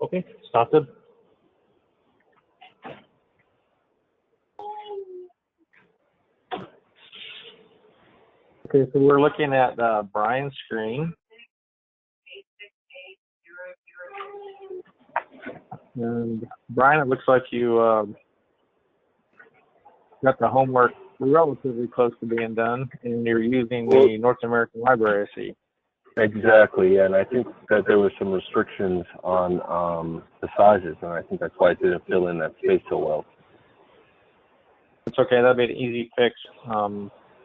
Okay, started. Okay, so we're looking at Brian's screen. And Brian, it looks like you got the homework relatively close to being done, and you're using the North American Library, I see. Exactly, yeah, and I think that there were some restrictions on the sizes, and I think that's why it didn't fill in that space so well. It's okay, that'll be an easy fix.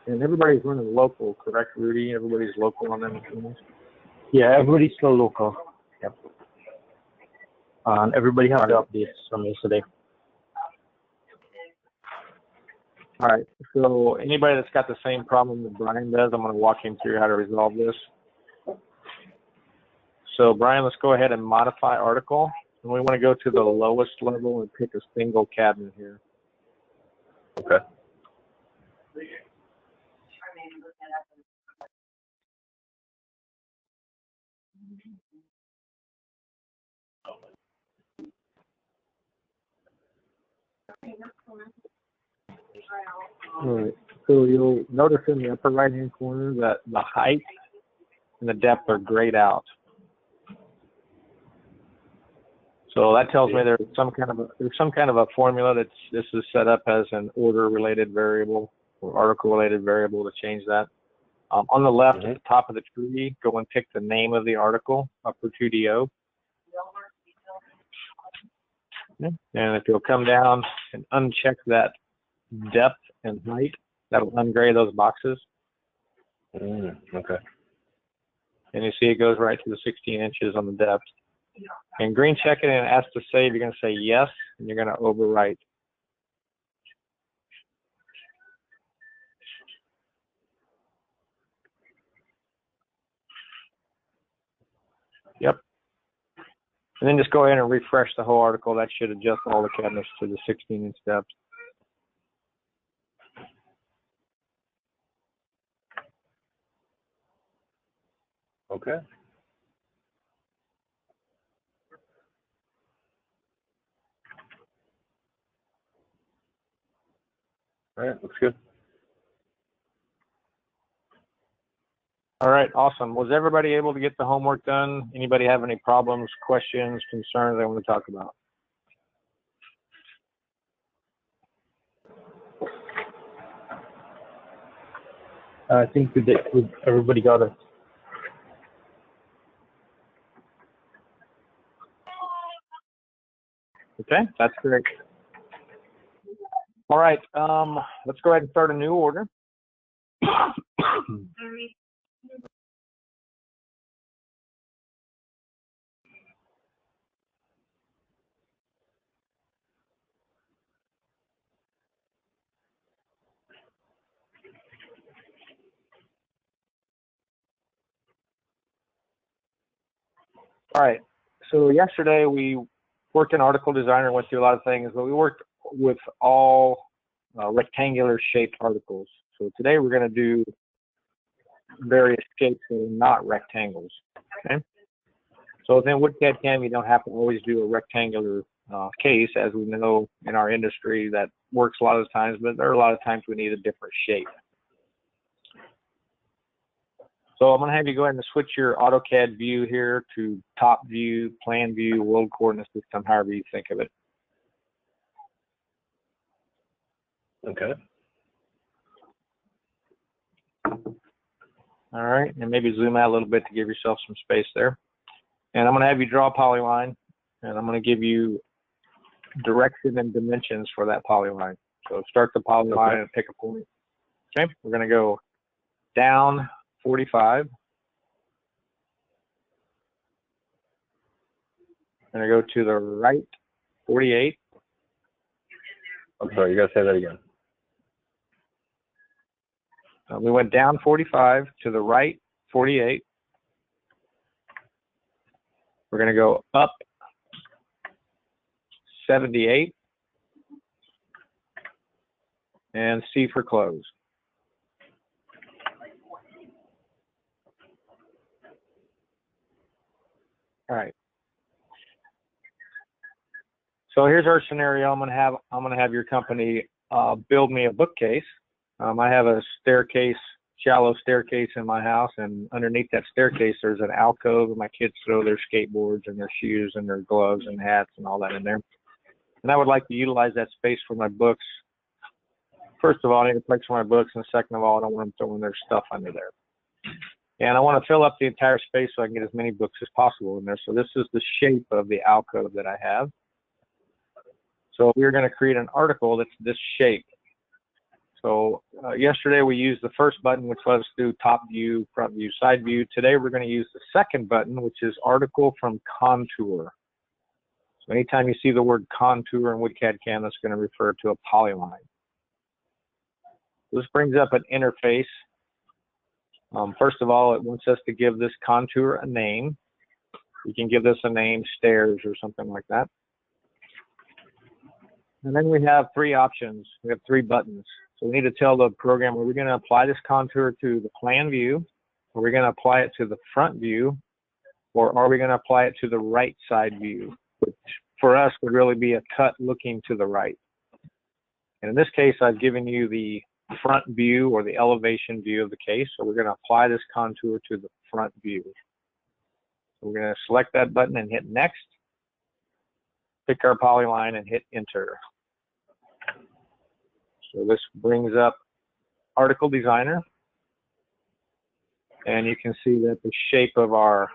And everybody's running local, correct, Rudy? Everybody's local on them machines? Yeah, everybody's still local. Yep. And everybody has the updates from yesterday. All right, so anybody that's got the same problem that Brian does, I'm going to walk him through how to resolve this. So Brian, let's go ahead and modify article. And we want to go to the lowest level and pick a single cabinet here. Okay. All right, so you'll notice in the upper right-hand corner that the height and the depth are grayed out. So that tells me there's some kind of a formula that's this is set up as an order-related variable or article-related variable to change that. On the left at the top of the tree, go and pick the name of the article, upper 2DO. And if you'll come down and uncheck that depth and height, that'll ungray those boxes. Okay. And you see it goes right to the 16 inches on the depth. And green check it and ask to save. You're going to say yes, and you're going to overwrite. Yep. And then just go ahead and refresh the whole article. That should adjust all the cabinets to the 16-inch depth. Okay. All right, looks good. All right, awesome. Was everybody able to get the homework done? Anybody have any problems, questions, concerns they want to talk about? I think everybody got it. Okay, that's great. All right, let's go ahead and start a new order. All right, so yesterday we worked in Article Designer, went through a lot of things, but we worked with all rectangular shaped articles. So today we're going to do various shapes that are not rectangles. Okay. So within WoodCAD CAM, you don't have to always do a rectangular case, as we know in our industry that works a lot of times, but there are a lot of times we need a different shape. So I'm going to have you go ahead and switch your AutoCAD view here to top view, plan view, world coordinate system, however you think of it. Okay. All right, and maybe zoom out a little bit to give yourself some space there. And I'm going to have you draw a polyline, and I'm going to give you direction and dimensions for that polyline. So start the polyline and pick a point. Okay, we're going to go down 45. I'm going to go to the right 48. I'm sorry, you got to say that again. We went down 45 to the right 48. We're going to go up 78 and C for close. All right. So here's our scenario. I'm gonna have your company build me a bookcase. I have a staircase, shallow staircase in my house, and underneath that staircase there's an alcove where my kids throw their skateboards and their shoes and their gloves and hats and all that in there. And I would like to utilize that space for my books. First of all, I need a place for my books, and second of all, I don't want them throwing their stuff under there. And I want to fill up the entire space so I can get as many books as possible in there. So this is the shape of the alcove that I have. So we're going to create an article that's this shape. So yesterday we used the first button, which let us do top view, front view, side view. Today we're going to use the second button, which is article from contour. So anytime you see the word contour in WCAD CAM, that's going to refer to a polyline. This brings up an interface. First of all, it wants us to give this contour a name. We can give this a name, stairs or something like that. And then we have three options. We have three buttons. So we need to tell the program, are we going to apply this contour to the plan view? Are we going to apply it to the front view? Or are we going to apply it to the right side view, which for us would really be a cut looking to the right. And in this case, I've given you the front view or the elevation view of the case. So we're going to apply this contour to the front view. So we're going to select that button and hit next. Pick our polyline and hit enter. So this brings up Article Designer. And you can see that the shape of our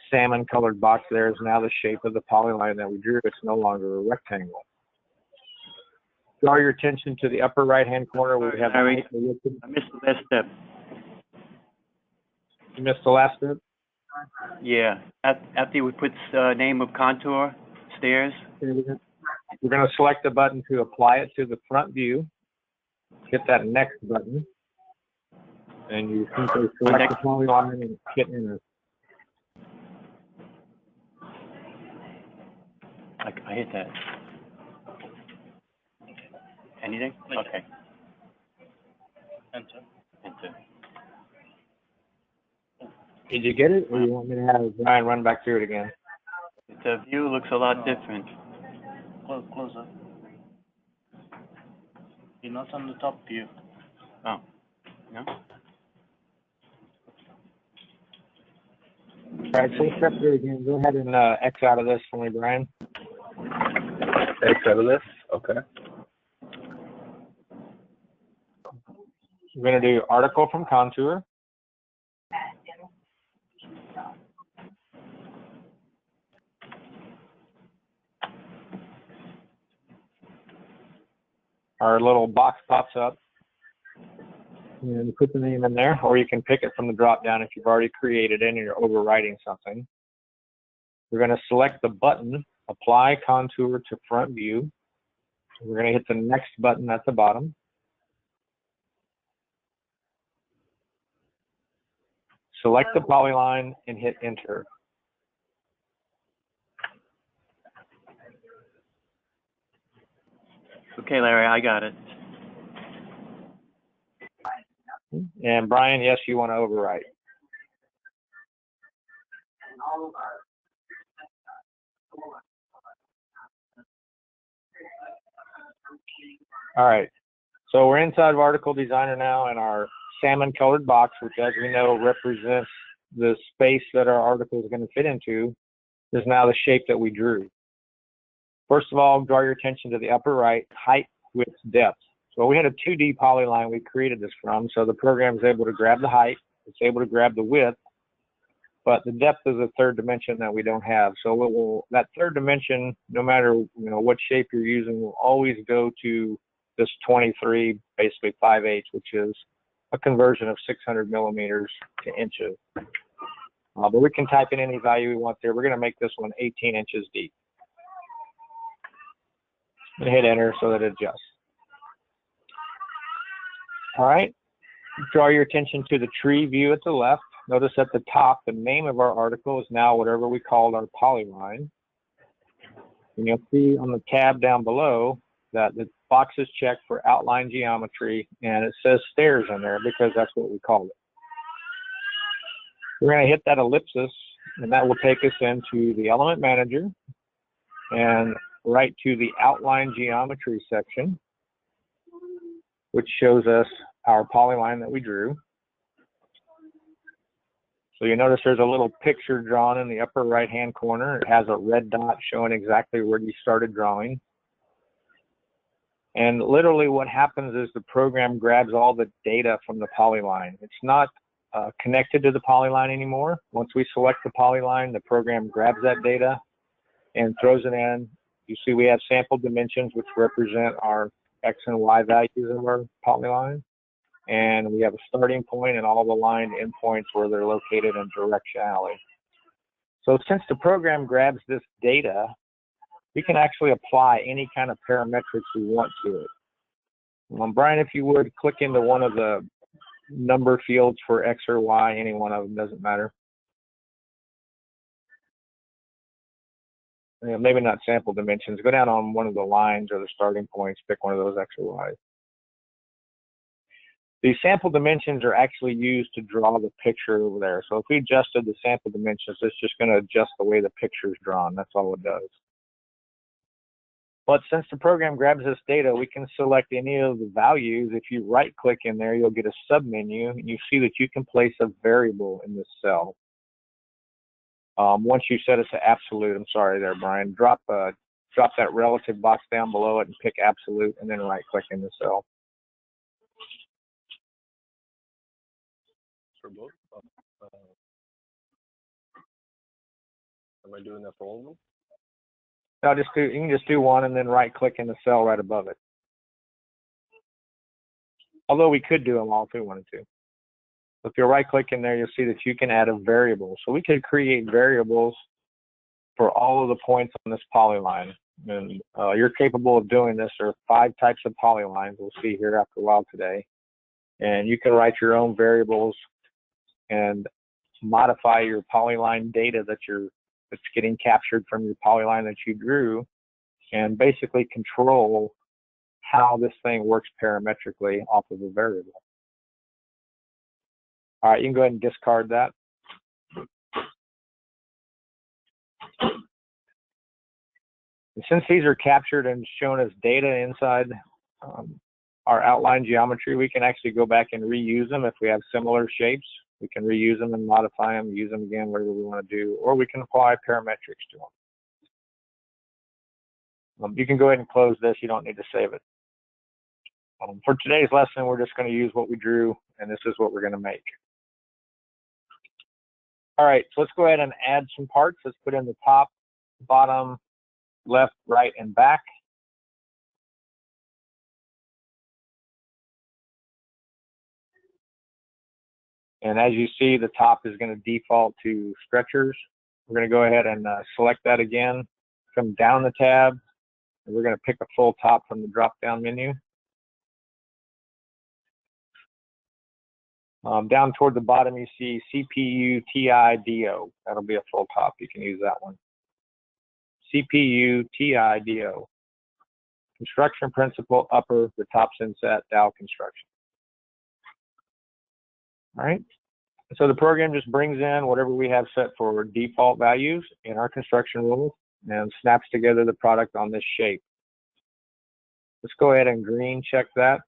salmon colored box there is now the shape of the polyline that we drew. It's no longer a rectangle. Draw your attention to the upper right hand corner where we have I missed the last step. You missed the last step? Yeah. After we put name of contour, stairs. We're going to select the button to apply it to the front view. Hit that next button. And you simply select the polyline and hit enter. I hit that. Anything? Okay. Enter. Enter. Did you get it, or you want me to have Brian run back through it again? The view looks a lot different. Closer. You're not on the top view. Oh. No? All right, so we'll step through it again. Go ahead and X out of this for me, Brian. X out of this? Okay. We're going to do article from contour. Our little box pops up. And you put the name in there, or you can pick it from the drop down if you've already created it and you're overwriting something. We're going to select the button, apply contour to front view. We're going to hit the next button at the bottom. Select the polyline and hit enter. Okay, Larry, I got it. And Brian, yes, you want to overwrite. All right, so we're inside of Article Designer now, and our salmon colored box, which as we know represents the space that our article is going to fit into, is now the shape that we drew. First of all, draw your attention to the upper right, height, width, depth. So we had a 2D polyline we created this from, so the program is able to grab the height, it's able to grab the width, but the depth is a third dimension that we don't have. So that third dimension, no matter what shape you're using, will always go to this 23, basically 5/8, which is a conversion of 600 millimeters to inches. But we can type in any value we want there. We're going to make this one 18 inches deep. And hit enter so that it adjusts. All right, draw your attention to the tree view at the left. Notice at the top, the name of our article is now whatever we called our polyline. And you'll see on the tab down below that the box is checked for outline geometry, and it says stairs in there because that's what we called it. We're going to hit that ellipsis, and that will take us into the element manager. And right to the outline geometry section, which shows us our polyline that we drew. So you notice there's a little picture drawn in the upper right-hand corner. It has a red dot showing exactly where you started drawing. And literally what happens is the program grabs all the data from the polyline. It's not connected to the polyline anymore. Once we select the polyline, the program grabs that data and throws it in. You see we have sample dimensions, which represent our X and Y values of our polyline. And we have a starting point and all the line endpoints where they're located in directionality. So since the program grabs this data, we can actually apply any kind of parametrics we want to it. Brian, if you would, click into one of the number fields for X or Y, any one of them, doesn't matter. You know, maybe not sample dimensions. Go down on one of the lines or the starting points, pick one of those X or Y. These sample dimensions are actually used to draw the picture over there. So if we adjusted the sample dimensions, it's just going to adjust the way the picture is drawn. That's all it does. But since the program grabs this data, we can select any of the values. If you right-click in there, you'll get a sub-menu, and you see that you can place a variable in this cell. Once you set it to absolute, I'm sorry there, Brian, drop that relative box down below it and pick absolute, and then right-click in the cell. For both? Am I doing that for all of them? No, you can just do one and then right-click in the cell right above it. Although we could do them all if we wanted to. If you right-click in there, you'll see that you can add a variable. So we could create variables for all of the points on this polyline. And you're capable of doing this. There are 5 types of polylines we'll see here after a while today. And you can write your own variables and modify your polyline data that's getting captured from your polyline that you drew, and basically control how this thing works parametrically off of a variable. All right, you can go ahead and discard that. And since these are captured and shown as data inside our outline geometry, we can actually go back and reuse them if we have similar shapes. We can reuse them and modify them, use them again, whatever we want to do, or we can apply parametrics to them. You can go ahead and close this. You don't need to save it. For today's lesson, we're just going to use what we drew, and this is what we're going to make. All right, so let's go ahead and add some parts. Let's put in the top, bottom, left, right, and back. And as you see, the top is going to default to stretchers. We're going to go ahead and select that again, come down the tab, and we're going to pick a full top from the drop-down menu. Down toward the bottom, you see CPU TI-DO. That'll be a full top. You can use that one. CPU TI-DO. Construction principle, upper, the top's inset, Dow construction. All right. So the program just brings in whatever we have set for default values in our construction rules and snaps together the product on this shape. Let's go ahead and green check that,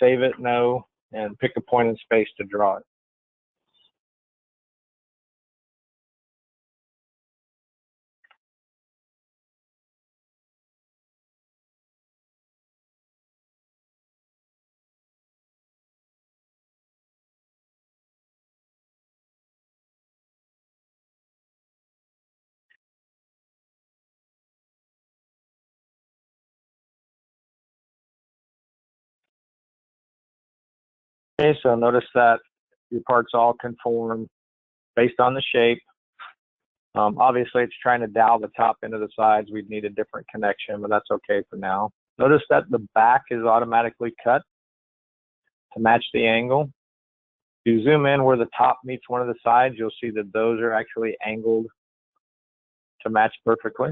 save it, no, and pick a point in space to draw it. Okay, so notice that your parts all conform based on the shape. Obviously, it's trying to dowel the top into the sides. We'd need a different connection, but that's okay for now. Notice that the back is automatically cut to match the angle. If you zoom in where the top meets one of the sides, you'll see that those are actually angled to match perfectly.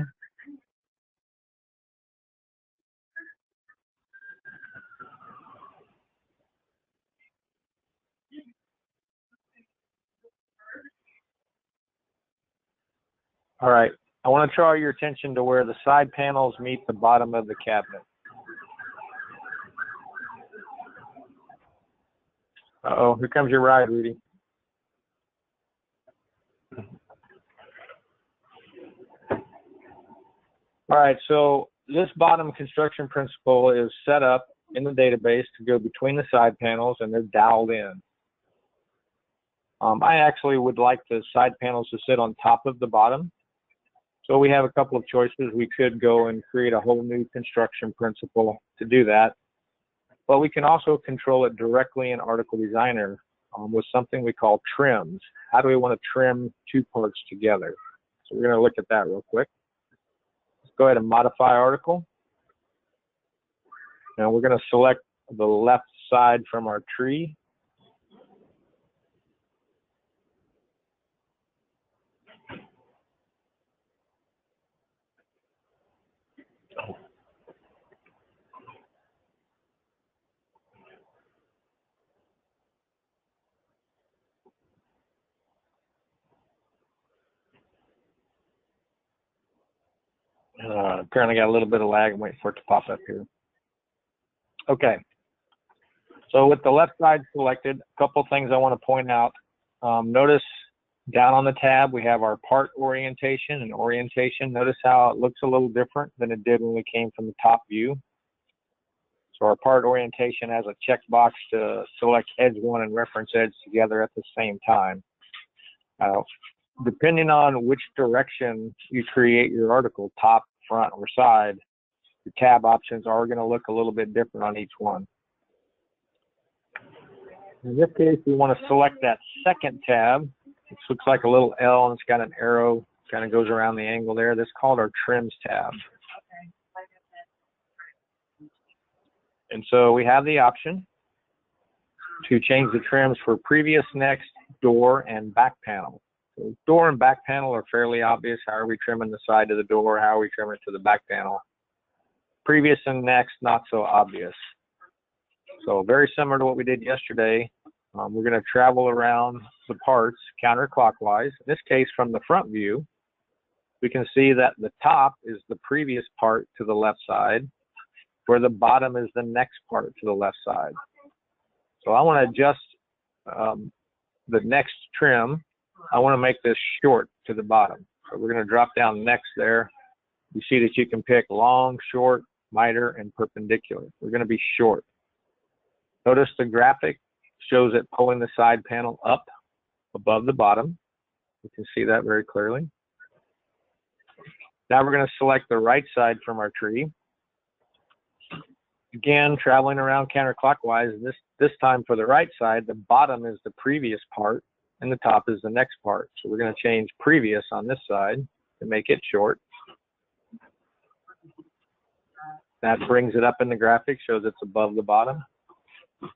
All right, I want to draw your attention to where the side panels meet the bottom of the cabinet. Uh-oh, here comes your ride, Rudy. All right, so this bottom construction principle is set up in the database to go between the side panels, and they're doweled in. I actually would like the side panels to sit on top of the bottom. So we have a couple of choices. We could go and create a whole new construction principle to do that. But we can also control it directly in Article Designer with something we call trims. How do we want to trim two parts together? So we're going to look at that real quick. Let's go ahead and modify article. Now we're going to select the left side from our tree. Apparently got a little bit of lag. I'm waiting for it to pop up here. Okay. So with the left side selected, a couple things I want to point out. Notice down on the tab, we have our part orientation and orientation. Notice how it looks a little different than it did when we came from the top view. So our part orientation has a checkbox to select edge one and reference edge together at the same time. Depending on which direction you create your article, top, front, or side, your tab options are going to look a little bit different on each one. In this case, we want to select that second tab. It looks like a little L and it's got an arrow, kind of goes around the angle there. This is called our trims tab. And so we have the option to change the trims for previous, next, door, and back panel. So door and back panel are fairly obvious. How are we trimming the side of the door? How are we trimming it to the back panel? Previous and next, not so obvious. So very similar to what we did yesterday. We're going to travel around the parts counterclockwise. In this case, from the front view, we can see that the top is the previous part to the left side, where the bottom is the next part to the left side. So I want to adjust the next trim. I want to make this short to the bottom. So we're going to drop down next there. You see that you can pick long, short, miter, and perpendicular. We're going to be short. Notice the graphic shows it pulling the side panel up above the bottom. You can see that very clearly. Now we're going to select the right side from our tree. Again, traveling around counterclockwise. This time for the right side, the bottom is the previous part and the top is the next part. So we're going to change previous on this side to make it short. That brings it up in the graphic, shows it's above the bottom.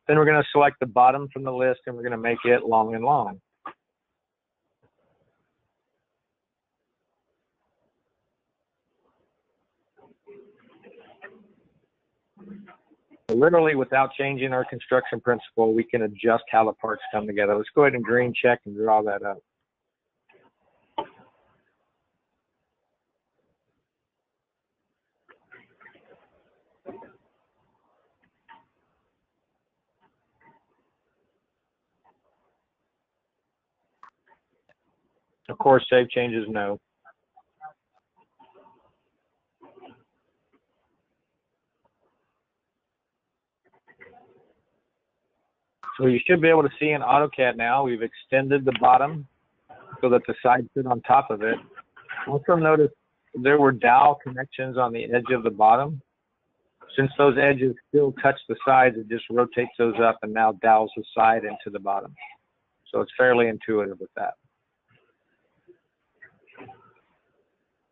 Then we're going to select the bottom from the list and we're going to make it long and long. So literally, without changing our construction principle, we can adjust how the parts come together. Let's go ahead and green check and draw that up. Of course, save changes, no. So you should be able to see in AutoCAD now, we've extended the bottom so that the sides sit on top of it. Also notice there were dowel connections on the edge of the bottom. Since those edges still touch the sides, it just rotates those up and now dowels the side into the bottom. So it's fairly intuitive with that.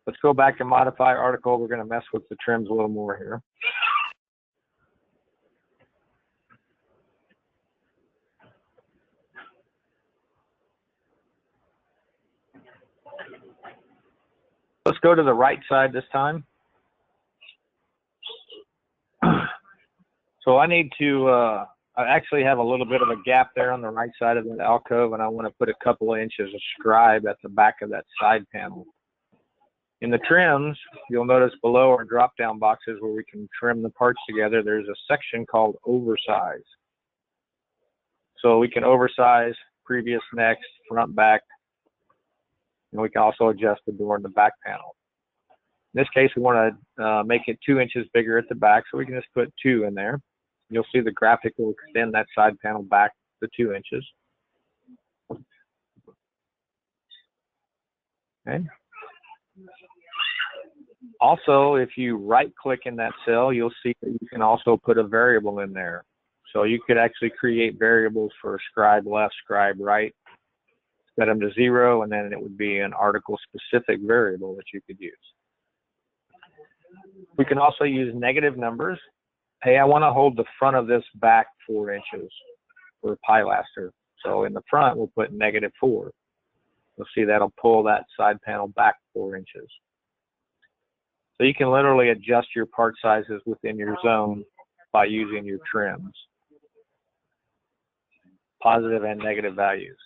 Let's go back and modify article. We're going to mess with the trims a little more here. Let's go to the right side this time. So I need to, I actually have a little bit of a gap there on the right side of the alcove, and I want to put a couple of inches of scribe at the back of that side panel. In the trims, you'll notice below our drop-down boxes where we can trim the parts together, there's a section called oversize. So we can oversize previous, next, front, back, and we can also adjust the door in the back panel. In this case, we want to make it 2 inches bigger at the back, so we can just put 2 in there. You'll see the graphic will extend that side panel back to 2 inches. Okay. Also, if you right-click in that cell, you'll see that you can also put a variable in there. So you could actually create variables for scribe left, scribe right, set them to 0, and then it would be an article-specific variable that you could use. We can also use negative numbers. Hey, I want to hold the front of this back 4 inches for a pilaster. So in the front, we'll put -4. You'll see that'll pull that side panel back 4 inches. So you can literally adjust your part sizes within your zone by using your trims, positive and negative values.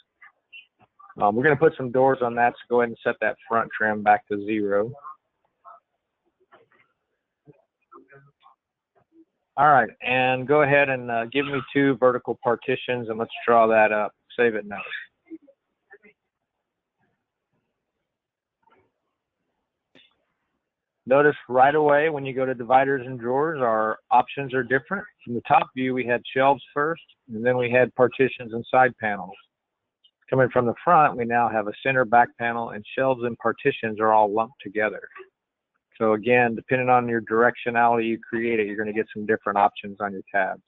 We're going to put some doors on that, so go ahead and set that front trim back to 0. All right, and go ahead and give me 2 vertical partitions, and let's draw that up. Save it now. Notice right away when you go to dividers and drawers, our options are different. From the top view, we had shelves first, and then we had partitions and side panels. Coming from the front, we now have a center back panel, and shelves and partitions are all lumped together. So again, depending on your directionality you create it, you're going to get some different options on your tabs.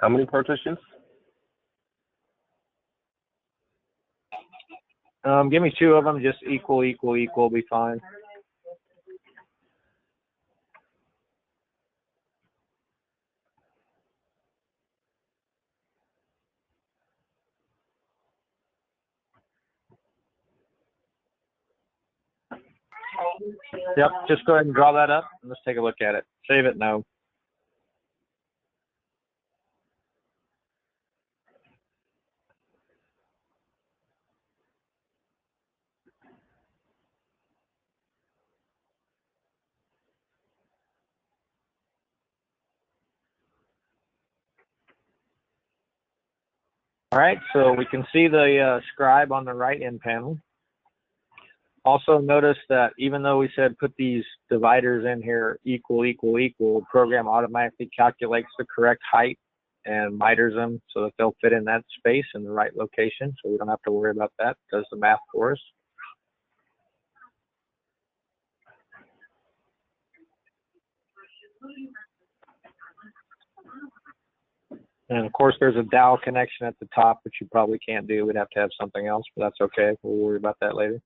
How many partitions? Give me 2 of them, just equal, will be fine. Yep, just go ahead and draw that up, and let's take a look at it. Save it, no. All right, so we can see the scribe on the right end panel. Also notice that even though we said put these dividers in here equal, the program automatically calculates the correct height and miters them so that they'll fit in that space in the right location, so we don't have to worry about that. It does the math for us. And of course, there's a dowel connection at the top, which you probably can't do. We'd have to have something else, but that's okay. We'll worry about that later.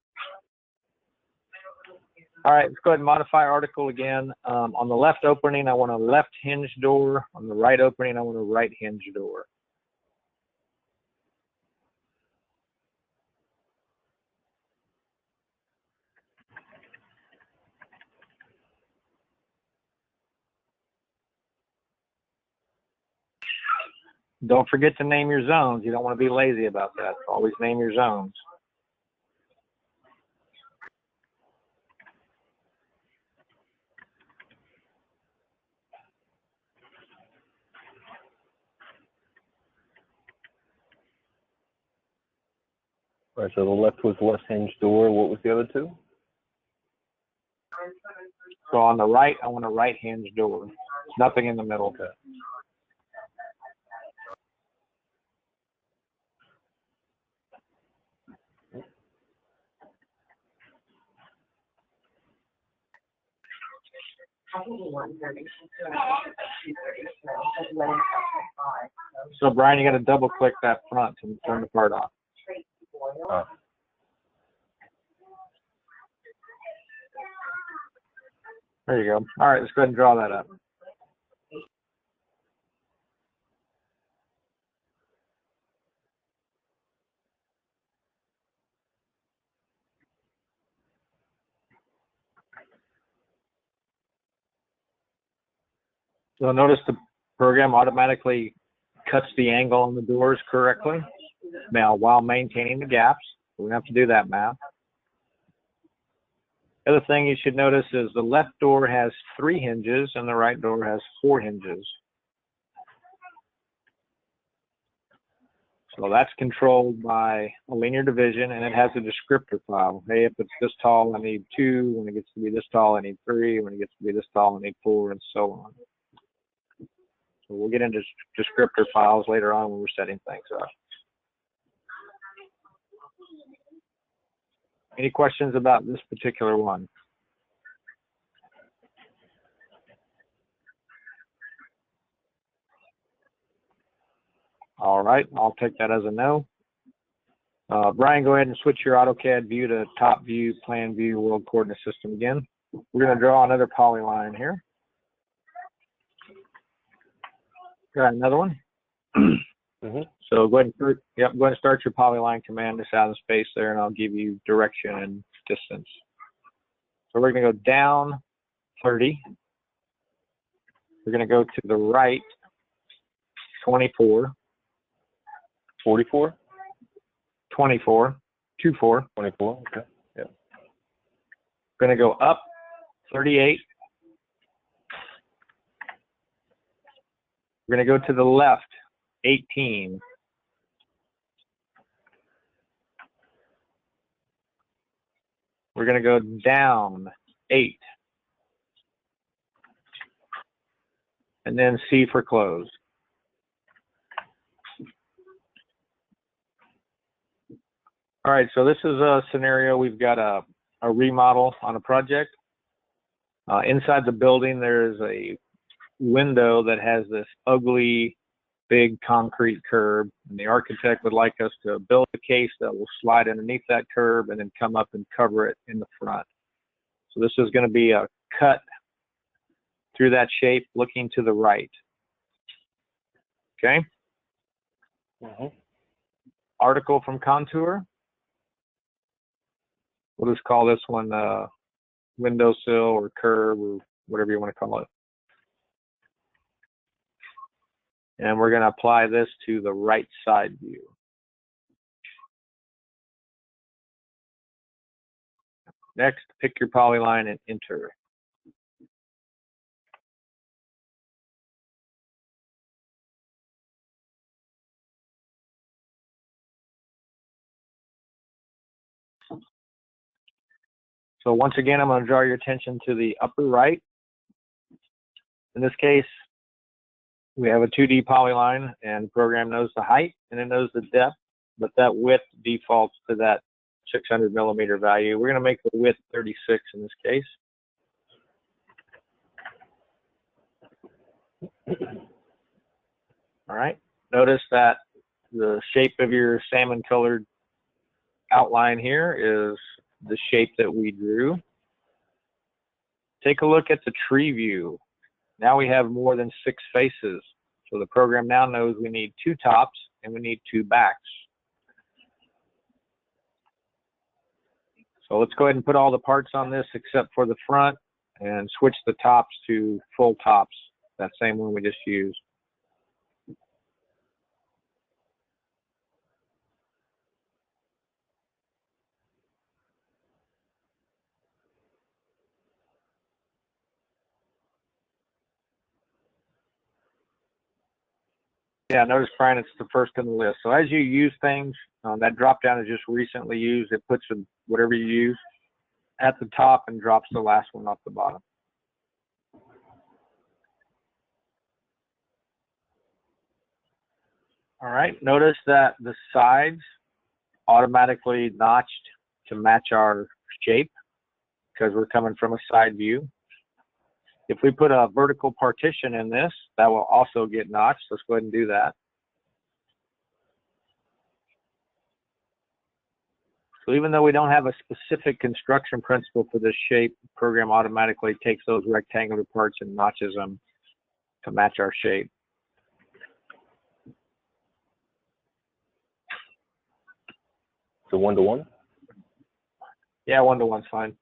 All right, let's go ahead and modify article again. On the left opening, I want a left hinge door. On the right opening, I want a right hinge door. Don't forget to name your zones. You don't want to be lazy about that. Always name your zones. All right, so the left was left hinge door. What was the other 2? So on the right, I want a right hinge door. Nothing in the middle. Okay. So Brian, you got to double click that front to turn the part off. There you go. All right, let's go ahead and draw that up. So notice the program automatically cuts the angle on the doors correctly, now while maintaining the gaps. We have to do that math. The other thing you should notice is the left door has 3 hinges and the right door has 4 hinges. So that's controlled by a linear division, and it has a descriptor file. Hey, if it's this tall, I need 2. When it gets to be this tall, I need 3. When it gets to be this tall, I need 4, and so on. So we'll get into descriptor files later on when we're setting things up. Any questions about this particular one? All right, I'll take that as a no. Brian, go ahead and switch your AutoCAD view to top view, plan view, world coordinate system again. We're going to draw another polyline here. Got another one. So go ahead and start your polyline command just out of space there, and I'll give you direction and distance. So we're going to go down 30. We're going to go to the right 24. 44? 24. 24. 24, okay. Yeah. We're going to go up 38. We're going to go to the left 18. We're going to go down 8. And then C for close. All right, so this is a scenario. We've got a remodel on a project. Inside the building, there's a window that has this ugly, big concrete curb, and the architect would like us to build a case that will slide underneath that curb and then come up and cover it in the front. So this is going to be a cut through that shape looking to the right. Okay? Article from contour. We'll just call this one windowsill or curb or whatever you want to call it. And we're going to apply this to the right side view. Next, pick your polyline and enter. So once again, I'm going to draw your attention to the upper right. In this case, we have a 2D polyline, and the program knows the height and it knows the depth, but that width defaults to that 600 millimeter value. We're going to make the width 36 in this case. All right. Notice that the shape of your salmon colored outline here is the shape that we drew. Take a look at the tree view. Now we have more than 6 faces. So the program now knows we need 2 tops and we need 2 backs. So let's go ahead and put all the parts on this except for the front and switch the tops to full tops, that same one we just used. Yeah, notice, Brian, it's the first in the list. So as you use things, that drop down is just recently used. It puts whatever you use at the top and drops the last one off the bottom. All right, notice that the sides automatically notched to match our shape because we're coming from a side view. If we put a vertical partition in this, that will also get notched. Let's go ahead and do that. So even though we don't have a specific construction principle for this shape, the program automatically takes those rectangular parts and notches them to match our shape. So 1-to-1? Yeah, 1-to-1's fine.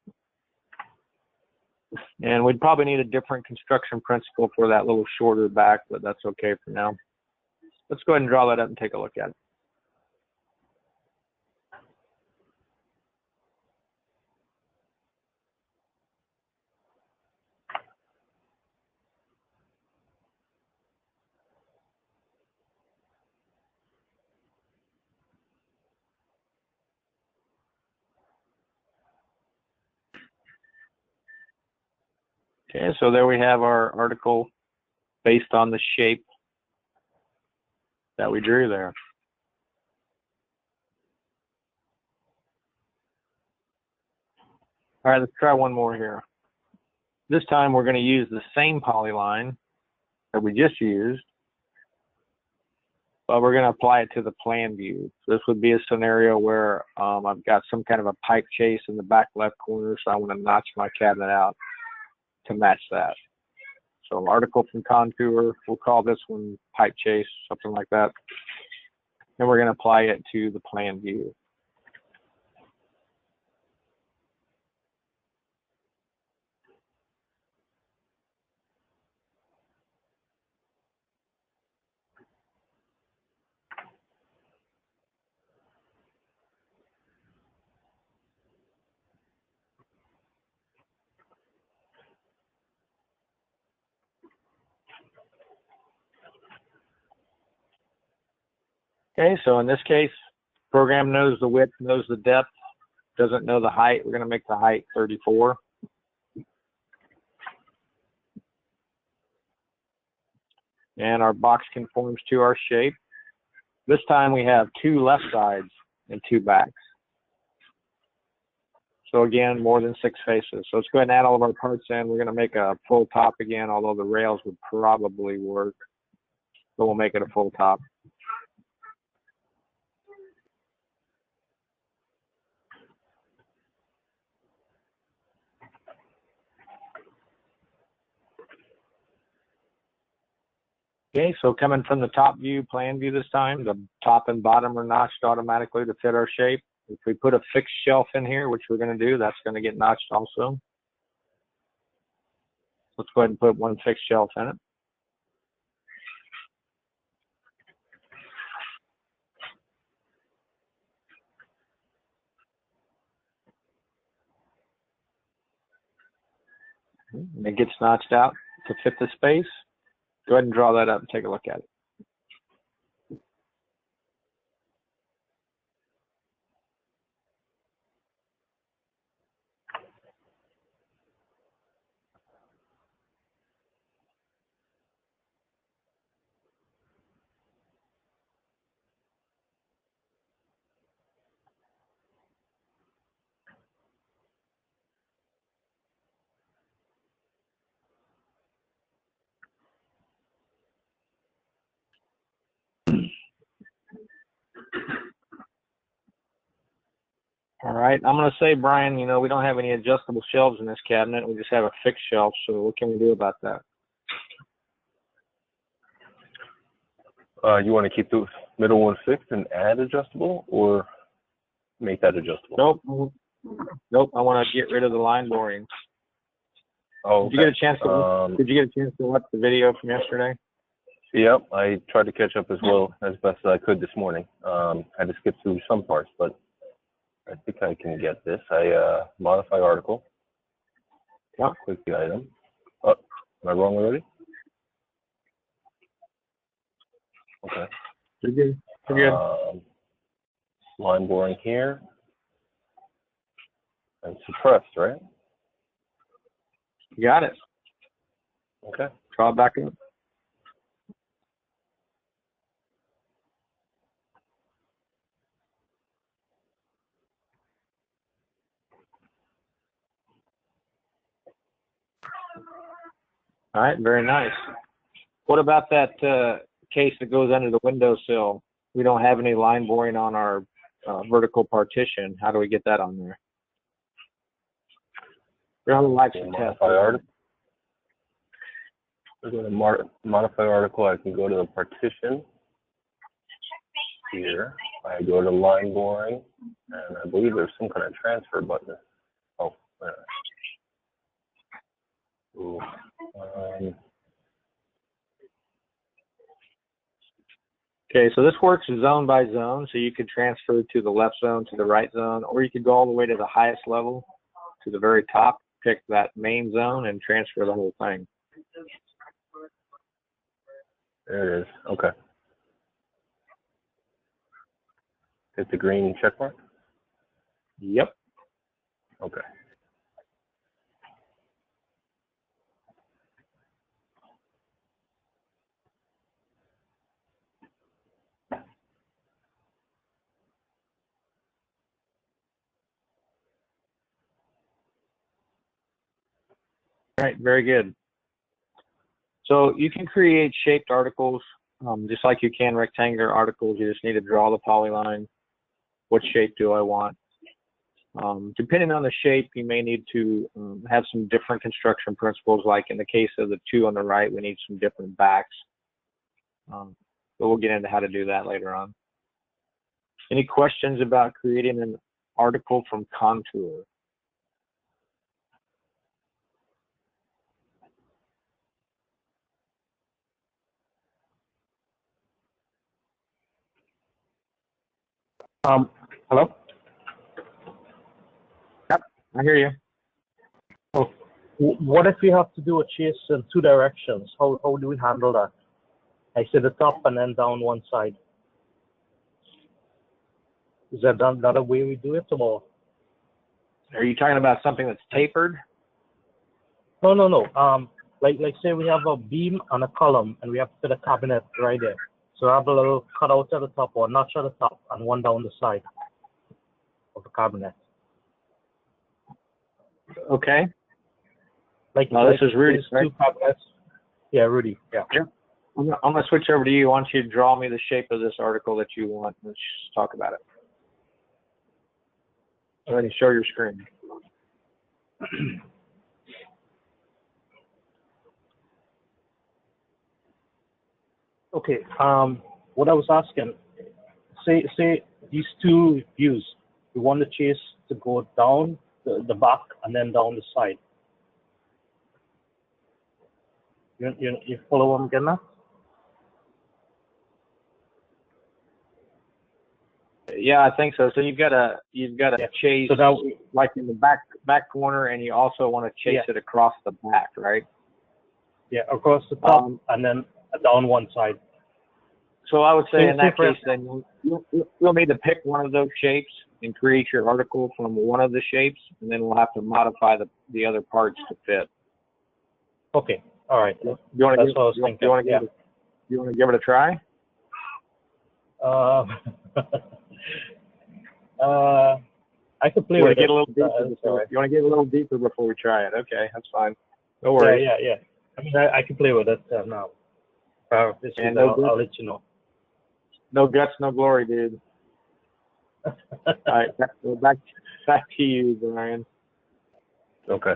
And we'd probably need a different construction principle for that little shorter back, but that's okay for now. let's go ahead and draw that up and take a look at it. Okay, so there we have our article based on the shape that we drew there. All right, let's try one more here. This time we're going to use the same polyline that we just used, but we're going to apply it to the plan view. So this would be a scenario where I've got some kind of a pipe chase in the back left corner, so I want to notch my cabinet out to match that. So article from contour, we'll call this one pipe chase, something like that. And we're going to apply it to the plan view. Okay, so in this case, program knows the width, knows the depth, doesn't know the height. We're going to make the height 34. And our box conforms to our shape. This time we have 2 left sides and 2 backs. So again, more than 6 faces. So let's go ahead and add all of our parts in. We're going to make a full top again, although the rails would probably work. So we'll make it a full top. Okay, so coming from the top view, plan view this time, the top and bottom are notched automatically to fit our shape. If we put a fixed shelf in here, which we're going to do, that's going to get notched also. Let's go ahead and put one fixed shelf in it. And it gets notched out to fit the space. Go ahead and draw that up and take a look at it. All right, I'm going to say, Brian, you know, we don't have any adjustable shelves in this cabinet. We just have a fixed shelf, so what can we do about that? You want to keep the middle one fixed and add adjustable, or make that adjustable? Nope. Nope, I want to get rid of the line boring. Oh, okay. Did you get a chance to watch the video from yesterday? Yep, I tried to catch up as well as best as I could this morning. Had to skip through some parts, but I think I can get this. I modify article. Yeah. Click the item. Oh, am I wrong already? Okay. You're good. You're good. Line boring here. And suppressed, right? You got it. Okay. Draw it back up. All right, very nice. What about that case that goes under the windowsill? We don't have any line boring on our vertical partition. How do we get that on there? We're on the live test. Modify article. We're going to modify article. I can go to the partition here. I go to line boring, and I believe there's some kind of transfer button. Oh, ooh. Okay, so this works zone by zone, so you could transfer to the left zone, to the right zone, or you could go all the way to the highest level, to the very top, pick that main zone, and transfer the whole thing. There it is. Okay. Hit the green check mark? Yep. Okay. All right, very good. So you can create shaped articles just like you can rectangular articles. You just need to draw the polyline. What shape do I want? Depending on the shape, you may need to have some different construction principles, like in the case of the two on the right, we need some different backs. But we'll get into how to do that later on. Any questions about creating an article from contour? Hello? Yep, I hear you. Oh, what if we have to do a chase in two directions? How do we handle that? I say the top and then down one side. Is that another way we do it, or? Are you talking about something that's tapered? No. Like say we have a beam and a column, and we have to put a cabinet right there. So I have a little cutout at the top or notch at the top, and one down the side of the cabinet. Okay. Like No, this is Rudy, right? Two cabinets. Yeah, Rudy. Yeah. I'm going to switch over to you. Why don't you draw me the shape of this article that you want? Let's just talk about it. Go ahead and show your screen. Okay. What I was asking, say these two views, we want the chase to go down the back and then down the side. You follow what I'm getting at? Yeah, I think so. So you've got a chase So now, like in the back corner, and you also want to chase it across the back, right? yeah, across the top and then down one side. So I would say in that case, then you'll need to pick one of those shapes and create your article from one of the shapes, and then we'll have to modify the other parts to fit. Okay. All right. You want to That's what I was thinking. You want to give it a try? I could play You want with to get it. a little deeper You want to get a little deeper before we try it? Okay, that's fine. No worries. Yeah. I mean, I can play with it now. I'll let you know. No guts, no glory, dude. All right, back to you, Brian. Okay.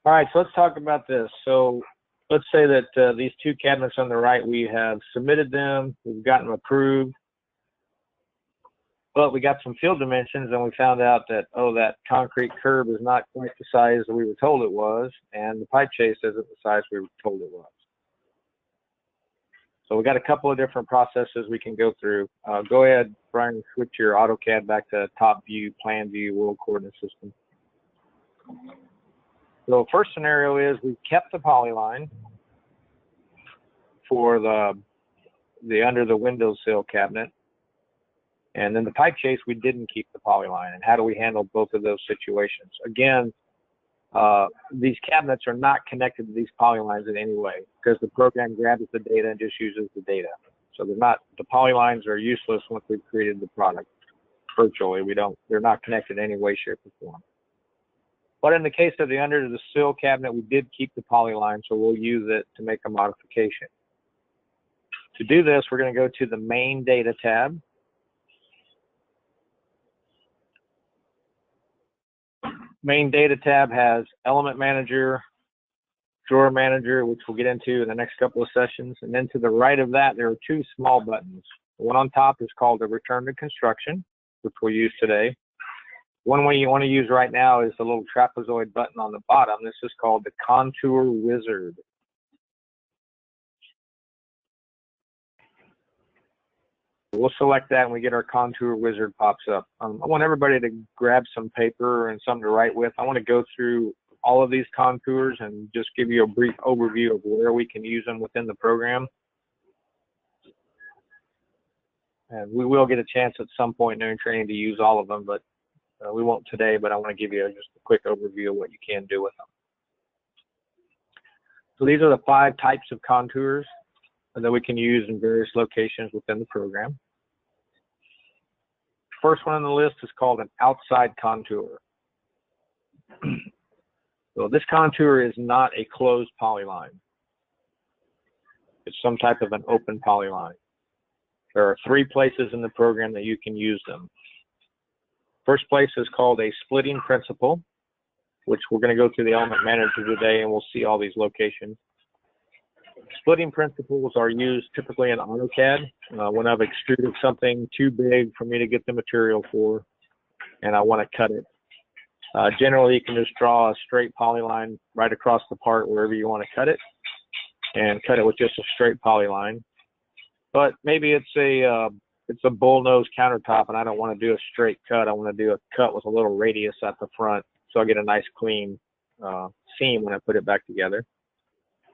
All right, so let's talk about this. So let's say that these two cabinets on the right, we have submitted them, we've gotten them approved, but we got some field dimensions and we found out that, that concrete curb is not quite the size that we were told it was, and the pipe chase isn't the size we were told it was. So we got a couple of different processes we can go through. Go ahead, Brian, switch your AutoCAD back to top view, plan view, world coordinate system. So first scenario is we've kept the polyline for the under the windowsill cabinet. And then the pipe chase, we didn't keep the polyline. And how do we handle both of those situations? Again, these cabinets are not connected to these polylines in any way because the program grabs the data and just uses the data. So the polylines are useless once we've created the product virtually. They're not connected in any way, shape, or form. But in the case of the under the sill cabinet, we did keep the polyline, so we'll use it to make a modification. To do this, we're going to go to the main data tab. Main data tab has element manager, drawer manager, which we'll get into in the next couple of sessions. And then to the right of that, there are two small buttons. The one on top is called the return to construction, which we'll use today. One way you want to use right now is the little trapezoid button on the bottom. This is called the Contour Wizard. We'll select that and we get our Contour Wizard pops up. I want everybody to grab some paper and something to write with. I want to go through all of these contours and just give you a brief overview of where we can use them within the program. And we will get a chance at some point during training to use all of them, but we won't today, but I want to give you just a quick overview of what you can do with them. So these are the 5 types of contours that we can use in various locations within the program. First one on the list is called an outside contour. So this contour is not a closed polyline. It's some type of an open polyline. There are 3 places in the program that you can use them. First place is called a splitting principle, which we're going to go through the element manager today and we'll see all these locations. Splitting principles are used typically in AutoCAD when I've extruded something too big for me to get the material for and I want to cut it. Generally, you can just draw a straight polyline right across the part wherever you want to cut it and cut it with just a straight polyline. But maybe it's a bull-nose countertop and I don't want to do a straight cut. I want to do a cut with a little radius at the front so I get a nice clean seam when I put it back together.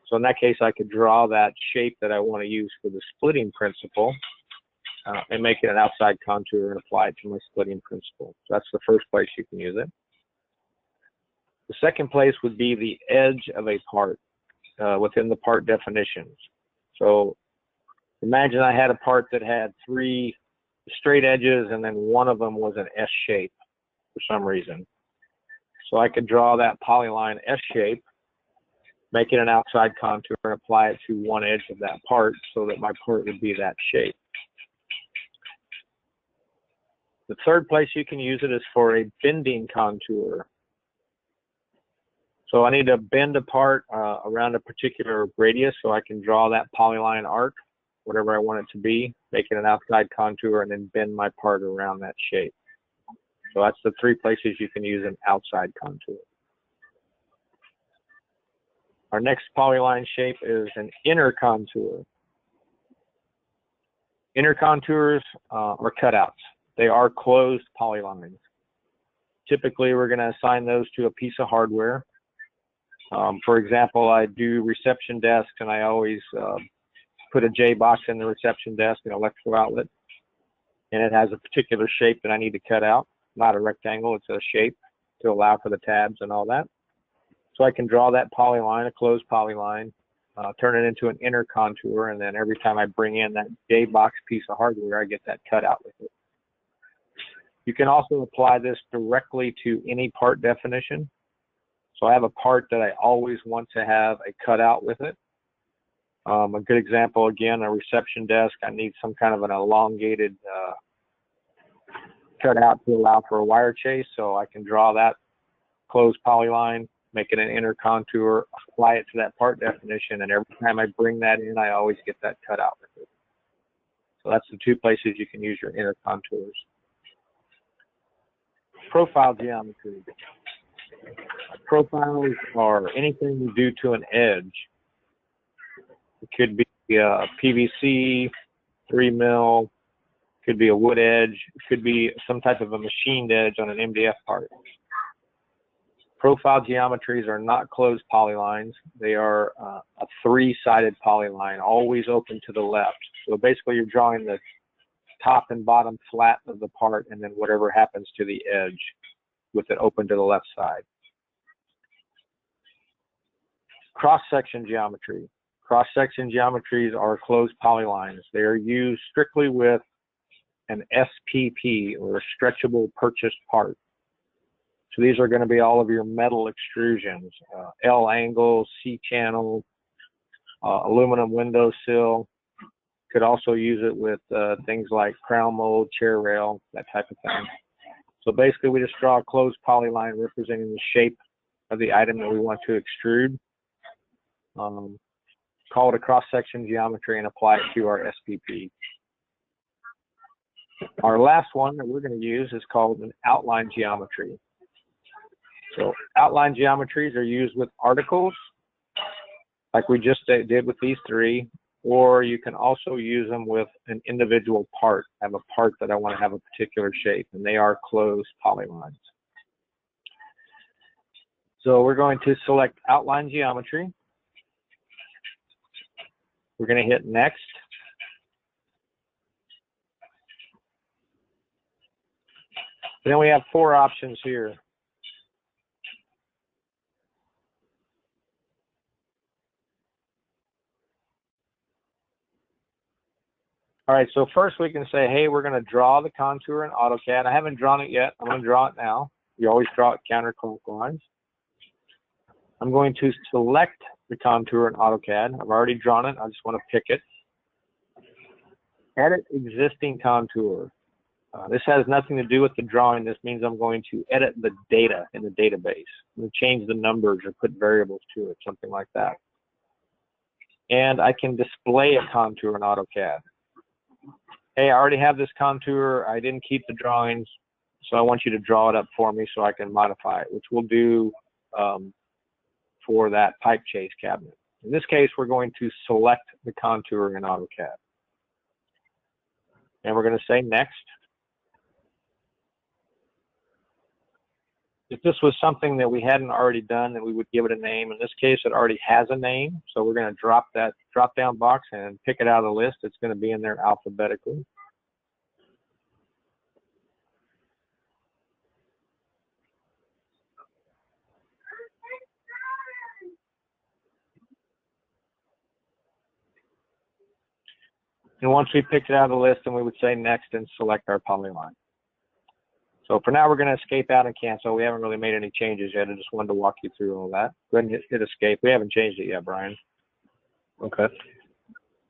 So in that case, I could draw that shape that I want to use for the splitting principle and make it an outside contour and apply it to my splitting principle. So that's the first place you can use it. The second place would be the edge of a part within the part definitions. So imagine I had a part that had 3 straight edges and then one of them was an S shape for some reason. So I could draw that polyline S shape, make it an outside contour, and apply it to one edge of that part so that my part would be that shape. The third place you can use it is for a bending contour. So I need to bend a part around a particular radius so I can draw that polyline arc, whatever I want it to be, make it an outside contour, and then bend my part around that shape. So that's the 3 places you can use an outside contour. Our next polyline shape is an inner contour. Inner contours are cutouts. They are closed polylines. Typically, we're going to assign those to a piece of hardware. For example, I do reception desks, and I always put a J box in the reception desk, an electrical outlet, and it has a particular shape that I need to cut out. Not a rectangle, it's a shape to allow for the tabs and all that. So I can draw that polyline, a closed polyline, turn it into an inner contour, and then every time I bring in that J box piece of hardware, I get that cut out with it. You can also apply this directly to any part definition. So I have a part that I always want to have a cutout with it. A good example, again, a reception desk. I need some kind of an elongated cutout to allow for a wire chase. So I can draw that closed polyline, make it an inner contour, apply it to that part definition, and every time I bring that in, I always get that cutout with it. So that's the 2 places you can use your inner contours. Profile geometry. Profiles are anything you do to an edge. It could be PVC, 3 mil, could be a wood edge, it could be some type of a machined edge on an MDF part. Profile geometries are not closed polylines. They are a 3-sided polyline, always open to the left. So basically you're drawing the top and bottom flat of the part and then whatever happens to the edge with it open to the left side. Cross-section geometry. Cross-section geometries are closed polylines. They are used strictly with an SPP, or a stretchable purchased part. So these are going to be all of your metal extrusions, L angle, C channel, aluminum window sill. Could also use it with things like crown mold, chair rail, that type of thing. So basically we just draw a closed polyline representing the shape of the item that we want to extrude. Call it a cross-section geometry and apply it to our SPP. Our last one that we're going to use is called an outline geometry. So outline geometries are used with articles, like we just did with these three, or you can also use them with an individual part. I have a part that I want to have a particular shape, and they are closed polylines. So we're going to select outline geometry. We're going to hit next. Then we have four options here. All right, so first we can say, hey, we're going to draw the contour in AutoCAD. I haven't drawn it yet. I'm going to draw it now. You always draw it counterclockwise. I'm going to select the contour in AutoCAD. I've already drawn it. I just want to pick it. Edit existing contour. This has nothing to do with the drawing. This means I'm going to edit the data in the database. I'm going to change the numbers or put variables to it, something like that. And I can display a contour in AutoCAD. Hey, I already have this contour. I didn't keep the drawings, so I want you to draw it up for me so I can modify it, which we'll do for that pipe chase cabinet. In this case, we're going to select the contour in AutoCAD. And we're going to say next. If this was something that we hadn't already done, then we would give it a name. In this case, it already has a name, so we're going to drop that drop-down box and pick it out of the list. It's going to be in there alphabetically. And once we picked it out of the list, then we would say next and select our polyline. So for now, we're going to escape out and cancel. We haven't really made any changes yet. I just wanted to walk you through all that. Go ahead and hit escape. We haven't changed it yet, Brian. Okay.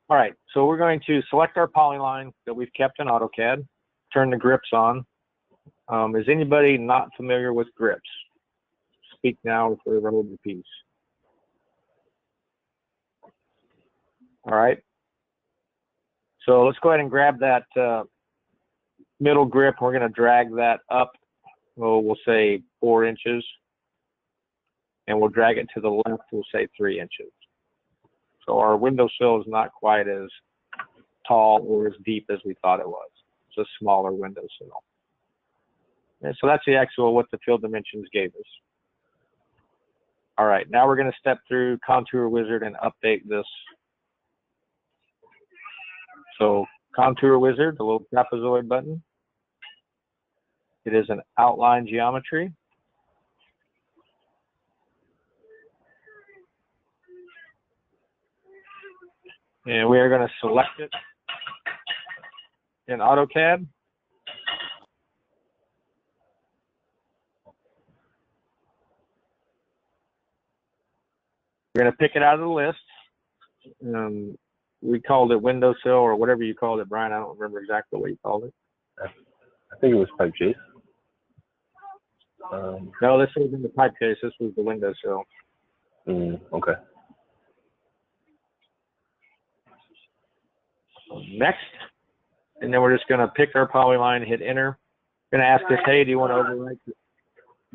All right, so we're going to select our polyline that we've kept in AutoCAD, turn the grips on. Is anybody not familiar with grips? Speak now or forever hold your peace. All right. So let's go ahead and grab that middle grip. We're going to drag that up, we'll say 4 inches. And we'll drag it to the left, we'll say 3 inches. So our windowsill is not quite as tall or as deep as we thought it was. It's a smaller windowsill. And so that's the actual what the field dimensions gave us. All right, now we're going to step through Contour Wizard and update this. So Contour Wizard, the little trapezoid button. It is an outline geometry. And we are going to select it in AutoCAD. We're going to pick it out of the list. We called it windowsill or whatever you called it, Brian. I don't remember exactly what you called it. I think it was pipe chase. No, this wasn't the pipe case. This was the windowsill. Okay. Next, and then we're just going to pick our polyline, hit enter. Going to ask us, hey, do you want to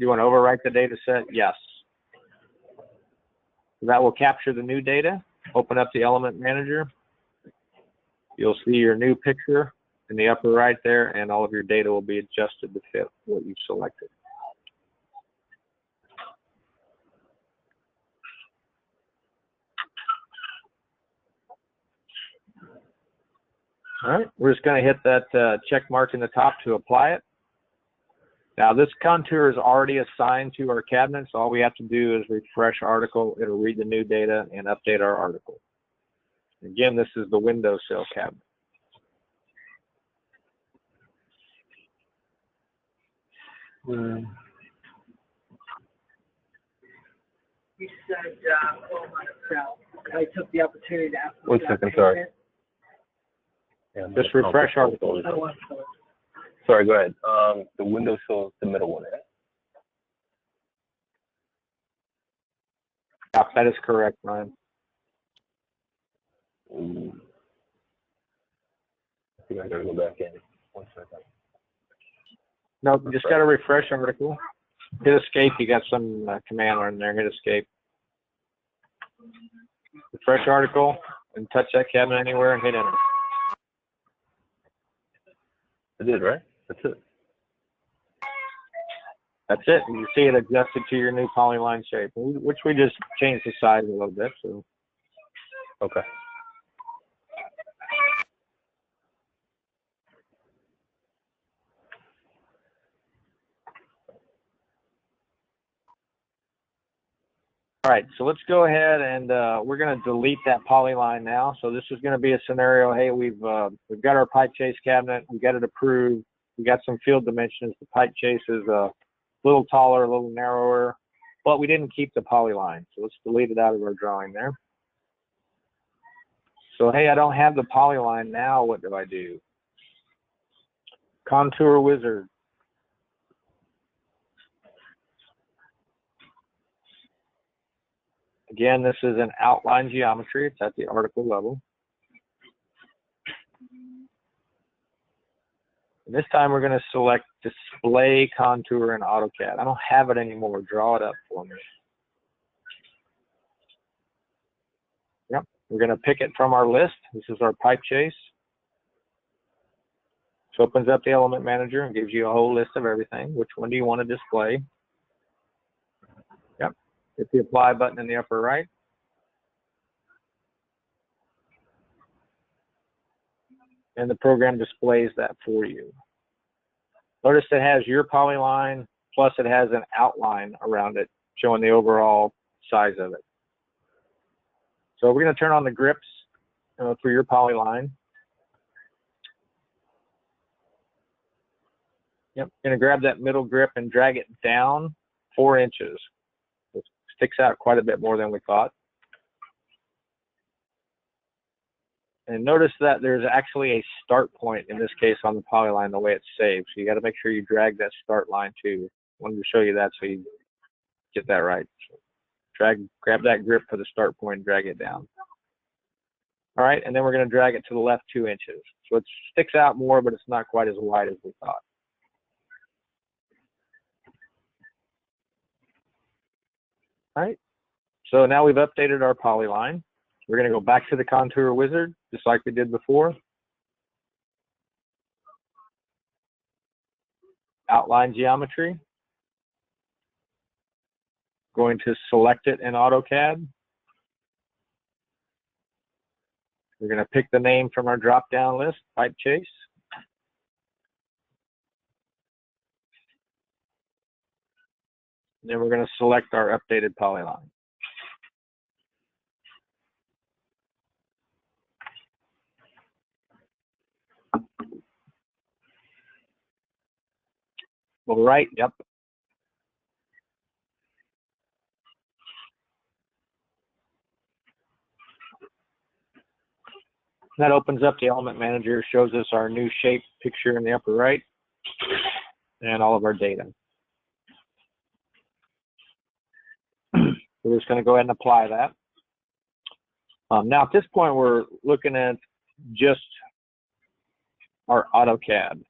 overwrite the data set? Yes. That will capture the new data. Open up the element manager. You'll see your new picture in the upper right there, and all of your data will be adjusted to fit what you've selected. All right, we're just going to hit that check mark in the top to apply it. Now this contour is already assigned to our cabinet, so all we have to do is refresh article. It'll read the new data and update our article. Again, this is the windowsill cabinet. You said, I took the opportunity to ask. 1 second, sorry. Yeah, Just refresh article. Sorry, go ahead. The windowsill is the middle one, right? Yeah, that is correct, Ryan. I think I gotta go back in. 1 second. Nope, just got to refresh article. Hit escape. You got some command line there. Hit escape. Refresh article and touch that cabinet anywhere and hit enter. I did, right? That's it. That's it. You see it adjusted to your new polyline shape, which we just changed the size a little bit. So. Okay. All right, so let's go ahead and we're going to delete that polyline now. So this is going to be a scenario. Hey, we've got our pipe chase cabinet. We got it approved. We got some field dimensions. The pipe chase is a little taller, a little narrower, but we didn't keep the polyline. So let's delete it out of our drawing there. So hey, I don't have the polyline now. What do I do? Contour wizard. Again, this is an outline geometry. It's at the article level. And this time we're going to select display contour in AutoCAD. I don't have it anymore. Draw it up for me. Yep. We're going to pick it from our list. This is our pipe chase. So opens up the element manager and gives you a whole list of everything. Which one do you want to display? Yep. Hit the apply button in the upper right. And the program displays that for you. Notice it has your polyline, plus it has an outline around it, showing the overall size of it. So we're going to turn on the grips for your polyline. Yep, going to grab that middle grip and drag it down 4 inches. It sticks out quite a bit more than we thought. And notice that there's actually a start point in this case on the polyline the way it's saved. So you got to make sure you drag that start line too. Wanted to show you that so you get that right. So grab that grip for the start point and drag it down. All right, and then we're going to drag it to the left 2 inches. So it sticks out more, but it's not quite as wide as we thought. All right, so now we've updated our polyline. We're going to go back to the contour wizard, just like we did before. Outline geometry. Going to select it in AutoCAD. We're going to pick the name from our drop-down list, pipe chase. And then we're going to select our updated polyline. All right, yep. That opens up the element manager, shows us our new shape picture in the upper right, and all of our data. We're just going to go ahead and apply that. Now at this point, we're looking at just our AutoCAD.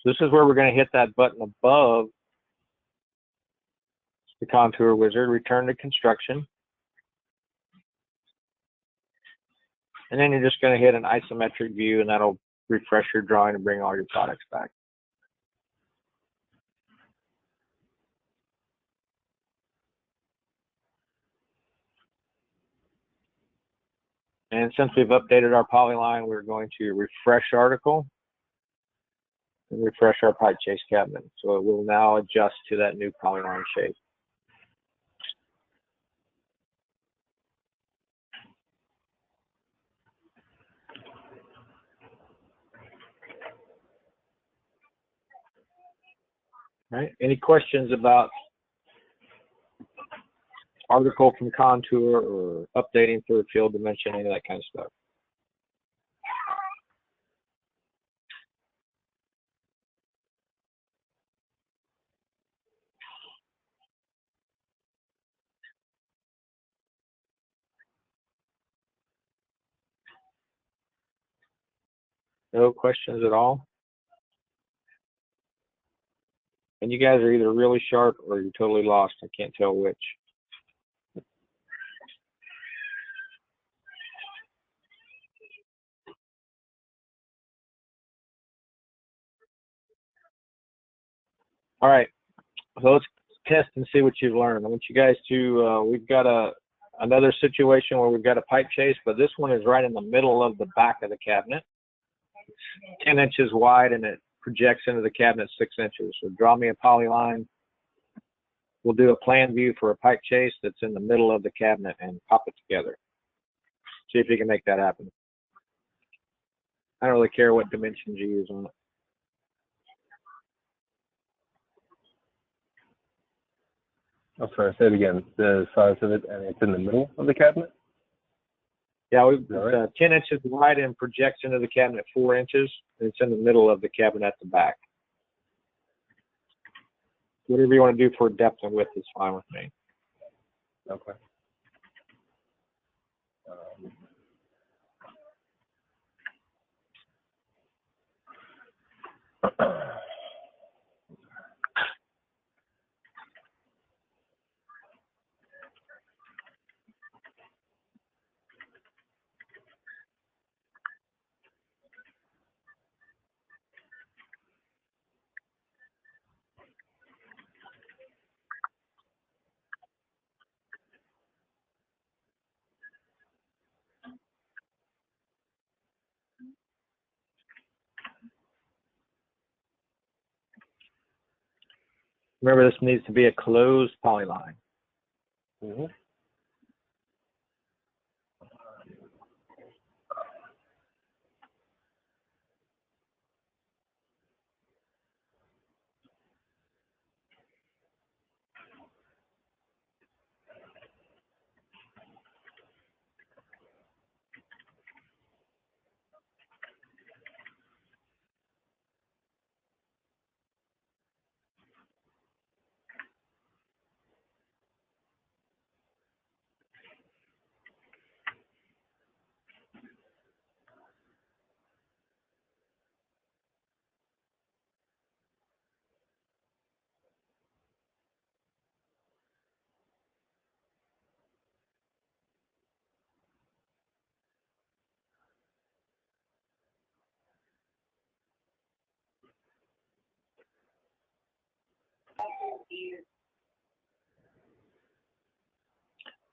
So this is where we're going to hit that button above the contour wizard, return to construction. And then you're just going to hit an isometric view, and that'll refresh your drawing and bring all your products back. And since we've updated our polyline, we're going to refresh article and refresh our pipe chase cabinet. So it will now adjust to that new polyline shape. All right. Any questions about article from contour or updating for a field dimension, any of that kind of stuff? No questions at all? And you guys are either really sharp or you're totally lost. I can't tell which. All right, so let's test and see what you've learned. I want you guys to, we've got another situation where we've got a pipe chase, but this one is right in the middle of the back of the cabinet. It's 10 inches wide and it projects into the cabinet 6 inches. So draw me a polyline. We'll do a plan view for a pipe chase that's in the middle of the cabinet and pop it together. See if you can make that happen. I don't really care what dimensions you use on it. I'm sorry, say it again. The size of it, and it's in the middle of the cabinet? Yeah, it's right? 10 inches wide and projects into the cabinet 4 inches. And it's in the middle of the cabinet at the back. Whatever you want to do for depth and width is fine with me. Okay. Remember, this needs to be a closed polyline. Mm-hmm.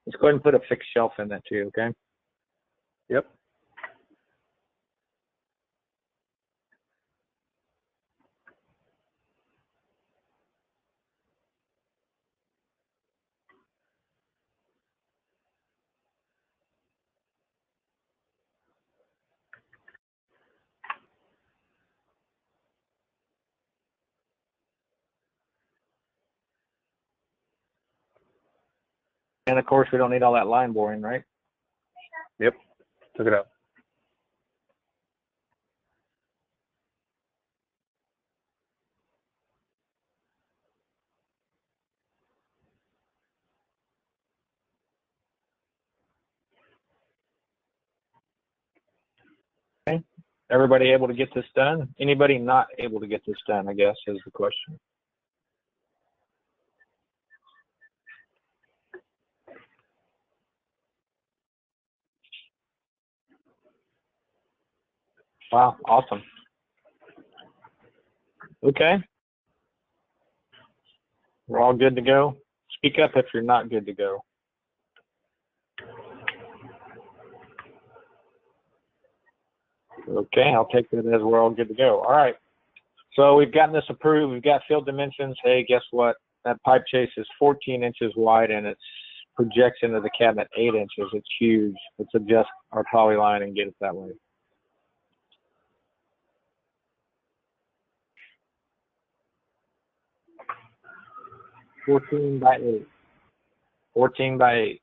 Let's go ahead and put a fixed shelf in that too, okay? Yep. And of course, we don't need all that line boring, right? Yep. Took it out. Okay. Everybody able to get this done? Anybody not able to get this done, I guess, is the question. Wow, awesome. Okay. We're all good to go. Speak up if you're not good to go. Okay, I'll take that as we're all good to go. All right. So we've gotten this approved. We've got field dimensions. Hey, guess what? That pipe chase is 14 inches wide and it projects into the cabinet 8 inches. It's huge. Let's adjust our polyline and get it that way. $14 by 8. 14 by 8.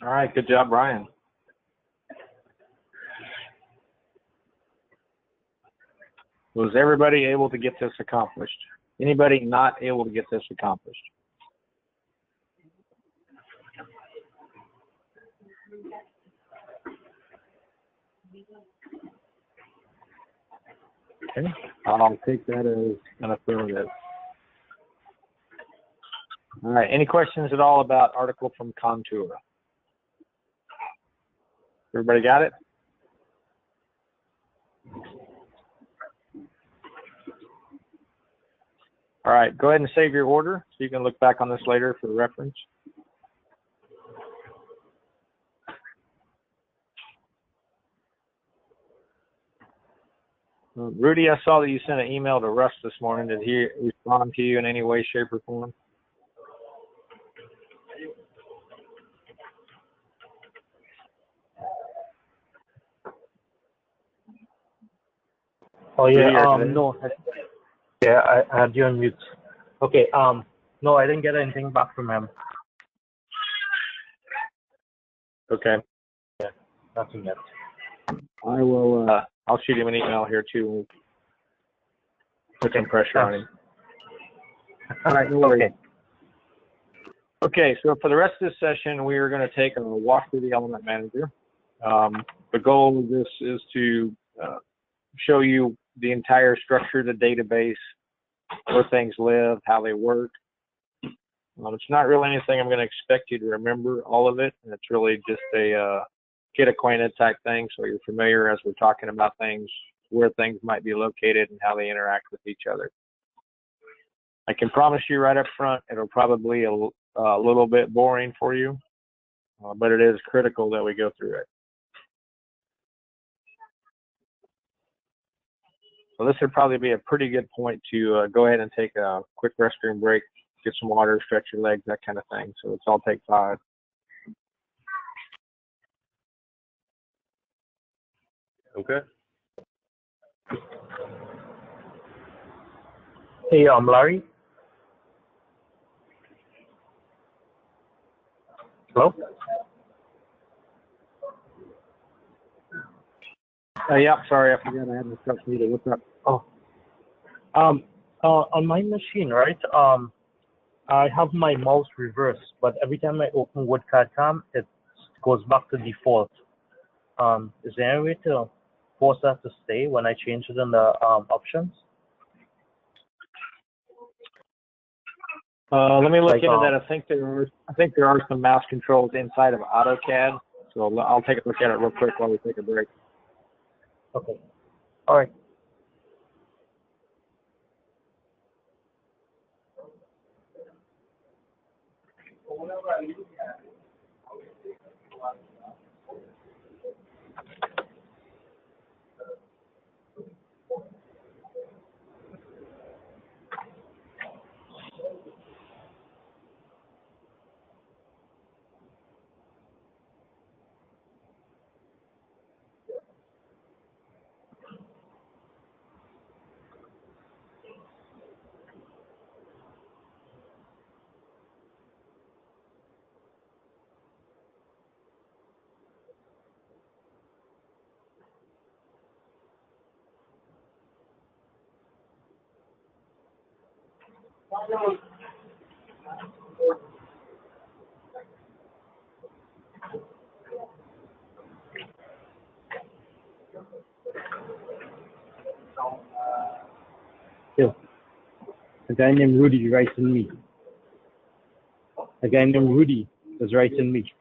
All right, good job, Brian. Was everybody able to get this accomplished? Anybody not able to get this accomplished? Okay, I'll take that as an affirmative. All right, any questions at all about article from contour? Everybody got it? All right, go ahead and save your order so you can look back on this later for reference. Rudy, I saw that you sent an email to Russ this morning. Did he respond to you in any way, shape, or form? Oh yeah, Rudy, are you there? no. Yeah, I had you on mute. Okay, no, I didn't get anything back from him. Okay. Yeah, nothing yet. I will, I'll shoot him an email here too. We'll put some pressure on him. All right, no worries. Okay, so for the rest of this session, we are going to take a walk through the element manager. The goal of this is to show you the entire structure of the database, where things live, how they work. It's not really anything I'm going to expect you to remember all of it. It's really just a get acquainted type thing, so you're familiar as we're talking about things, where things might be located and how they interact with each other. I can promise you right up front, it'll probably be a little bit boring for you, but it is critical that we go through it. So this would probably be a pretty good point to go ahead and take a quick restroom break, get some water, stretch your legs, that kind of thing. So let's all take 5. Okay. Hey, Larry. Hello? Yeah, sorry, I forgot I had my stuff needed. What's up? Oh. On my machine, right? I have my mouse reversed, but every time I open WordCAD-CAM, it goes back to default. Is there any way to force that to stay when I change it in the options? Let me look Like, into that. I think there are some mouse controls inside of AutoCAD. So I'll take a look at it real quick while we take a break. Okay. All right. Yo, a guy named Rudy writing me. A guy named Rudy was writing me.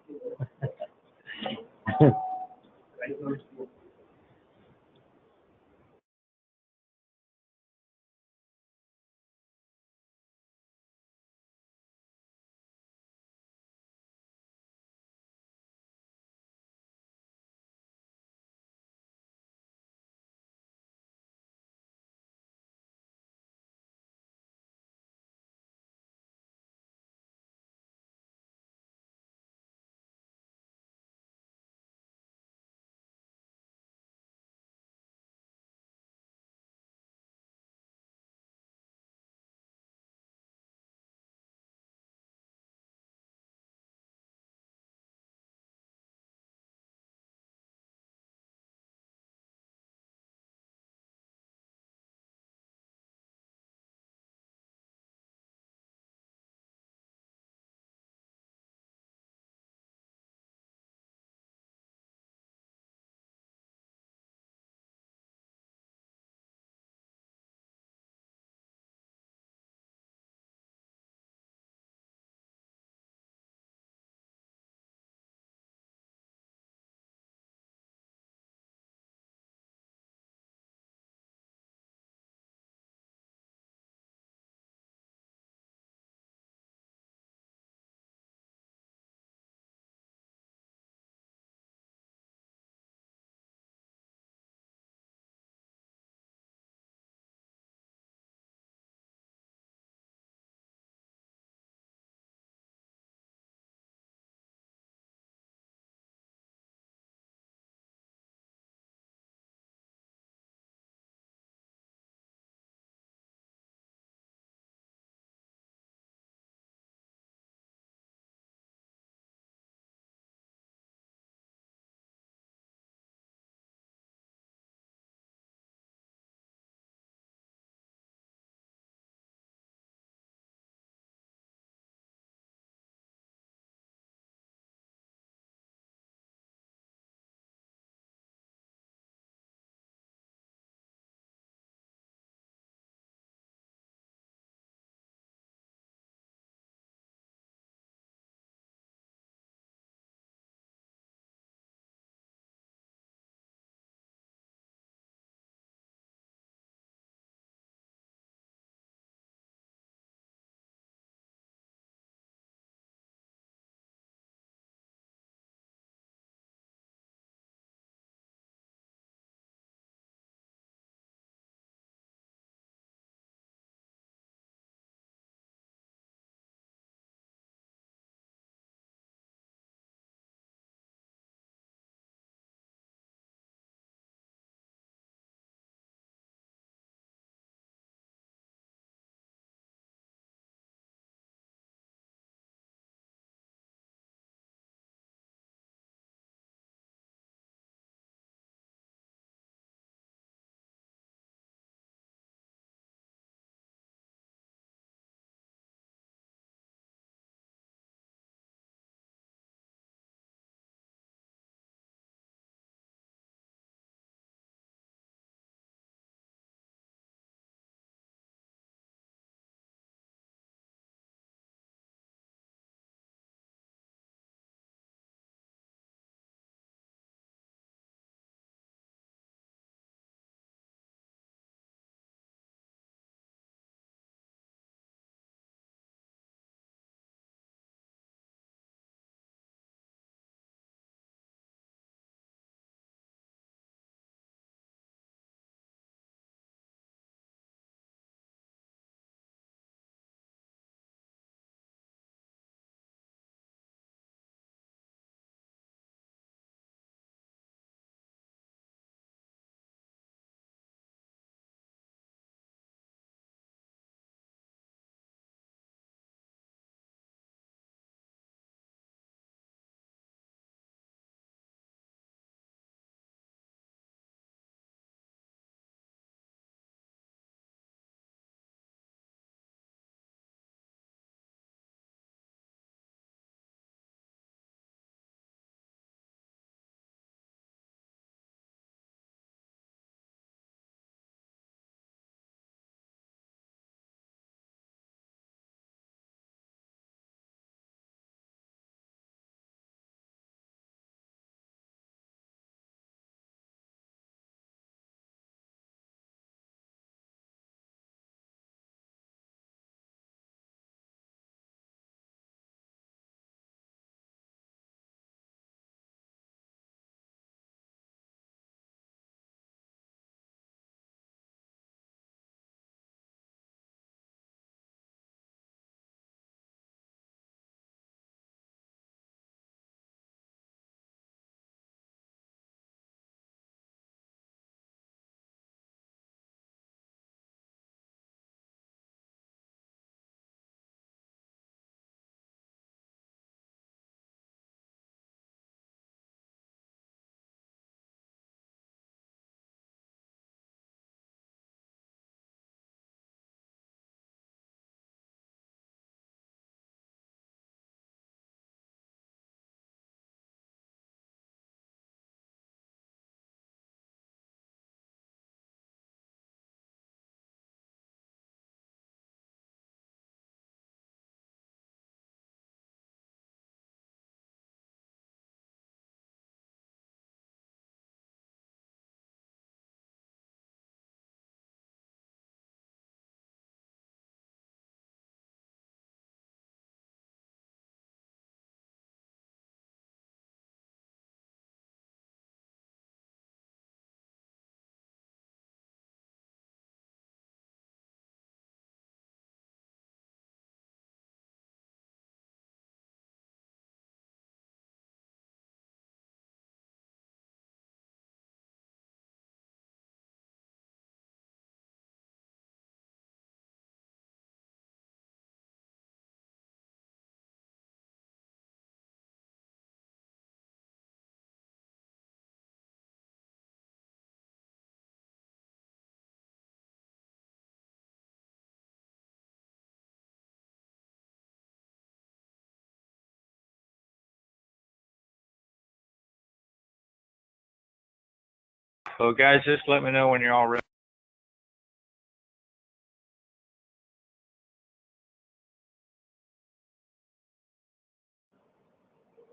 So guys, just let me know when you're all ready.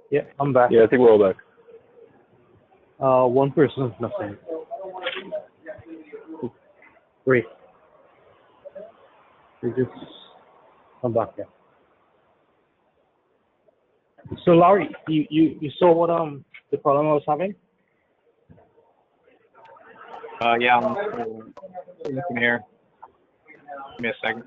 Yeah, I'm back. Yeah, I think we're all back. One person is missing. Great. We just come back here. So Larry, you saw what the problem I was having? Yeah, I'm looking here. Give me a second.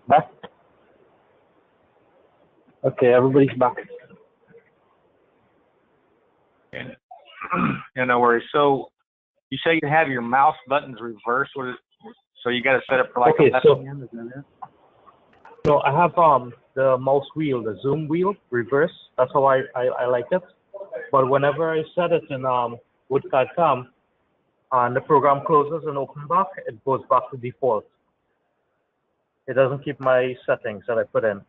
Back? Okay, everybody's back. Yeah, no worries. So you say you have your mouse buttons reversed. So you got to set it for like Okay, a left so hand, is that it? no, I have the mouse wheel, the zoom wheel, reverse. That's how I like it. But whenever I set it in WCC and the program closes and opens back, it goes back to default. It doesn't keep my settings that I put in.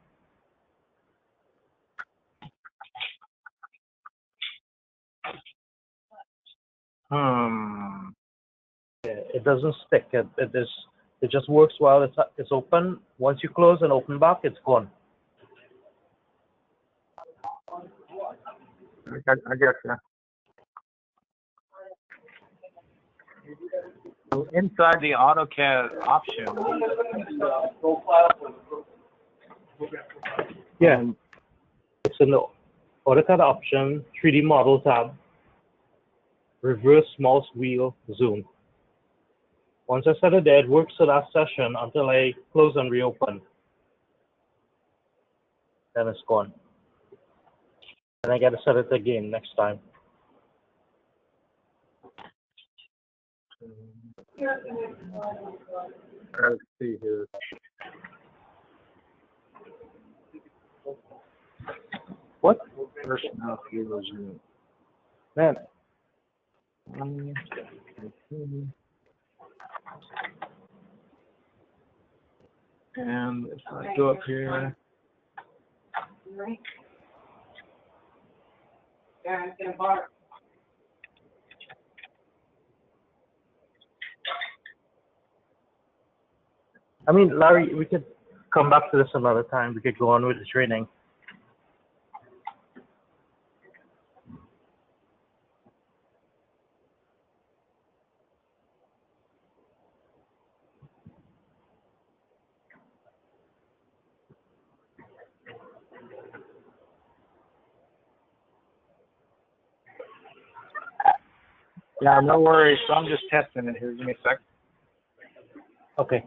Yeah, it doesn't stick. It just works while it's open. Once you close and open back, it's gone. I get you. So inside the AutoCAD option, Yeah, it's in the AutoCAD option, 3D model tab, reverse mouse wheel zoom. Once I set it there, it works for that session until I close and reopen. Then it's gone. And I got to set it again next time. let's see here. What? First mouse wheel zoom. Man, And if I go up here, I mean, Larry, we could come back to this another time. We could go on with the training. yeah, no worries. So I'm just testing it here. Give me a sec. Okay.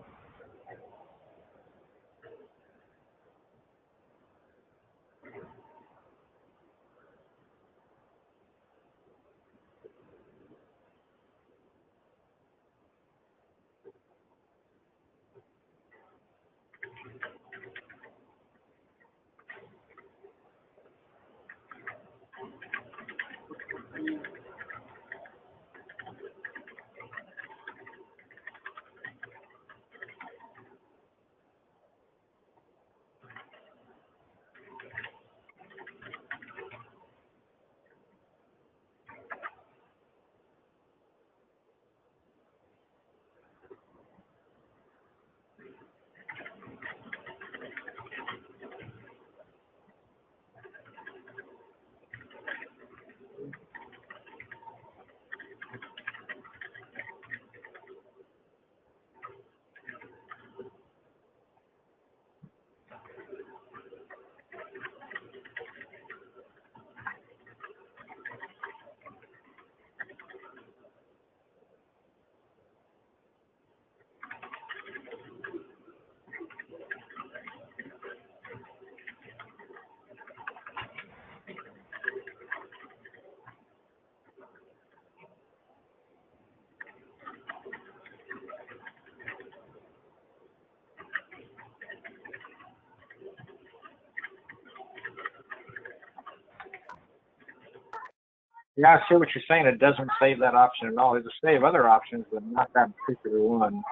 Yeah, I see what you're saying. It doesn't save that option at all. It'll save other options, but not that particular one.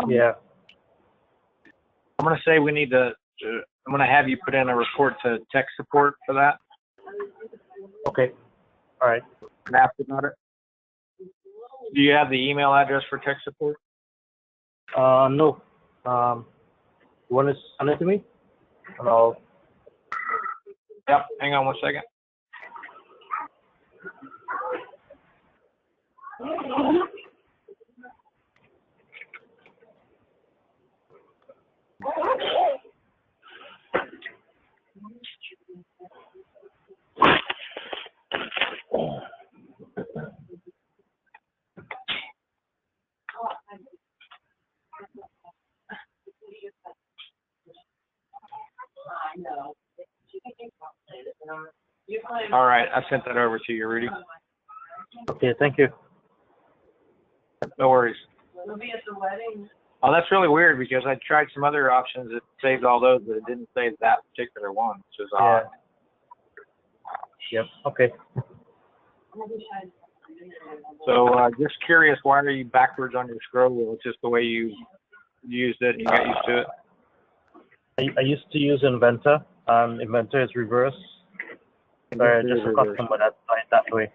Yeah. I'm going to say we need to, I'm going to have you put in a report to tech support for that. Okay. All right. And ask about it. Do you have the email address for tech support? No. You want to send it to me? And I'll. Yep. Hang on one second. All right, I sent that over to you, Rudy. Okay. Thank you. No worries. Oh, that's really weird because I tried some other options that saved all those, but it didn't save that particular one, which is odd. Yep. Okay. So just curious, why are you backwards on your scroll wheel? It's just the way you used it and you got used to it? I used to use Inventor, and Inventor is reverse. Sorry, just a customer that's like that way.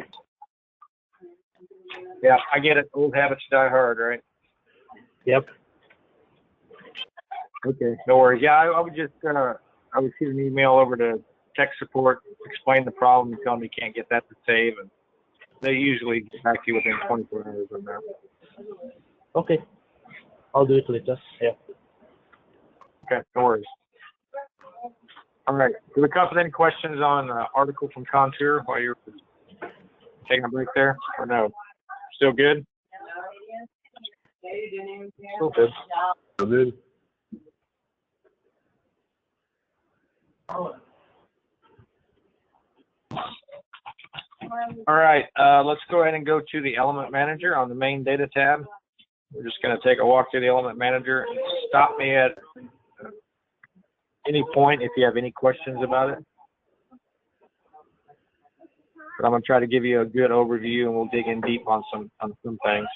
Yeah, I get it. Old habits die hard, right? Yep. Okay, no worries. Yeah, I would just I would shoot an email over to tech support, explain the problem, and tell them you can't get that to save, and they usually get back to you within 24 hours on that. Okay. I'll do it later. Yeah. Okay, no worries. All right. Do we come with any questions on the article from Contour while you're taking a break there, or no? Still good? Still good. Still good. All right, let's go ahead and go to the Element Manager on the main data tab. We're just going to take a walk through the Element Manager and stop me at any point if you have any questions about it. But I'm going to try to give you a good overview and we'll dig in deep on some things.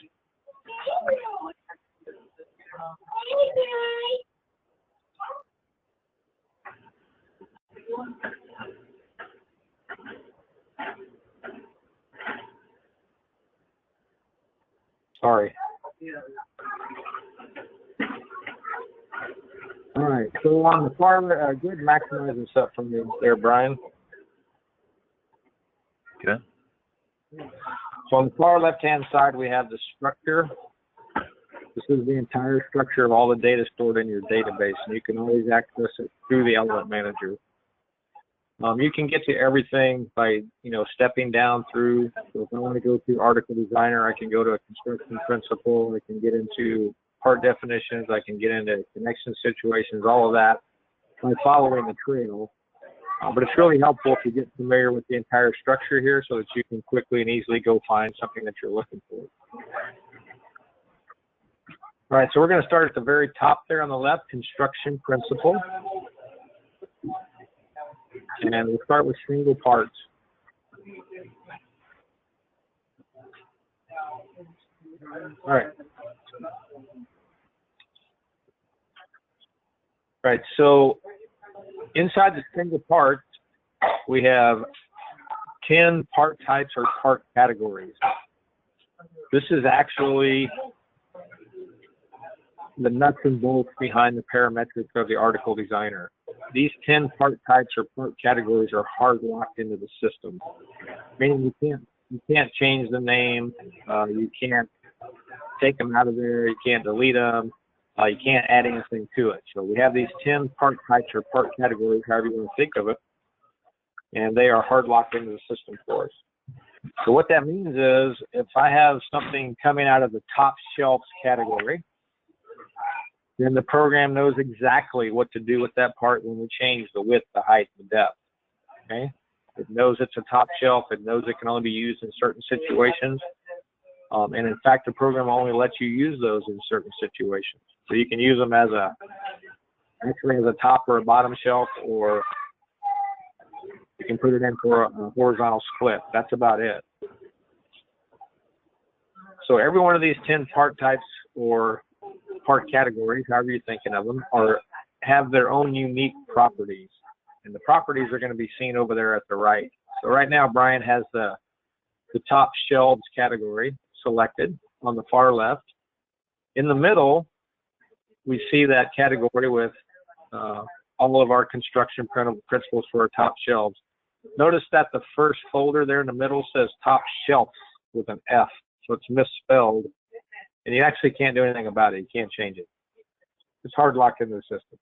Sorry. All right, so on the far, good, maximize this up from you there, Brian. Okay. So on the far left-hand side, we have the structure. This is the entire structure of all the data stored in your database, and you can always access it through the Element Manager. You can get to everything by, stepping down through. So if I want to go through Article Designer, I can go to a construction principle. I can get into part definitions. I can get into connection situations, all of that by following the trail. But it's really helpful if you get familiar with the entire structure here so that you can quickly and easily go find something that you're looking for. All right, so we're going to start at the very top there on the left, construction principle. And we'll start with single parts. All right. All right, so inside the single parts, we have 10 part types or part categories. This is actually the nuts and bolts behind the parametrics of the article designer. These 10 part types or part categories are hard locked into the system, meaning you can't change the name, you can't take them out of there, you can't delete them, you can't add anything to it. So we have these 10 part types or part categories, however you want to think of it, and they are hard locked into the system for us. So what that means is if I have something coming out of the top shelves category, then the program knows exactly what to do with that part when we change the width, the height, the depth. Okay? It knows it's a top shelf. It knows it can only be used in certain situations. And in fact, the program only lets you use those in certain situations. So you can use them as actually as a top or a bottom shelf, or you can put it in for a horizontal split. That's about it. So every one of these 10 part types or part categories, however you're thinking of them, have their own unique properties. And the properties are going to be seen over there at the right. So right now, Brian has the top shelves category selected on the far left. In the middle, we see that category with all of our construction principles for our top shelves. Notice that the first folder there in the middle says top shelf with an F, so it's misspelled, and you actually can't do anything about it. You can't change it. It's hard locked into the system.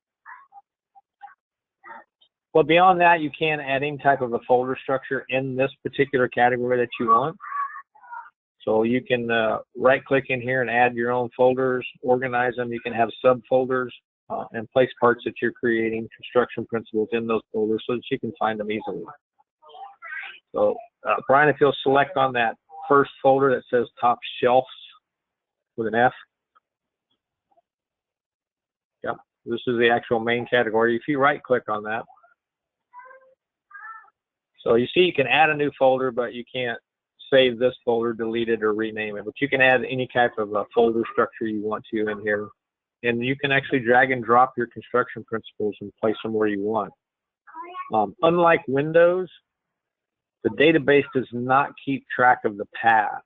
But beyond that, you can add any type of a folder structure in this particular category that you want. So you can right-click in here and add your own folders, organize them. You can have subfolders and place parts that you're creating, construction principles in those folders so that you can find them easily. So Brian, if you'll select on that first folder that says top shelves with an F. Yep, this is the actual main category. If you right-click on that, so you see you can add a new folder, but you can't save this folder, delete it, or rename it. But you can add any type of a folder structure you want to in here. And you can actually drag and drop your construction principles and place them where you want. Unlike Windows, the database does not keep track of the path.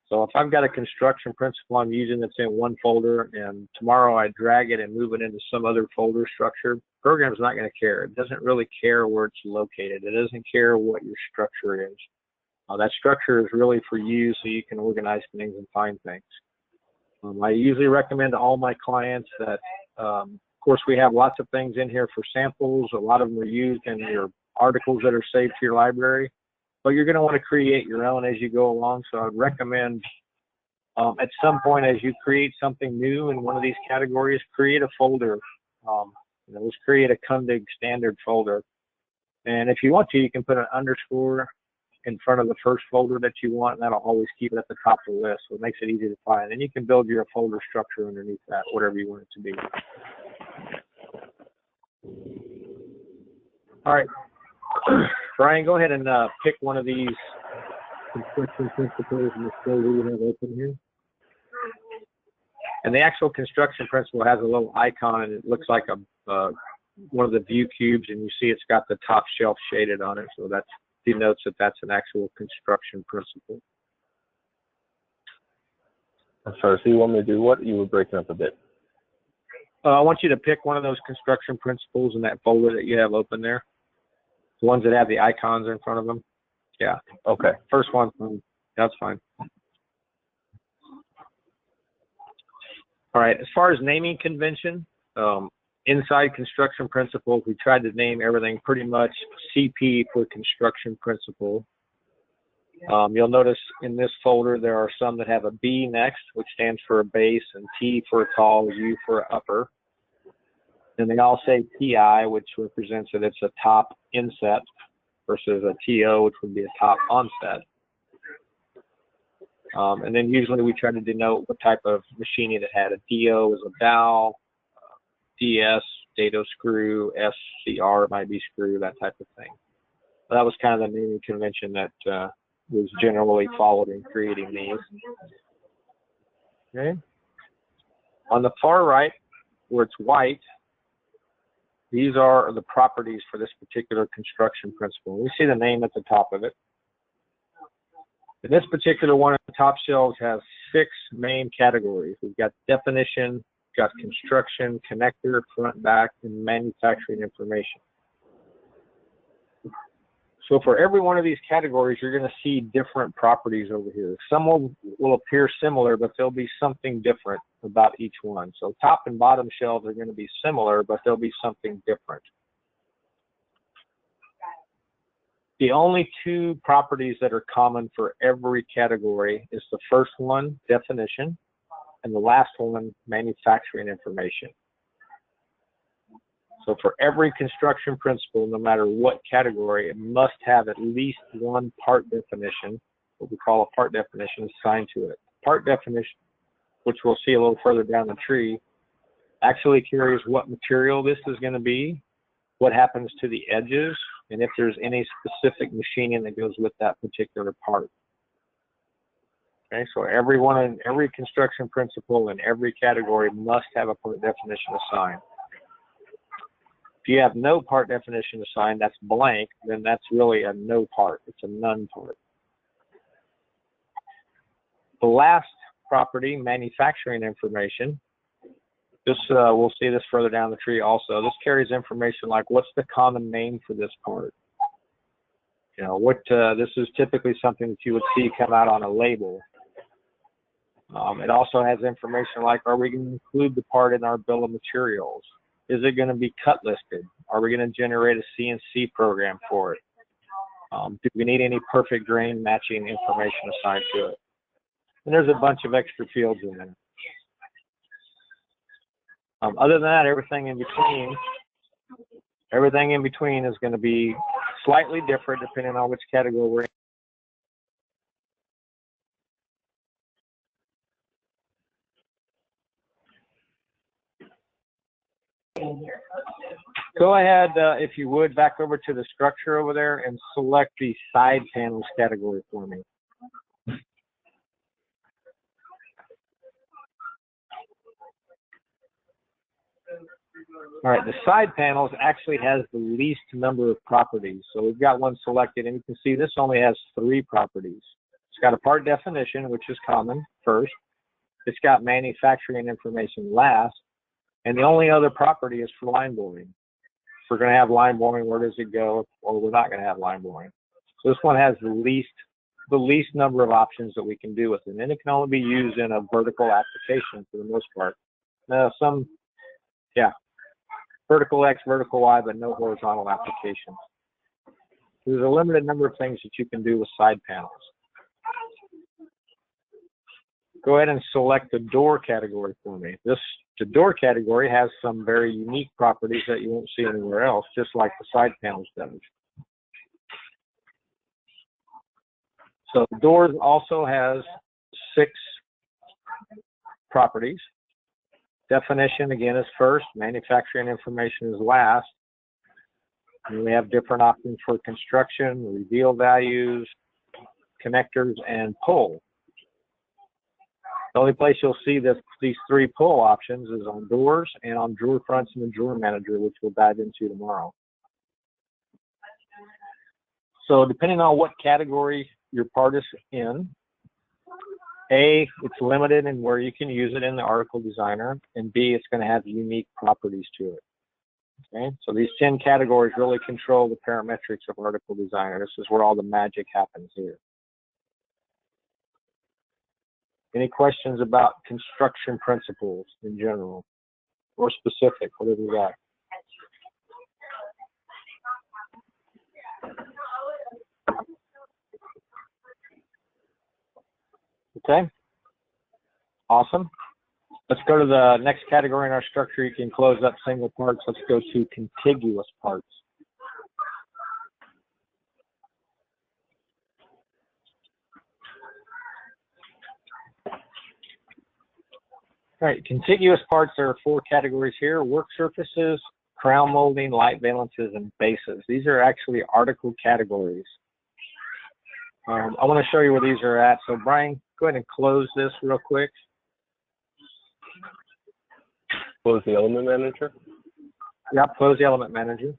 So if I've got a construction principle I'm using that's in one folder, and tomorrow I drag it and move it into some other folder structure, the program's not going to care. It doesn't really care where it's located. It doesn't care what your structure is. That structure is really for you so you can organize things and find things. I usually recommend to all my clients that, of course, we have lots of things in here for samples. A lot of them are used in your articles that are saved to your library, but you're going to want to create your own as you go along. So I'd recommend at some point as you create something new in one of these categories, create a folder. Let's create a Kundig standard folder. And if you want to, you can put an underscore in front of the first folder that you want, and that'll always keep it at the top of the list, so it makes it easy to find. And you can build your folder structure underneath that, whatever you want it to be. All right, Brian, go ahead and pick one of these construction principles in the folder you have open here. And the actual construction principle has a little icon, and it looks like one of the view cubes, and you see it's got the top shelf shaded on it, so that denotes that that's an actual construction principle. I'm sorry, so you want me to do what? You were breaking up a bit. I want you to pick one of those construction principles in that folder that you have open there. The ones that have the icons in front of them. Yeah. Okay. First one, that's fine. All right, as far as naming convention, inside construction principles, we tried to name everything pretty much CP for construction principle. You'll notice in this folder there are some that have a B next, which stands for a base, and T for a tall, U for an upper. And they all say TI, which represents that it's a top inset, versus a TO, which would be a top onset. And then usually we try to denote what type of machining it had. A DO is a dowel, DS, dado screw, SCR might be screw, that type of thing. So that was kind of the naming convention that was generally followed in creating these. Okay. On the far right, where it's white, these are the properties for this particular construction principle. We see the name at the top of it. And this particular one at the top shelves has 6 main categories. We've got definition, got construction, connector, front, back, and manufacturing information. So for every one of these categories, you're going to see different properties over here. Some will appear similar, but there'll be something different about each one. So top and bottom shelves are going to be similar, but there'll be something different. The only 2 properties that are common for every category is the first one, definition, and the last one, manufacturing information. So for every construction principle, no matter what category, it must have at least one part definition, what we call a part definition, assigned to it. Part definition, which we'll see a little further down the tree, actually carries what material this is going to be, what happens to the edges, and if there's any specific machining that goes with that particular part. Okay, so every construction principle in every category must have a part definition assigned. If you have no part definition assigned, that's blank, then that's really a no part. It's a none part. The last property, manufacturing information. This we'll see this further down the tree also. This carries information like what's the common name for this part. You know, this is typically something that you would see come out on a label. It also has information like, are we going to include the part in our bill of materials? Is it going to be cut listed? Are we going to generate a CNC program for it? Do we need any perfect grain matching information assigned to it? And there's a bunch of extra fields in there. Other than that, everything in between is going to be slightly different depending on which category we're in. Go ahead, if you would, back over to the structure over there and select the side panels category for me. All right, the side panels actually has the least number of properties. So we've got one selected, and you can see this only has 3 properties. It's got a part definition, which is common, first. It's got manufacturing information last. And the only other property is for line boring. If we're going to have line boring, where does it go? Or we're not going to have line boring. So this one has the least number of options that we can do with it. And it can only be used in a vertical application for the most part. Vertical X, vertical Y, but no horizontal applications. There's a limited number of things that you can do with side panels. Go ahead and select the door category for me. The door category has some very unique properties that you won't see anywhere else, just like the side panels does. So doors also has 6 properties. Definition, again, is first. Manufacturing information is last. And we have different options for construction, reveal values, connectors, and pull. The only place you'll see these 3 pull options is on doors and on drawer fronts and the drawer manager, which we'll dive into tomorrow. So depending on what category your part is in, A, it's limited in where you can use it in the article designer, and B, it's going to have unique properties to it. Okay, so these 10 categories really control the parametrics of article designer. This is where all the magic happens here. Any questions about construction principles in general or specific, whatever you got? Okay, awesome. Let's go to the next category in our structure. You can close up single parts. Let's go to contiguous parts. All right, contiguous parts, there are 4 categories here: work surfaces, crown molding, light valences, and bases. These are actually article categories. I want to show you where these are at. So Brian, go ahead and close this real quick. Close the element manager? Yep, close the element manager.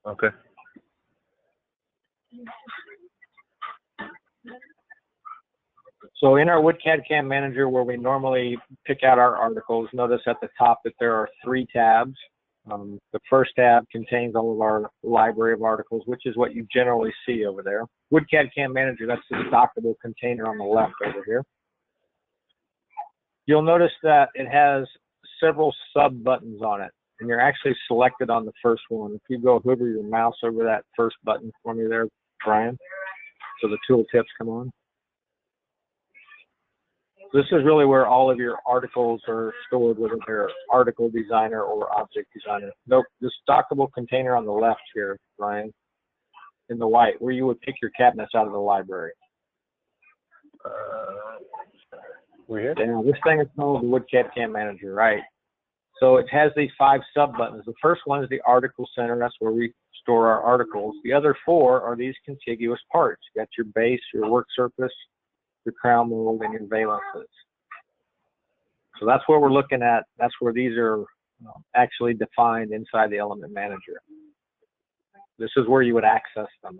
Okay. So in our WoodCAD-CAM manager, where we normally pick out our articles, notice at the top that there are 3 tabs. The first tab contains all of our library of articles, which is what you generally see over there. WoodCAD-CAM manager, that's the dockable container on the left over here. You'll notice that it has several sub buttons on it, and you're actually selected on the first one. If you go hover your mouse over that first button for me there, Brian, so the tooltips come on. This is really where all of your articles are stored, whether they're article designer or object designer. Nope, this dockable container on the left here, Brian, in the white, where you would pick your cabinets out of the library. We're here? Yeah, this thing is called the WoodCAD-CAM manager, right? So it has these 5 sub buttons. The first one is the article center. That's where we store our articles. The other 4 are these contiguous parts. You got your base, your work surface, your crown mold, and your valences. So that's where we're looking at. That's where these are actually defined inside the element manager. This is where you would access them.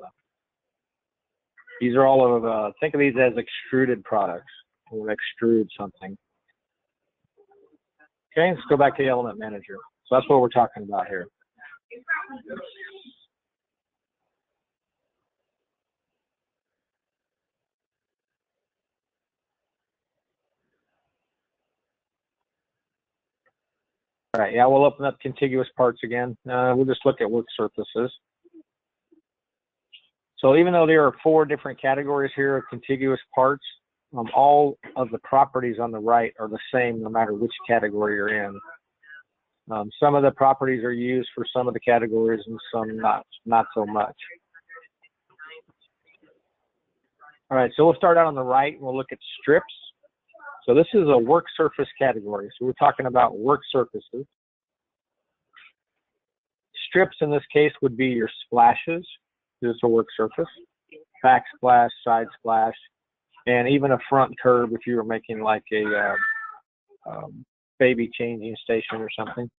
These are all of, think of these as extruded products. We'll extrude something. Okay, let's go back to the element manager. So that's what we're talking about here. All right, yeah, we'll open up contiguous parts again. We'll just look at work surfaces. So even though there are 4 different categories here of contiguous parts, all of the properties on the right are the same no matter which category you're in. Some of the properties are used for some of the categories and some not so much. All right, so we'll start out on the right and we'll look at strips. So this is a work surface category. So we're talking about work surfaces. Strips in this case would be your splashes. This is a work surface. Backsplash, side splash, and even a front curb if you were making like a baby changing station or something.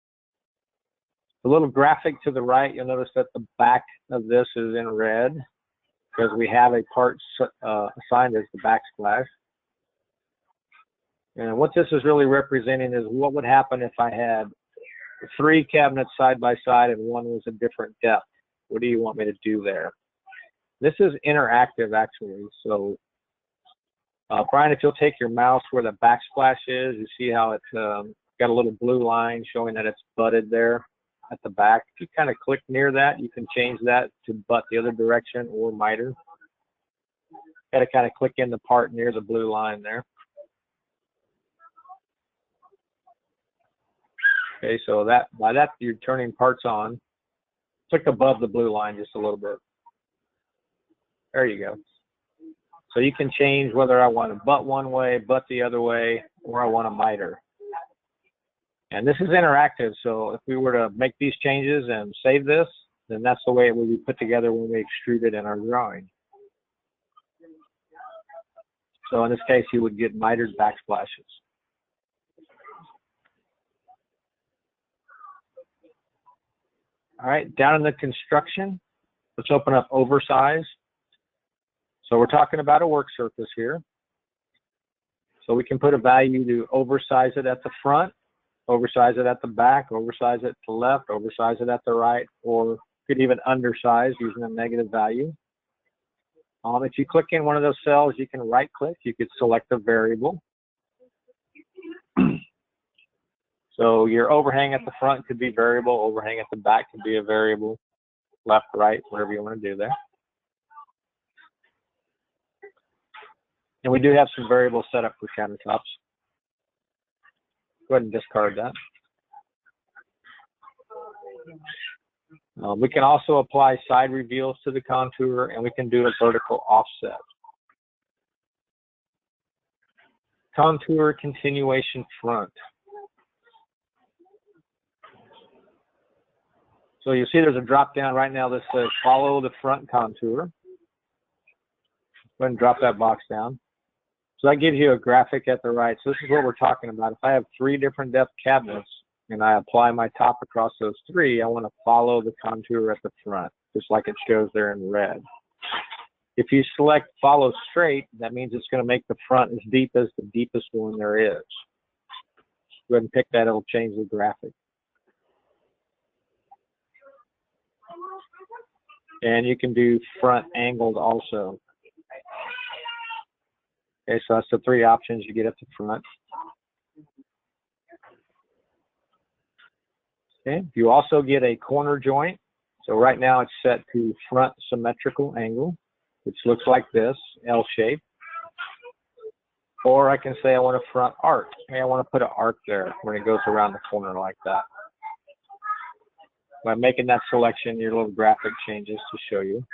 A little graphic to the right, you'll notice that the back of this is in red because we have a part assigned as the backsplash. And what this is really representing is what would happen if I had 3 cabinets side by side and one was a different depth. What do you want me to do there? This is interactive actually. So Brian, if you'll take your mouse where the backsplash is, you see how it's got a little blue line showing that it's butted there at the back. If you kind of click near that, you can change that to butt the other direction or miter. Got to kind of click in the part near the blue line there. Okay, so that by that you're turning parts on. Click above the blue line just a little bit. There you go. So you can change whether I want to butt one way, butt the other way, or I want to miter. And this is interactive, so if we were to make these changes and save this, then that's the way it will be put together when we extrude it in our drawing. So in this case, you would get mitered backsplashes. All right, down in the construction, let's open up oversize. So we're talking about a work surface here. So we can put a value to oversize it at the front, oversize it at the back, oversize it to the left, oversize it at the right, or you could even undersize using a negative value. If you click in one of those cells, you can right click, you could select a variable. So your overhang at the front could be variable, overhang at the back could be a variable, left, right, whatever you want to do there. And we do have some variables set up for countertops. Go ahead and discard that. We can also apply side reveals to the contour, and we can do a vertical offset. Contour continuation front. So you see there's a drop down right now that says follow the front contour. Go ahead and drop that box down. So that gives you a graphic at the right. So this is what we're talking about. If I have 3 different depth cabinets and I apply my top across those 3, I want to follow the contour at the front, just like it shows there in red. If you select follow straight, that means it's going to make the front as deep as the deepest one there is. Go ahead and pick that, it'll change the graphic. And you can do front angled also. Okay, so that's the 3 options you get at the front. Okay, you also get a corner joint. So right now it's set to front symmetrical angle, which looks like this, L shape. Or I can say I want a front arc. Okay, I want to put an arc there when it goes around the corner like that. By making that selection, your little graphic changes to show you.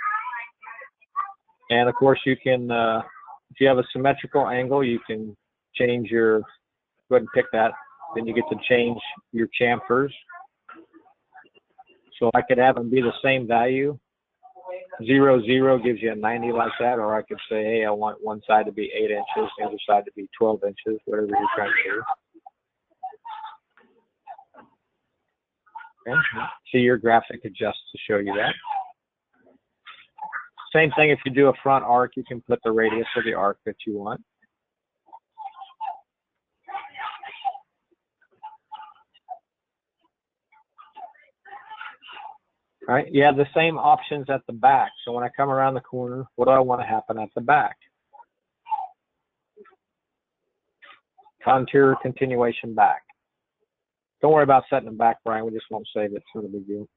And of course you can, if you have a symmetrical angle, you can change your, go ahead and pick that. Then you get to change your chamfers. So I could have them be the same value. 0, 0 gives you a 90 like that, or I could say, hey, I want one side to be 8 inches, the other side to be 12 inches, whatever you're trying to do. Okay. See your graphic adjusts to show you that. Same thing if you do a front arc, you can put the radius of the arc that you want. All right, you have the same options at the back. So when I come around the corner, what do I want to happen at the back? Contour continuation back. Don't worry about setting them back, Brian. We just won't save it. It's not a big deal.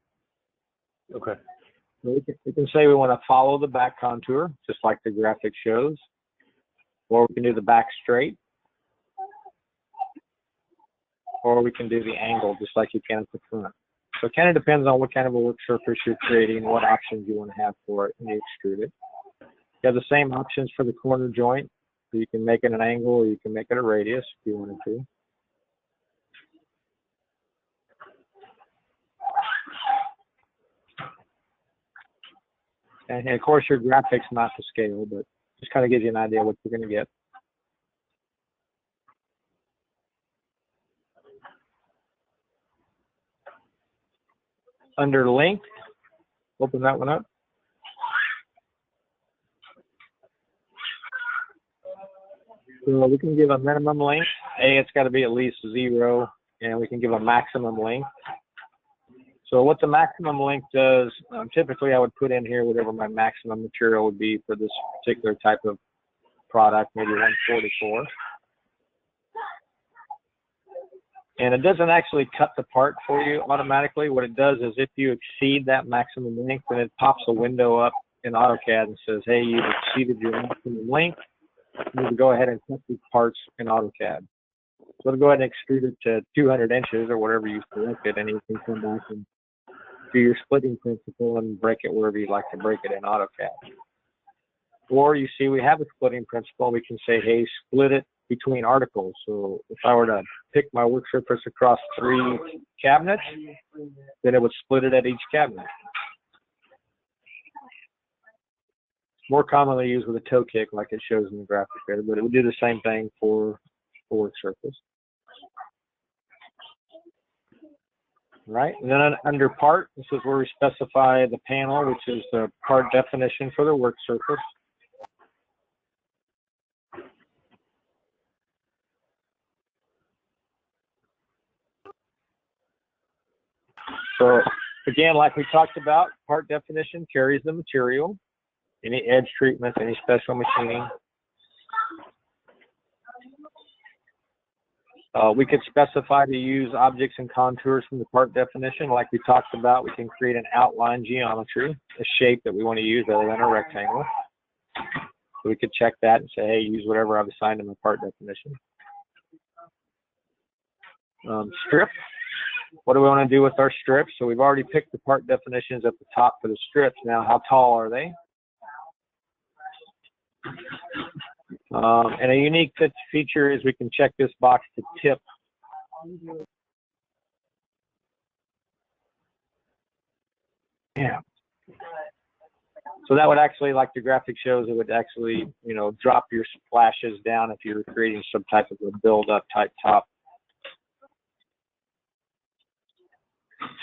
Okay. We can say we want to follow the back contour, just like the graphic shows. Or we can do the back straight. Or we can do the angle, just like you can at the front. So it kind of depends on what kind of a work surface you're creating, what options you want to have for it, and you extrude it. You have the same options for the corner joint. So you can make it an angle, or you can make it a radius if you wanted to. And of course, your graphics not to scale, but just kind of gives you an idea what you're going to get. Under length, open that one up. So we can give a minimum length. It's got to be at least 0, and we can give a maximum length. So what the maximum length does, typically I would put in here whatever my maximum material would be for this particular type of product, maybe 144. And it doesn't actually cut the part for you automatically. What it does is if you exceed that maximum length, then it pops a window up in AutoCAD and says, hey, you've exceeded your maximum length. You need to go ahead and cut these parts in AutoCAD. So it'll go ahead and extrude it to 200 inches or whatever you selected, and you can come back and do your splitting principle and break it wherever you'd like to break it in AutoCAD. Or you see we have a splitting principle. We can say, hey, split it between articles. So if I were to pick my work surface across 3 cabinets, then it would split it at each cabinet. It's more commonly used with a toe kick like it shows in the graphic there, but it would do the same thing for work surface. Right, and then under part, this is where we specify the panel, which is the part definition for the work surface. So again, like we talked about, part definition carries the material, any edge treatments, any special machining. We could specify to use objects and contours from the part definition. Like we talked about, we can create an outline geometry, a shape that we want to use other than a rectangle. So we could check that and say, hey, use whatever I've assigned in my part definition. Strip. What do we want to do with our strips? So we've already picked the part definitions at the top for the strips. Now, how tall are they? And a unique feature is we can check this box to tip. Yeah. So that would actually, like the graphic shows, it would actually, you know, drop your splashes down if you're creating some type of a build-up type top.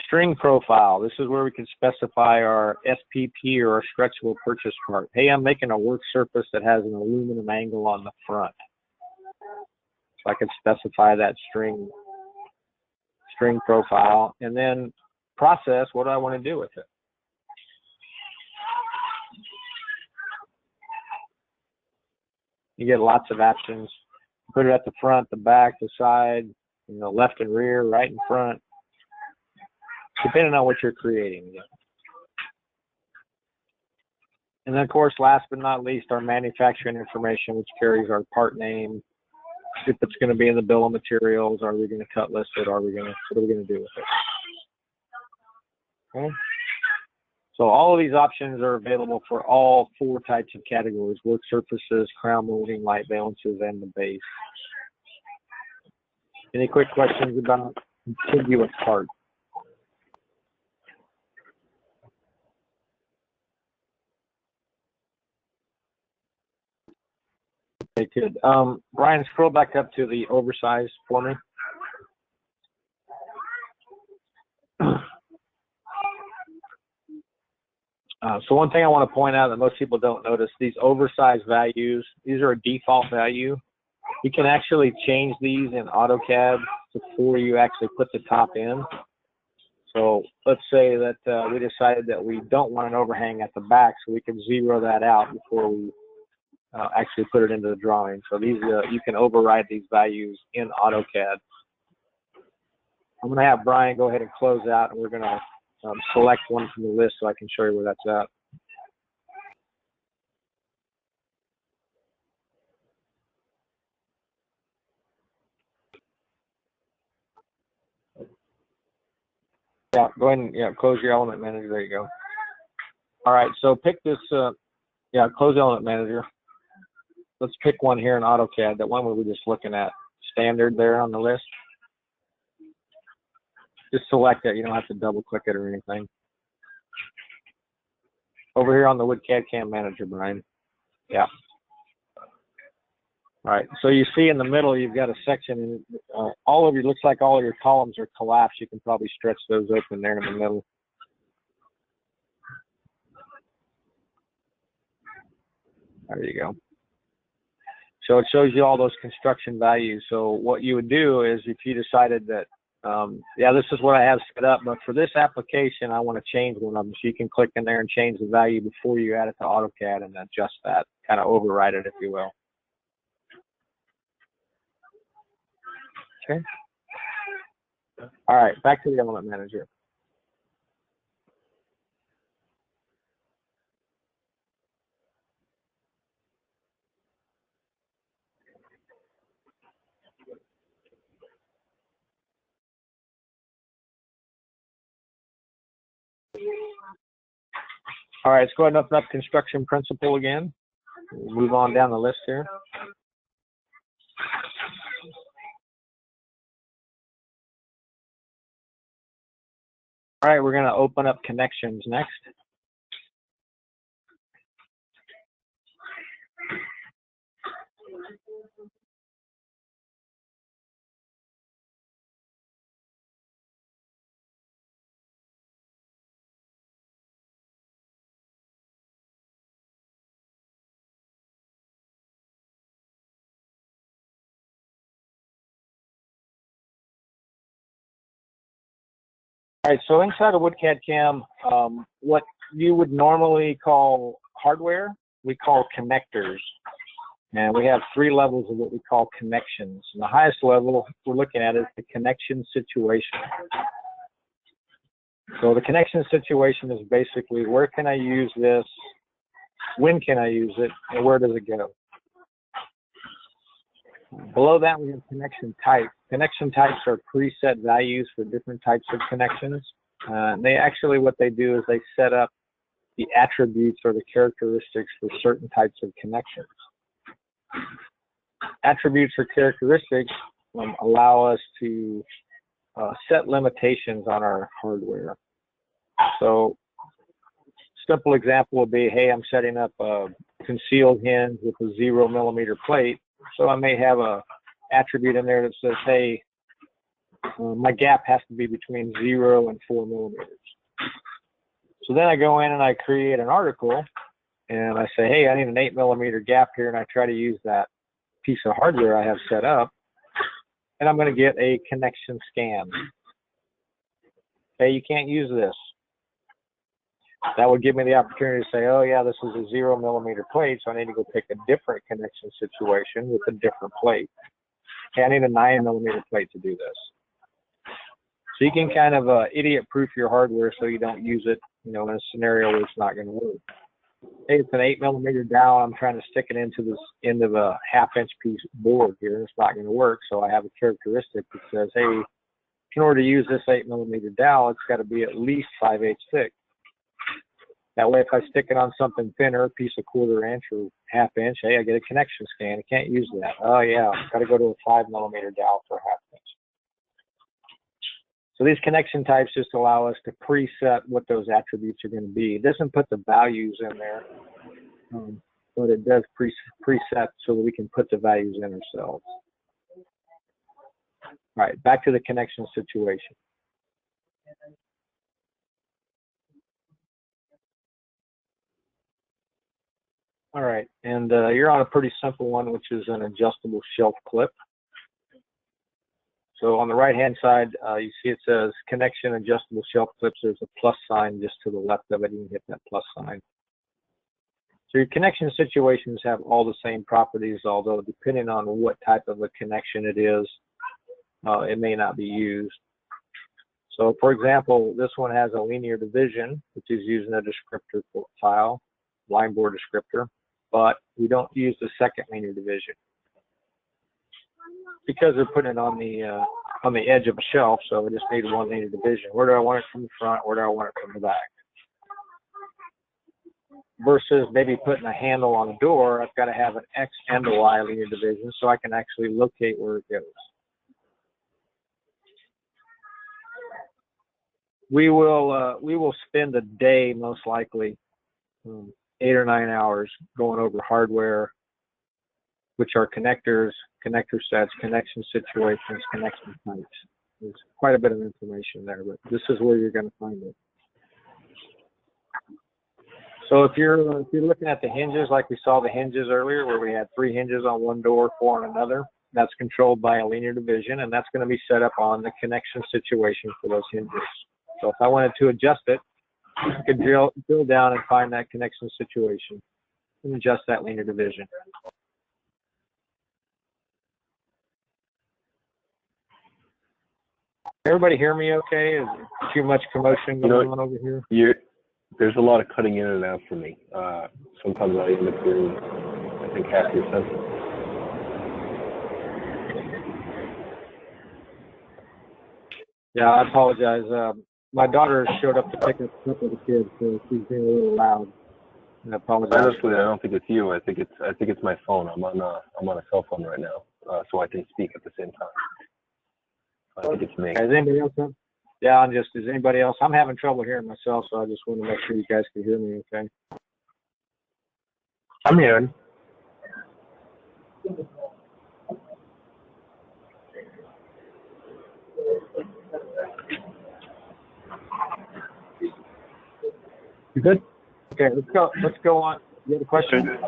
String profile. This is where we can specify our SPP or our stretchable purchase part. Hey, I'm making a work surface that has an aluminum angle on the front. So I can specify that string profile. And then process, what do I want to do with it? You get lots of options. Put it at the front, the back, the side, you know, left and rear, right and front, depending on what you're creating. And then, of course, last but not least, our manufacturing information, which carries our part name, if it's going to be in the bill of materials, are we going to cut list it, what are we going to do with it? Okay. So all of these options are available for all 4 types of categories: work surfaces, crown molding, light valances, and the base. Any quick questions about contiguous parts? Okay, good. Brian, scroll back up to the oversized for me. So one thing I want to point out that most people don't notice, these oversized values, these are a default value. You can actually change these in AutoCAD before you actually put the top in. So let's say that we decided that we don't want an overhang at the back, so we can zero that out before we actually put it into the drawing. So these you can override these values in AutoCAD. I'm going to have Brian go ahead and close out, and we're going to select one from the list so I can show you where that's at. Yeah, go ahead and close your element manager. There you go. All right, so pick this, close element manager. Let's pick one here in AutoCAD, that one we were just looking at, standard there on the list. Just select it, you don't have to double click it or anything. Over here on the Wood CAD/CAM manager, Brian. Yeah. All right, so you see in the middle, you've got a section, and looks like all of your columns are collapsed. You can probably stretch those open there in the middle. There you go. So it shows you all those construction values. So what you would do is if you decided that, this is what I have set up, but for this application, I want to change one of them. So you can click in there and change the value before you add it to AutoCAD and adjust that, kind of override it, if you will. Okay. All right, back to the element manager. All right, let's go ahead and open up construction principle again. We'll move on down the list here. All right, we're going to open up connections next. All right, so inside of Wood CAD/CAM, what you would normally call hardware, we call connectors. And we have 3 levels of what we call connections. And the highest level we're looking at is the connection situation. So the connection situation is basically, where can I use this, when can I use it, and where does it go? Below that, we have connection type. Connection types are preset values for different types of connections. What they do is they set up the attributes or the characteristics for certain types of connections. Attributes or characteristics allow us to set limitations on our hardware. So, simple example would be, hey, I'm setting up a concealed hinge with a 0 millimeter plate. So I may have a attribute in there that says, hey, my gap has to be between 0 and 4 millimeters. So then I go in and I create an article and I say, hey, I need an 8 millimeter gap here, and I try to use that piece of hardware I have set up, and I'm going to get a connection scan. Hey, you can't use this. That would give me the opportunity to say, oh yeah, this is a 0 millimeter plate, so I need to go pick a different connection situation with a different plate. Okay, I need a 9 millimeter plate to do this. So you can kind of idiot-proof your hardware so you don't use it, in a scenario where it's not going to work. Hey, it's an 8 millimeter dowel. I'm trying to stick it into this end of a 1/2 inch piece board here, and it's not going to work. So I have a characteristic that says, hey, in order to use this 8 millimeter dowel, it's got to be at least 5/8 thick. That way, if I stick it on something thinner, a piece of 1/4 inch or 1/2 inch, hey, I get a connection scan. I can't use that. Oh yeah, I've got to go to a 5 millimeter dowel for a 1/2 inch. So these connection types just allow us to preset what those attributes are going to be. It doesn't put the values in there. but it does preset so that we can put the values in ourselves. All right, back to the connection situation. All right, and you're on a pretty simple one, which is an adjustable shelf clip. So on the right-hand side, you see it says connection adjustable shelf clips. There's a plus sign just to the left of it. You can hit that plus sign. So your connection situations have all the same properties, although depending on what type of a connection it is, it may not be used. So for example, this one has a linear division, which is using a descriptor file, line bore descriptor, but we don't use the second linear division because they're putting it on the edge of a shelf, so we just need one linear division. Where do I want it from the front? Where do I want it from the back? Versus maybe putting a handle on a door, I've got to have an X and a Y linear division so I can actually locate where it goes. We will spend a day, most likely, 8 or 9 hours going over hardware, which are connectors, connector sets, connection situations, connection types. There's quite a bit of information there, but this is where you're going to find it. So if you're looking at the hinges, like we saw the hinges earlier, where we had 3 hinges on one door, 4 on another, that's controlled by a linear division, and that's going to be set up on the connection situation for those hinges. So if I wanted to adjust it, I could drill down and find that connection situation and adjust that linear division. Everybody hear me okay? Is there too much commotion going on over here? There's a lot of cutting in and out for me. Sometimes I end up hearing, I think, half your sentence. Yeah, I apologize. My daughter showed up to pick up a couple of the kids, so she's being a little loud. I apologize. Honestly, I don't think it's you. I think it's my phone. I'm on a cell phone right now, so I can speak at the same time. I think it's me. Is anybody else? Yeah, is anybody else? I'm having trouble hearing myself, so I just want to make sure you guys can hear me okay. I'm hearing. You good? Okay, let's go on. You have a question?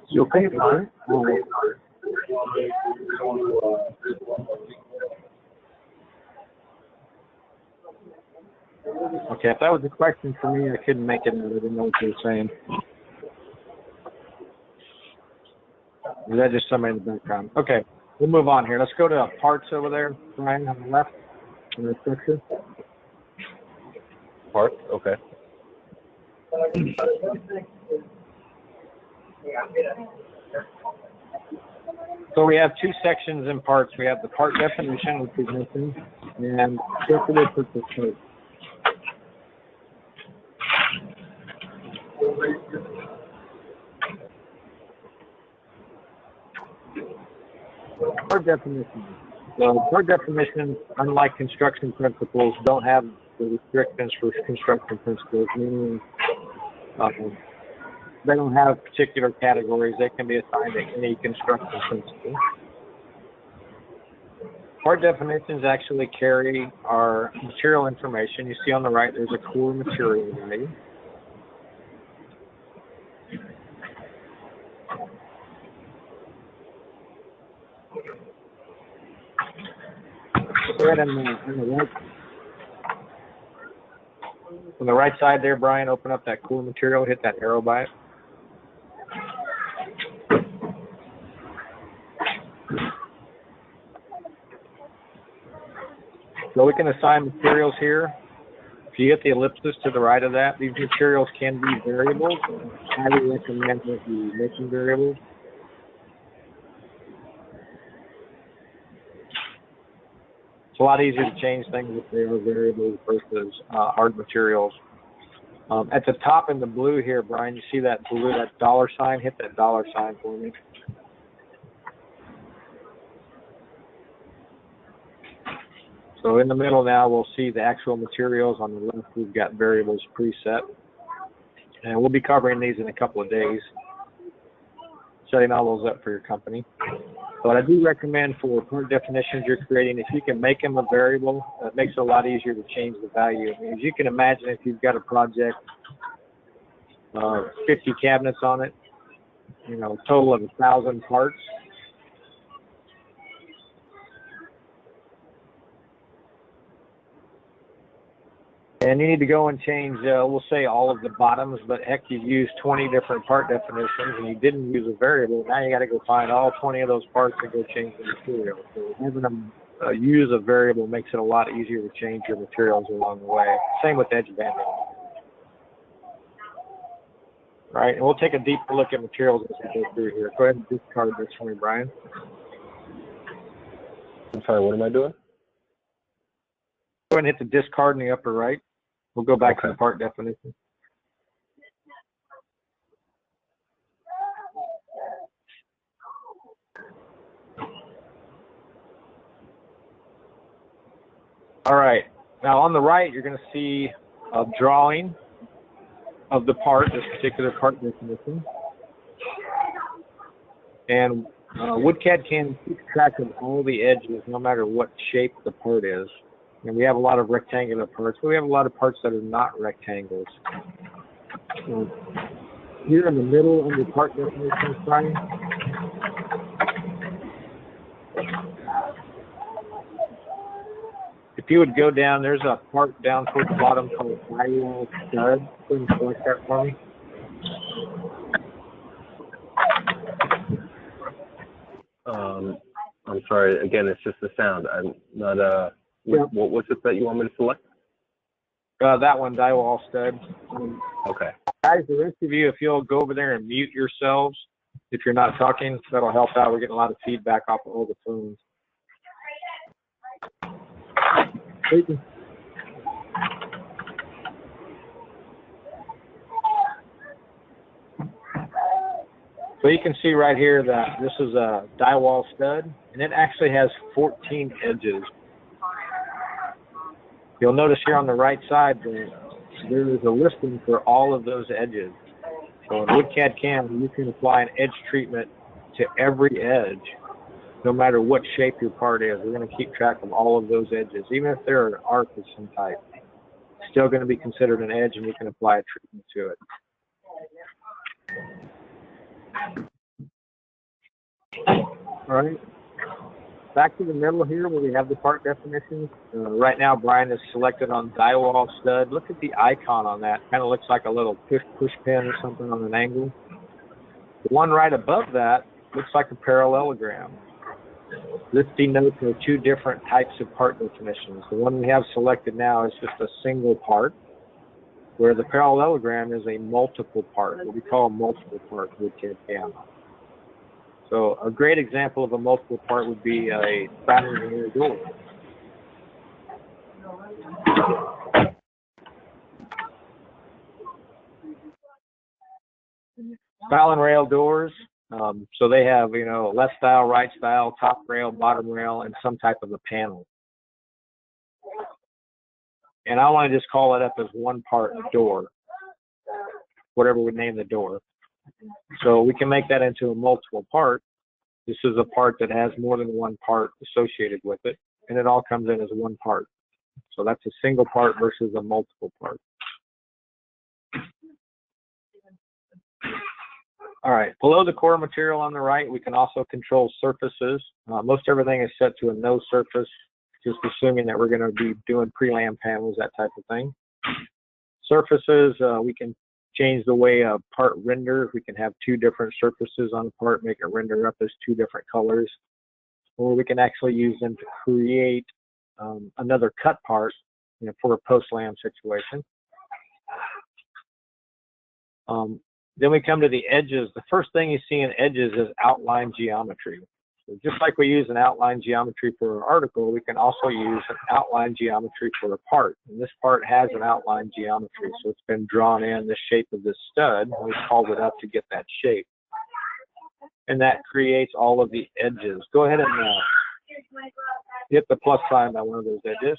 You okay? Okay, if that was a question for me, I couldn't make it out. I didn't know what you were saying. Was that just somebody in the background? Okay, we'll move on here. Let's go to parts over there, Brian, on the left in the structure. Parts? Okay. So we have 2 sections in parts. We have the part definition, which is missing, and interpreted purpose code. Part definition. So part definitions, unlike construction principles, don't have the restrictions for construction principles, meaning they don't have particular categories. They can be assigned to any construction principle. Part definitions actually carry our material information. You see on the right, there's a core material value. Go ahead and on the right side there, Brian, open up that core material, hit that arrow by it. So we can assign materials here. If you hit the ellipsis to the right of that, these materials can be variables. I highly recommend that you make them variables. It's a lot easier to change things if they are variables versus hard materials. At the top in the blue here, Brian, you see that blue, that dollar sign? Hit that dollar sign for me. So So in the middle now, we'll see the actual materials. On the left, we've got variables preset. And we'll be covering these in a couple of days, setting all those up for your company. But I do recommend for part definitions you're creating, if you can make them a variable, it makes it a lot easier to change the value. I mean, as you can imagine, if you've got a project, 50 cabinets on it, you know, a total of 1,000 parts. And you need to go and change, we'll say all of the bottoms, but heck, you've used 20 different part definitions and you didn't use a variable. Now you got to go find all 20 of those parts and go change the material. So having them use a variable makes it a lot easier to change your materials along the way. Same with edge banding. Right, and we'll take a deeper look at materials as we go through here. Go ahead and discard this for me, Brian. I'm sorry, what am I doing? Go ahead and hit the discard in the upper right. We'll go back to the part definition. All right, now on the right, you're going to see a drawing of the part, this particular part definition. And WoodCAD can keep track of all the edges no matter what shape the part is. And we have a lot of rectangular parts, but we have a lot of parts that are not rectangles. So here in the middle under part definition, Brian, if you would go down, there's a part down towards the bottom called drywall stud. Go ahead and select that for me. I'm sorry, again, it's just the sound. I'm not, what's it that you want me to select? That one, drywall stud. Okay. Guys, the rest of you, if you'll go over there and mute yourselves, if you're not talking, that'll help out. We're getting a lot of feedback off of all the phones. So you can see right here that this is a drywall stud, and it actually has 14 edges. You'll notice here on the right side there is a listing for all of those edges. So in WoodCAD CAM, you can apply an edge treatment to every edge, no matter what shape your part is. We're going to keep track of all of those edges, even if they're an arc of some type. It's still going to be considered an edge, and we can apply a treatment to it. All right. Back to the middle here where we have the part definitions. Right now, Brian is selected on drywall stud. Look at the icon on that. Kind of looks like a little push pin or something on an angle. The one right above that looks like a parallelogram. This denotes there are two different types of part definitions. The one we have selected now is just a single part, where the parallelogram is a multiple part, what we call a multiple part with WoodCAD CAM. So a great example of a multiple part would be a spiraling rail door. Spiraling rail doors, so they have, you know, left style, right style, top rail, bottom rail, and some type of a panel. And I want to just call it up as one part door, whatever we name the door. So we can make that into a multiple part. This is a part that has more than one part associated with it, and it all comes in as one part. So that's a single part versus a multiple part. All right, below the core material on the right, we can also control surfaces. Most everything is set to a no surface, just assuming that we're going to be doing pre-lam panels, that type of thing. Surfaces, we can change the way a part renders. We can have two different surfaces on a part, make it render up as two different colors. Or we can actually use them to create another cut part, you know, for a post-lam situation. Then we come to the edges. The first thing you see in edges is outline geometry. So just like we use an outline geometry for an article, we can also use an outline geometry for a part. And this part has an outline geometry, so it's been drawn in the shape of this stud, and we called it up to get that shape. And that creates all of the edges. Go ahead and hit the plus sign by one of those edges.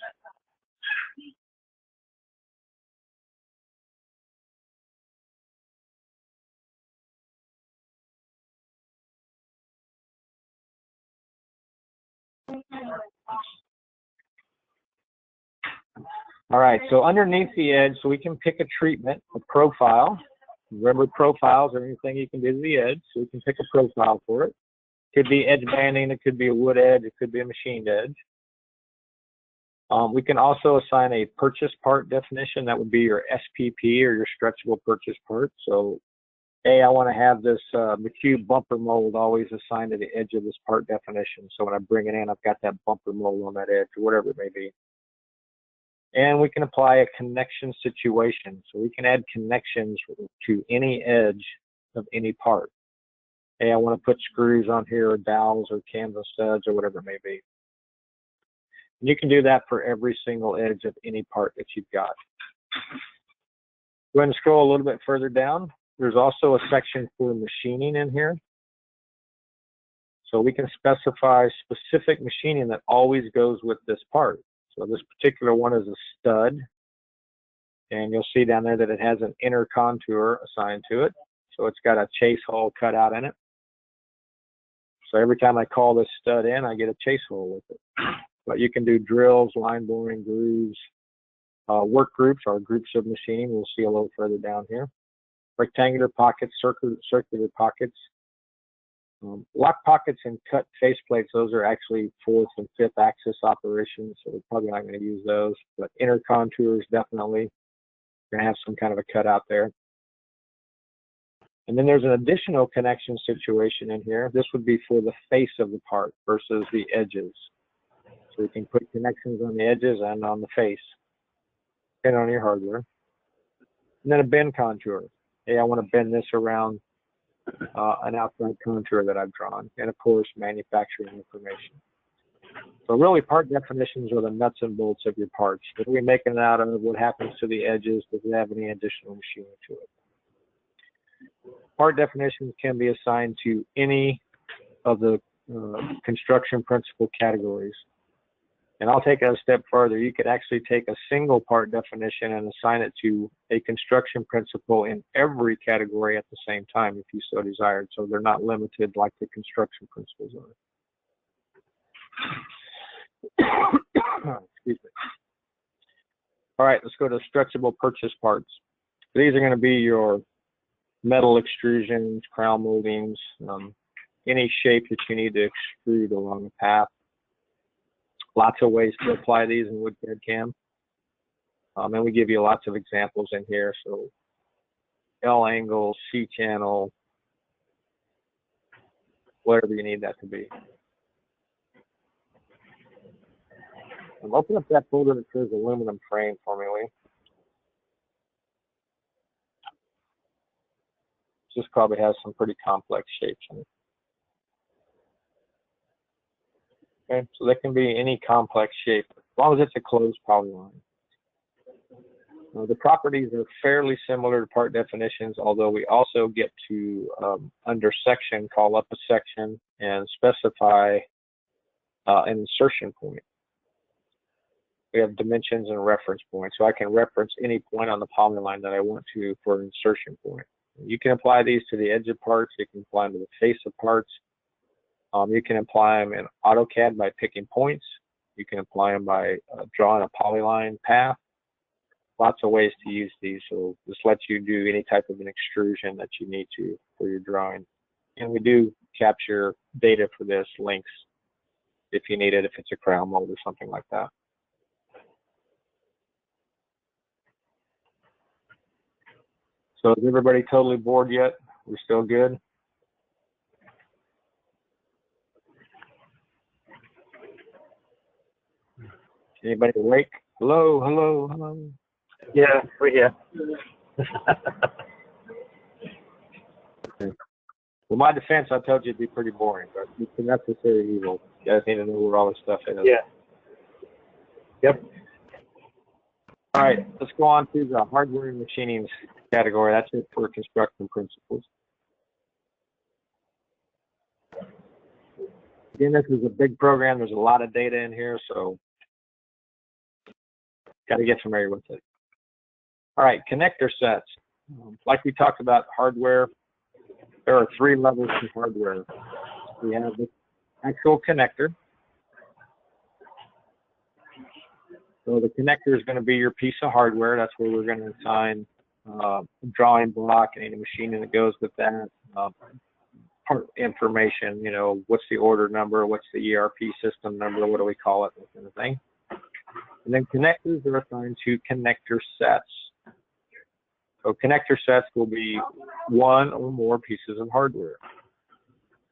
All right, so underneath the edge, so we can pick a treatment, a profile. Remember, profiles are anything you can do to the edge, so we can pick a profile for it. Could be edge banding, it could be a wood edge, it could be a machined edge. We can also assign a purchase part definition. That would be your SPP or your stretchable purchase part. So, I want to have this McCube bumper mold always assigned to the edge of this part definition. So when I bring it in, I've got that bumper mold on that edge or whatever it may be. And we can apply a connection situation. So we can add connections to any edge of any part. I want to put screws on here or dowels or canvas studs or whatever it may be. And you can do that for every single edge of any part that you've got. Go ahead and scroll a little bit further down. There's also a section for machining in here. So we can specify specific machining that always goes with this part. So this particular one is a stud. And you'll see down there that it has an inner contour assigned to it. So it's got a chase hole cut out in it. So every time I call this stud in, I get a chase hole with it. But you can do drills, line boring, grooves, work groups, or groups of machining. We'll see a little further down here. Rectangular pockets, circular pockets. Lock pockets and cut faceplates, those are actually 4th and 5th axis operations, so we're probably not going to use those. But inner contours, definitely. We're going to have some kind of a cutout there. And then there's an additional connection situation in here. This would be for the face of the part versus the edges. So we can put connections on the edges and on the face, depending on your hardware. And then a bend contour. I want to bend this around an outside contour that I've drawn, and of course manufacturing information. So really part definitions are the nuts and bolts of your parts. What are we making it out of? What happens to the edges? Does it have any additional machining to it? Part definitions can be assigned to any of the construction principle categories. And I'll take it a step further. You could actually take a single part definition and assign it to a construction principle in every category at the same time if you so desired. So they're not limited like the construction principles are. Excuse me. All right, let's go to stretchable purchase parts. These are going to be your metal extrusions, crown moldings, any shape that you need to extrude along the path. Lots of ways to apply these in wood CAD/CAM. And we give you lots of examples in here. So L angle, C channel, whatever you need that to be. Open up that folder that says aluminum frame for me, Lee. This probably has some pretty complex shapes in it. Okay, so that can be any complex shape, as long as it's a closed polyline. The properties are fairly similar to part definitions, although we also get to, under section, call up a section and specify an insertion point. We have dimensions and reference points, so I can reference any point on the polyline that I want to for an insertion point. You can apply these to the edge of parts, you can apply them to the face of parts. You can apply them in AutoCAD by picking points. You can apply them by drawing a polyline path. Lots of ways to use these. So this lets you do any type of an extrusion that you need to for your drawing. And we do capture data for this, links, if you need it, if it's a crown mold or something like that. So is everybody totally bored yet? We're still good? Anybody awake? Hello, hello, hello. Yeah, we're here. Well, my defense, I told you it'd be pretty boring, but it's a necessary evil. You guys need to know where all this stuff is. Yeah. Yep. All right, let's go on to the hardware and machining category. That's it for construction principles. Again, this is a big program. There's a lot of data in here, so got to get familiar with it. All right, connector sets. Like we talked about hardware, there are 3 levels of hardware. We have the actual connector. So the connector is going to be your piece of hardware. That's where we're going to assign a drawing block and any machining that goes with that. Part information, you know, what's the order number, what's the ERP system number, what do we call it, that kind of thing. And then connectors are assigned to connector sets. So connector sets will be 1 or more pieces of hardware.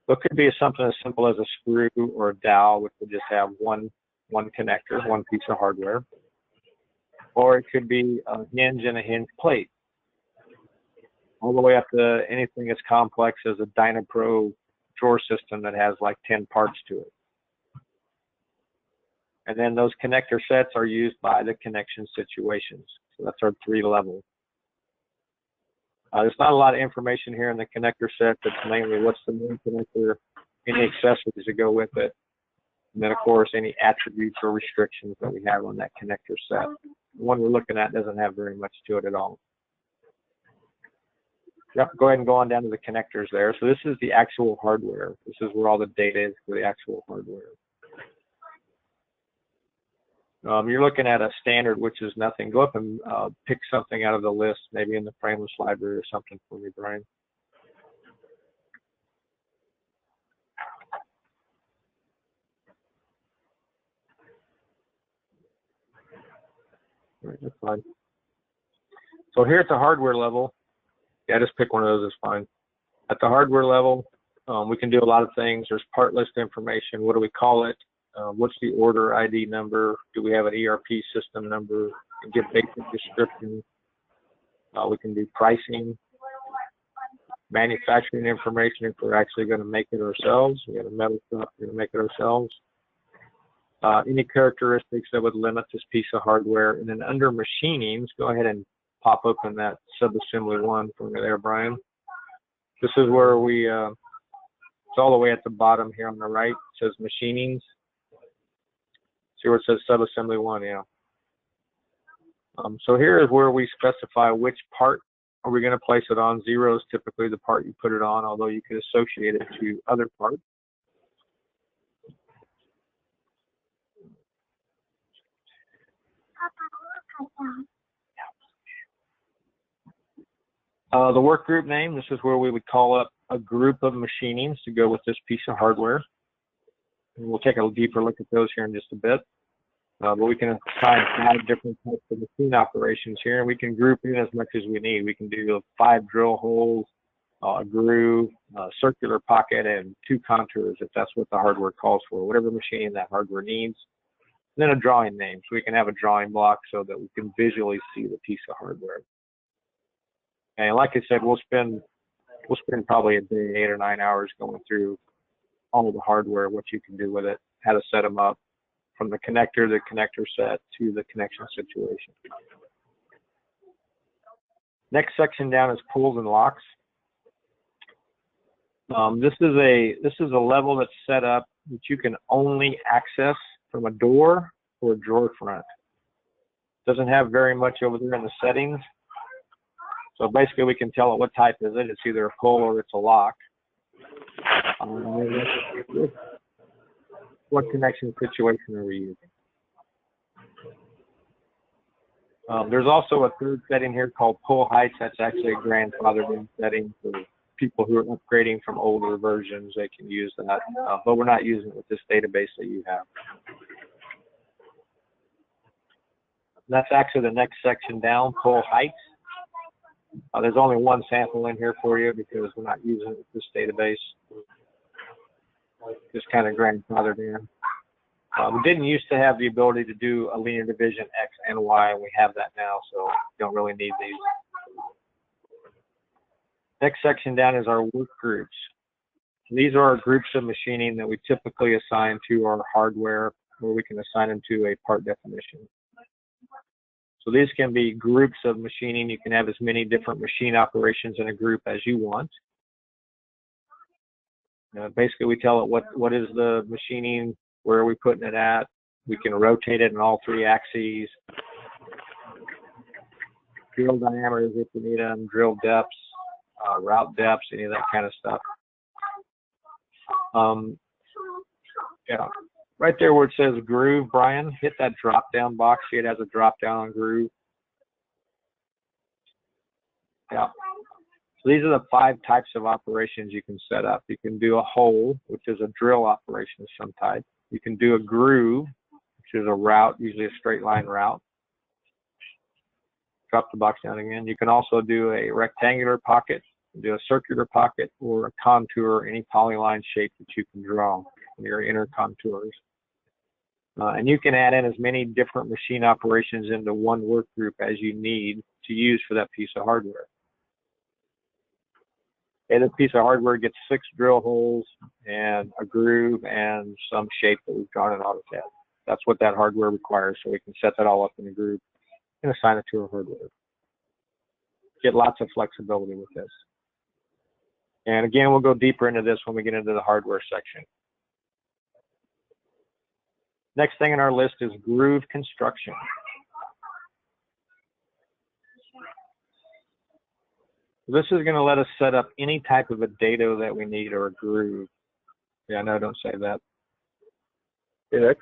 So it could be something as simple as a screw or a dowel, which would just have one connector, 1 piece of hardware. Or it could be a hinge and a hinge plate, all the way up to anything as complex as a Dynapro drawer system that has like 10 parts to it. And then those connector sets are used by the connection situations. So that's our 3 levels. There's not a lot of information here in the connector set. That's mainly what's the main connector, any accessories that go with it, and then of course any attributes or restrictions that we have on that connector set. The one we're looking at doesn't have very much to it at all. Yep, go ahead and go on down to the connectors there. So this is the actual hardware. This is where all the data is for the actual hardware. You're looking at a standard, which is nothing. Go up and pick something out of the list, maybe in the frameless library or something for me, Brian. All right, that's fine. So here at the hardware level, yeah, just pick one of those, is fine. At the hardware level, we can do a lot of things. There's part list information. What do we call it? What's the order ID number? Do we have an ERP system number? We can give basic description. We can do pricing, manufacturing information if we're actually going to make it ourselves. We have a metal stuff, we're going to make it ourselves. Any characteristics that would limit this piece of hardware. And then under machinings, go ahead and pop open that subassembly 1 for me there, Brian. This is where we, it's all the way at the bottom here on the right. It says machinings. See where it says subassembly 1, yeah. So here is where we specify which part are we going to place it on. 0 is typically the part you put it on, although you could associate it to other parts. The work group name, this is where we would call up a group of machinings to go with this piece of hardware. And we'll take a deeper look at those here in just a bit. But we can assign 5 different types of machine operations here, and we can group in as much as we need. We can do 5 drill holes, a groove, a circular pocket, and 2 contours if that's what the hardware calls for, whatever machine that hardware needs. And then a drawing name, so we can have a drawing block so that we can visually see the piece of hardware. And like I said, we'll spend probably a day, 8 or 9 hours going through all of the hardware, what you can do with it, how to set them up, from the connector set to the connection situation. Next section down is pulls and locks. This is a level that's set up that you can only access from a door or a drawer front. Doesn't have very much over there in the settings. So basically we can tell it what type is it. It's either a pull or it's a lock. What connection situation are we using? There's also a 3rd setting here called pull heights. That's actually a grandfathered in setting for people who are upgrading from older versions. They can use that, but we're not using it with this database that you have. That's actually the next section down, pull heights. There's only 1 sample in here for you because we're not using it with this database. Just kind of grandfathered in. We didn't used to have the ability to do a linear division X and Y, and we have that now, so we don't really need these. Next section down is our work groups. These are our groups of machining that we typically assign to our hardware, where we can assign them to a part definition. So these can be groups of machining. You can have as many different machine operations in a group as you want. Basically, we tell it what is the machining, where are we putting it at. We can rotate it in all 3 axes. Drill diameters if you need them, drill depths, route depths, any of that kind of stuff. Yeah, right there where it says groove, Brian, hit that drop down box. See, it has a drop down on groove. Yeah. So these are the 5 types of operations you can set up. You can do a hole, which is a drill operation of some type. You can do a groove, which is a route, usually a straight line route. Drop the box down again. You can also do a rectangular pocket, do a circular pocket, or a contour, any polyline shape that you can draw in your inner contours. And you can add in as many different machine operations into one work group as you need to use for that piece of hardware. And this piece of hardware gets 6 drill holes and a groove and some shape that we've drawn in AutoCAD. That's what that hardware requires, so we can set that all up in a group and assign it to our hardware. Get lots of flexibility with this. And again, we'll go deeper into this when we get into the hardware section. Next thing in our list is groove construction. This is going to let us set up any type of a dado that we need or a groove. Yeah, no, don't say that. You're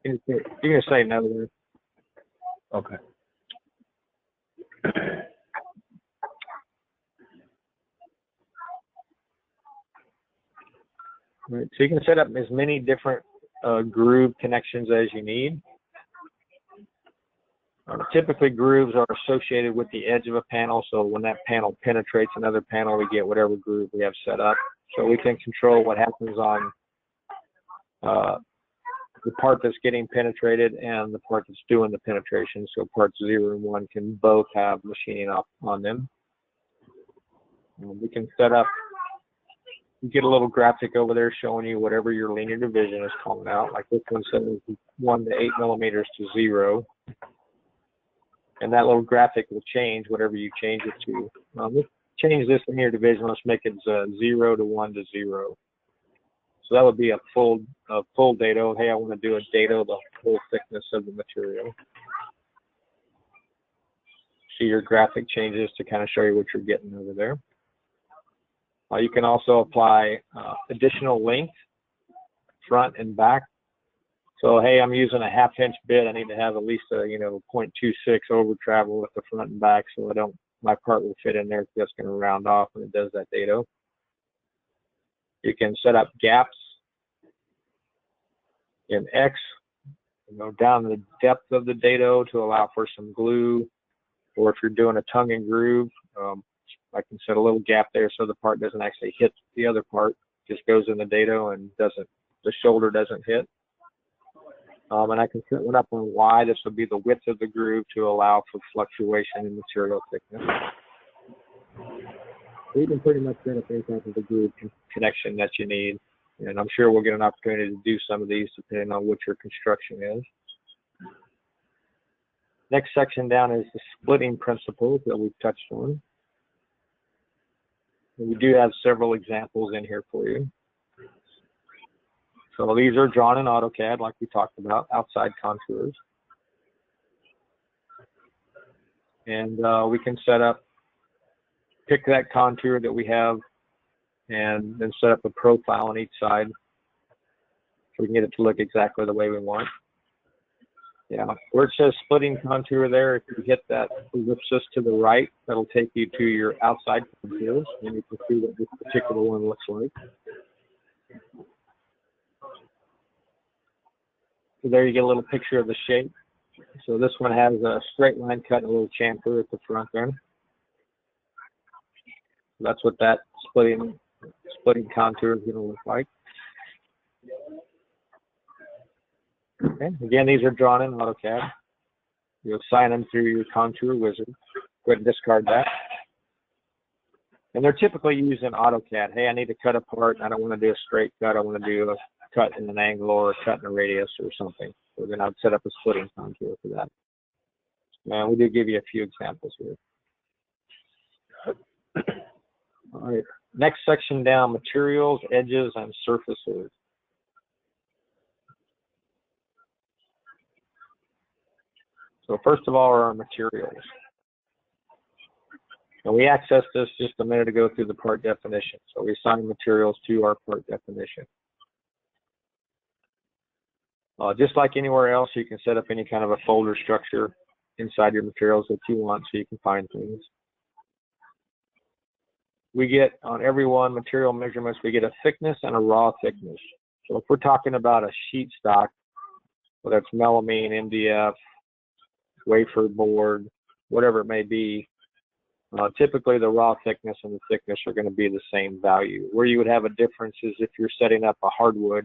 going to say no there. Okay. Right, so you can set up as many different groove connections as you need. Typically, grooves are associated with the edge of a panel, so when that panel penetrates another panel, we get whatever groove we have set up. So we can control what happens on the part that's getting penetrated and the part that's doing the penetration. So parts 0 and 1 can both have machining up on them. And we can set up, you get a little graphic over there showing you whatever your linear division is calling out. Like this one says 1 to 8 millimeters to 0. And that little graphic will change whatever you change it to. Let's change this linear division. Let's make it 0 to 1 to 0. So that would be a full dado. Hey, I want to do a dado the whole thickness of the material. See your graphic changes to kind of show you what you're getting over there. You can also apply additional length, front and back. So, hey, I'm using a 1/2 inch bit. I need to have at least a 0.26 over travel with the front and back, so my part will fit in there. Because that's going to round off when it does that dado. You can set up gaps in X, down the depth of the dado to allow for some glue, or if you're doing a tongue and groove, I can set a little gap there so the part doesn't actually hit the other part, just goes in the dado and the shoulder doesn't hit. And I can set one up on Y. This would be the width of the groove to allow for fluctuation in material thickness. You can pretty much set up any type of a groove connection that you need. And I'm sure we'll get an opportunity to do some of these depending on what your construction is. Next section down is the splitting principle that we've touched on. And we do have several examples in here for you. So these are drawn in AutoCAD, like we talked about, outside contours. And we can pick that contour that we have, and then set up a profile on each side so we can get it to look exactly the way we want. Yeah, where it says splitting contour there, if you hit that ellipsis to the right, that'll take you to your outside contours, and you can see what this particular one looks like. So there you get a little picture of the shape. So this one has a straight line cut and a little chamfer at the front there. That's what that splitting contour is going to look like. Okay. Again, these are drawn in AutoCAD. You assign them through your contour wizard. Go ahead and discard that. And they're typically used in AutoCAD. Hey, I need to cut a part. I don't want to do a straight cut. I want to do a cut in an angle or a cut in a radius or something. So then I'd set up a splitting contour for that. And we do give you a few examples here. All right. Next section down, materials, edges, and surfaces. So first of all are our materials. And we accessed this just a minute ago through the part definition. So we assign materials to our part definition. Just like anywhere else, you can set up any kind of a folder structure inside your materials that you want so you can find things. We get on every one material measurements, we get a thickness and a raw thickness. So if we're talking about a sheet stock, whether it's melamine, MDF, wafer board, whatever it may be, typically the raw thickness and the thickness are going to be the same value. Where you would have a difference is if you're setting up a hardwood.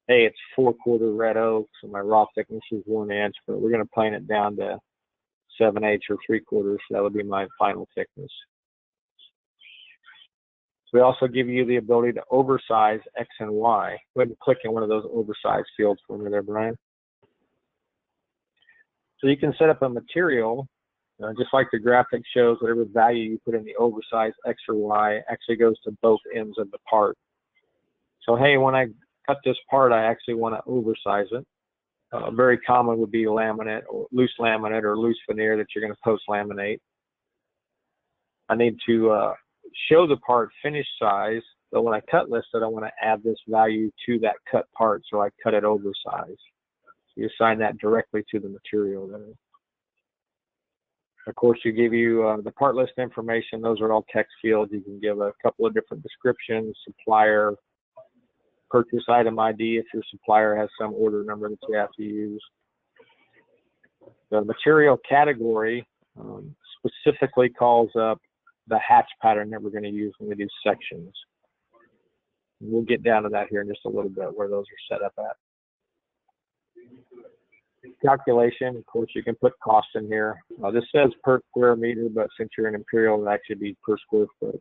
Hey, it's 4/4 red oak, so my raw thickness is 1 inch, but we're going to plane it down to 7/8 or 3/4, so that would be my final thickness. So we also give you the ability to oversize X and Y. Go ahead and click in one of those oversize fields for me there, Brian. So you can set up a material, just like the graphic shows, whatever value you put in the oversize X or Y actually goes to both ends of the part. So hey, when I cut this part, I actually want to oversize it. Very common would be laminate or loose veneer that you're going to post laminate. I need to show the part finished size, so when I cut list it, I want to add this value to that cut part, so I cut it oversized. So you assign that directly to the material there. Of course, you give you the part list information. Those are all text fields. You can give a couple of different descriptions, supplier, purchase item ID if your supplier has some order number that you have to use. The material category specifically calls up the hatch pattern that we're going to use when we do sections. We'll get down to that here in just a little bit, where those are set up at. Calculation, of course, you can put cost in here. This says per square meter, but since you're in Imperial, it'll actually be per square foot.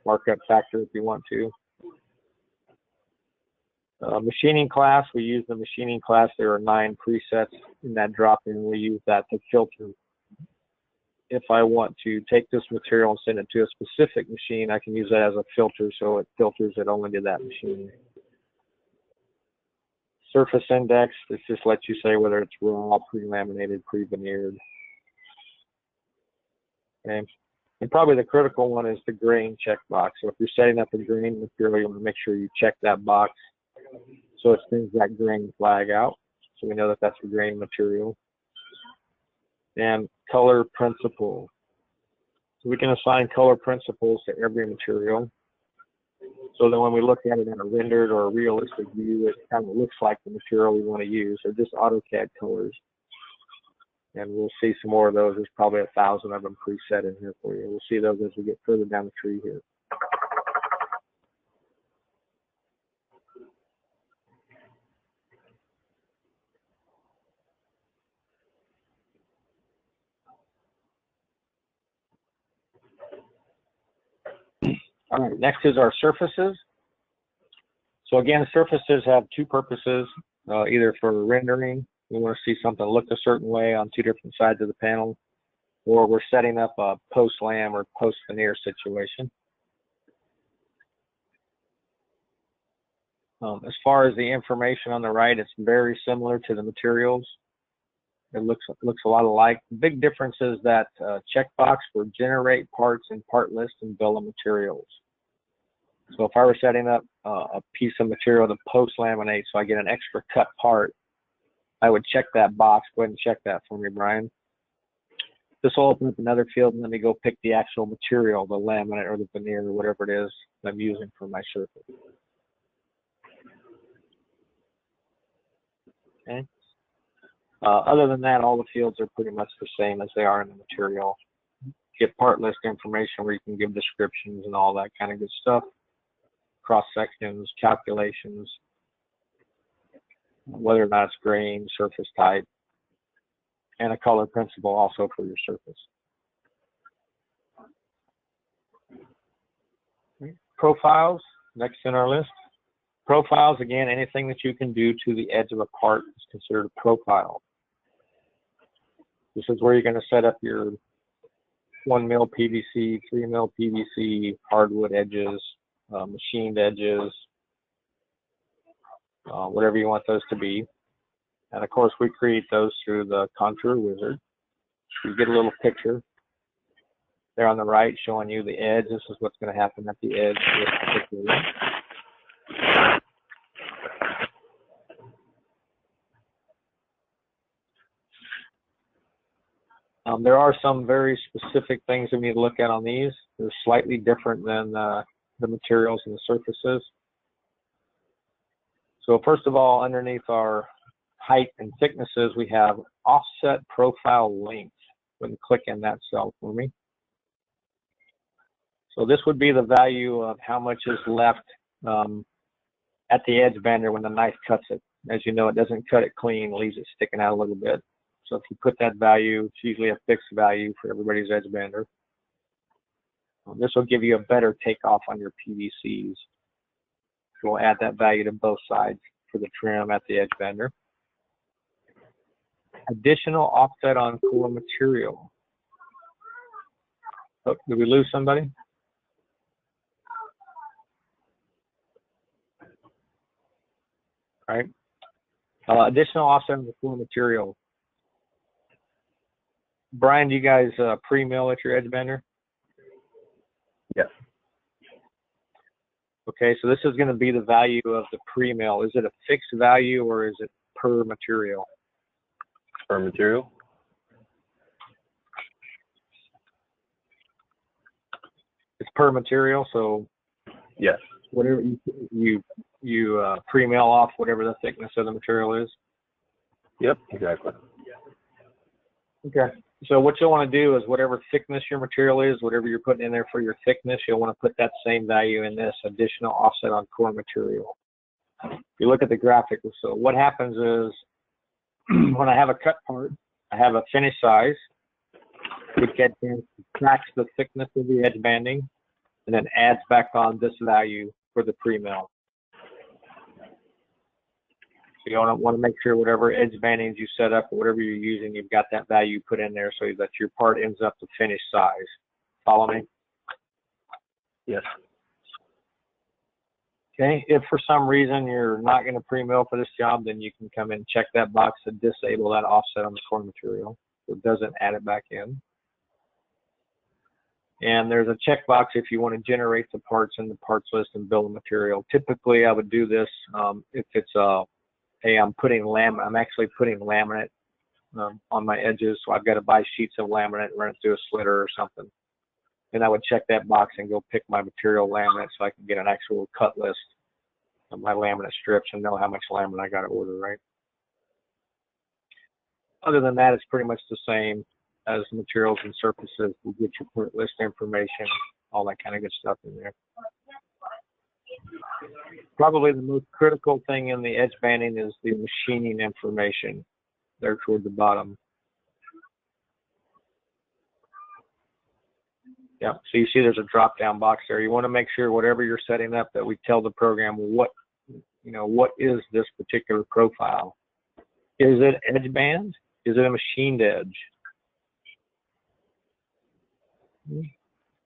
Markup factor if you want to. Machining class, we use the machining class. There are 9 presets in that drop-in. We use that to filter. If I want to take this material and send it to a specific machine, I can use that as a filter, so it filters it only to that machine. Surface index, this just lets you say whether it's raw, pre-laminated, pre-veneered. Okay. And probably the critical one is the grain checkbox. So if you're setting up a grain material, you want to make sure you check that box so it sends that grain flag out, so we know that that's a grain material. And color principle. So we can assign color principles to every material, so that when we look at it in a rendered or a realistic view, it kind of looks like the material we want to use. They're just AutoCAD colors. And we'll see some more of those. There's probably 1,000 of them preset in here for you. We'll see those as we get further down the tree here. All right, next is our surfaces. So again, surfaces have 2 purposes, either for rendering. We want to see something look a certain way on 2 different sides of the panel, or we're setting up a post-lam or post-veneer situation. As far as the information on the right, it's very similar to the materials. It looks a lot alike. The big difference is that checkbox for generate parts and part list and bill of materials. So if I were setting up a piece of material to post laminate, so I get an extra cut part, I would check that box. Go ahead and check that for me, Brian. This will open up another field and let me go pick the actual material, the laminate or the veneer or whatever it is I'm using for my surface. Okay. Other than that, all the fields are pretty much the same as they are in the material. Get part list information where you can give descriptions and all that kind of good stuff. Cross sections, calculations, whether or not it's grain, surface type, and a color principle also for your surface. Profiles, next in our list. Profiles, again, anything that you can do to the edge of a part is considered a profile. This is where you're going to set up your 1 mil PVC, 3 mil PVC, hardwood edges, machined edges, whatever you want those to be. And of course, we create those through the Contour Wizard. You get a little picture there on the right showing you the edge. This is what's going to happen at the edge of this particular one. There are some very specific things that we need to look at on these. They're slightly different than the materials and the surfaces. So first of all, underneath our height and thicknesses, we have offset profile length. Go ahead and click in that cell for me. So this would be the value of how much is left at the edge bander when the knife cuts it. As you know, it doesn't cut it clean, leaves it sticking out a little bit. So if you put that value, it's usually a fixed value for everybody's edge bander. This will give you a better takeoff on your PVCs. So we'll add that value to both sides for the trim at the edge bander. Additional offset on core material. Oh, did we lose somebody? All right. Additional offset on the core material. Brian, do you guys pre-mill at your edge bander? Yes. Okay, so this is going to be the value of the pre-mill. Is it a fixed value or is it per material? Per material? It's per material, so Yes. whatever you pre-mill off whatever the thickness of the material is. Yep, exactly. Okay. So what you'll want to do is whatever thickness your material is, whatever you're putting in there for your thickness, you'll want to put that same value in this additional offset on core material. If you look at the graphic, so what happens is when I have a cut part, I have a finish size, which tracks the thickness of the edge banding, and then adds back on this value for the pre-mill. So you want to make sure whatever edge bandings you set up or whatever you're using, you've got that value put in there so that your part ends up the finished size. Follow me? Yes. Okay, if for some reason you're not going to pre-mill for this job, then you can come in and check that box to disable that offset on the core material. So it doesn't add it back in. And there's a checkbox if you want to generate the parts in the parts list and bill of material. Typically, I would do this if it's hey, I'm actually putting laminate on my edges, so I've got to buy sheets of laminate and run it through a slitter or something. And I would check that box and go pick my material laminate so I can get an actual cut list of my laminate strips and know how much laminate I got to order, right? Other than that, it's pretty much the same as materials and surfaces. We'll get your part list information, all that kind of good stuff in there. Probably the most critical thing in the edge banding is the machining information there toward the bottom. Yeah, so you see there's a drop down box there. You want to make sure whatever you're setting up that we tell the program what is this particular profile. Is it edge band? Is it a machined edge?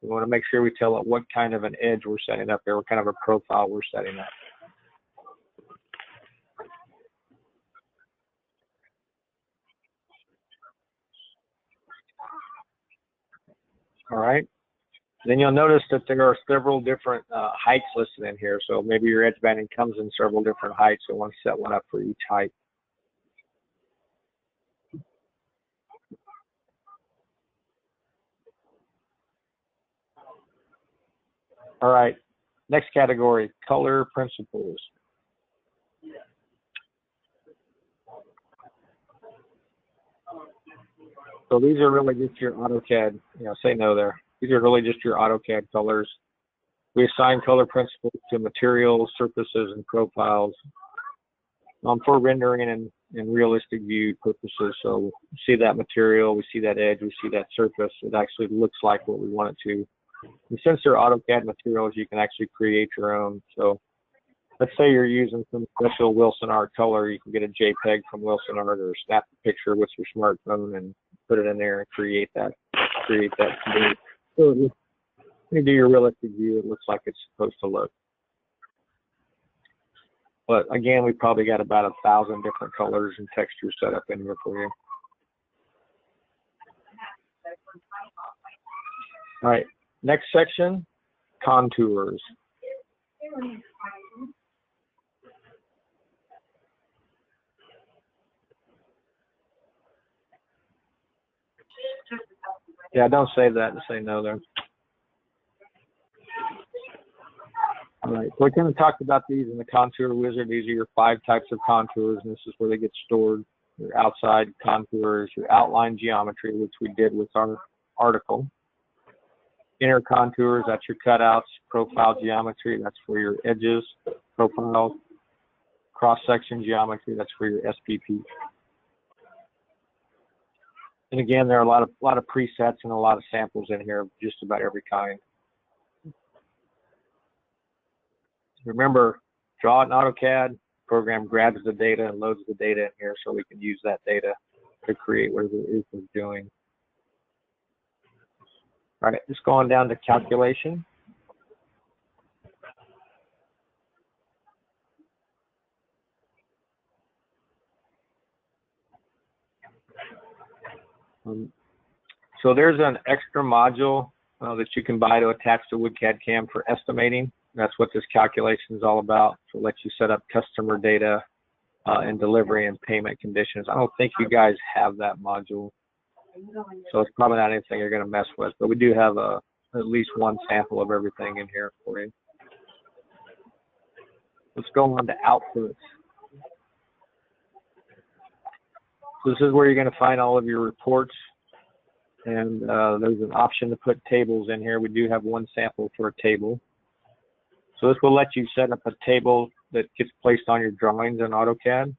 We want to make sure we tell it what kind of an edge we're setting up there, what kind of a profile we're setting up. All right. Then you'll notice that there are several different heights listed in here. So maybe your edge banding comes in several different heights. So you want to set one up for each height. All right. Next category, color principles. So these are really just your AutoCAD, say no there. These are really just your AutoCAD colors. We assign color principles to materials, surfaces, and profiles for rendering and realistic view purposes. So we see that material, we see that edge, we see that surface. It actually looks like what we want it to. And since they're AutoCAD materials, you can actually create your own. So let's say you're using some special Wilson Art color. You can get a JPEG from Wilson Art or snap a picture with your smartphone and put it in there and create that create that today. So when you do your realistic view, it looks like it's supposed to look. But again, we probably got about 1,000 different colors and textures set up in here for you. All right, next section, contours. Yeah, don't say that and say no there. All right, so we kind of talked about these in the contour wizard. These are your 5 types of contours, and this is where they get stored. Your outside contours, your outline geometry, which we did with our article. Inner contours, that's your cutouts. Profile geometry, that's for your edges, profiles. Cross-section geometry, that's for your SPP. And again, there are a lot of presets and a lot of samples in here of just about every kind. Remember, draw it in AutoCAD, program grabs the data and loads the data in here so we can use that data to create whatever it is we're doing. All right, just going down to calculation. So there's an extra module that you can buy to attach to WCAD CAM for estimating. That's what this calculation is all about. So it lets you set up customer data and delivery and payment conditions. I don't think you guys have that module, so it's probably not anything you're going to mess with. But we do have at least one sample of everything in here for you. Let's go on to outputs. So this is where you're going to find all of your reports. And there's an option to put tables in here. We do have one sample for a table. So this will let you set up a table that gets placed on your drawings in AutoCAD.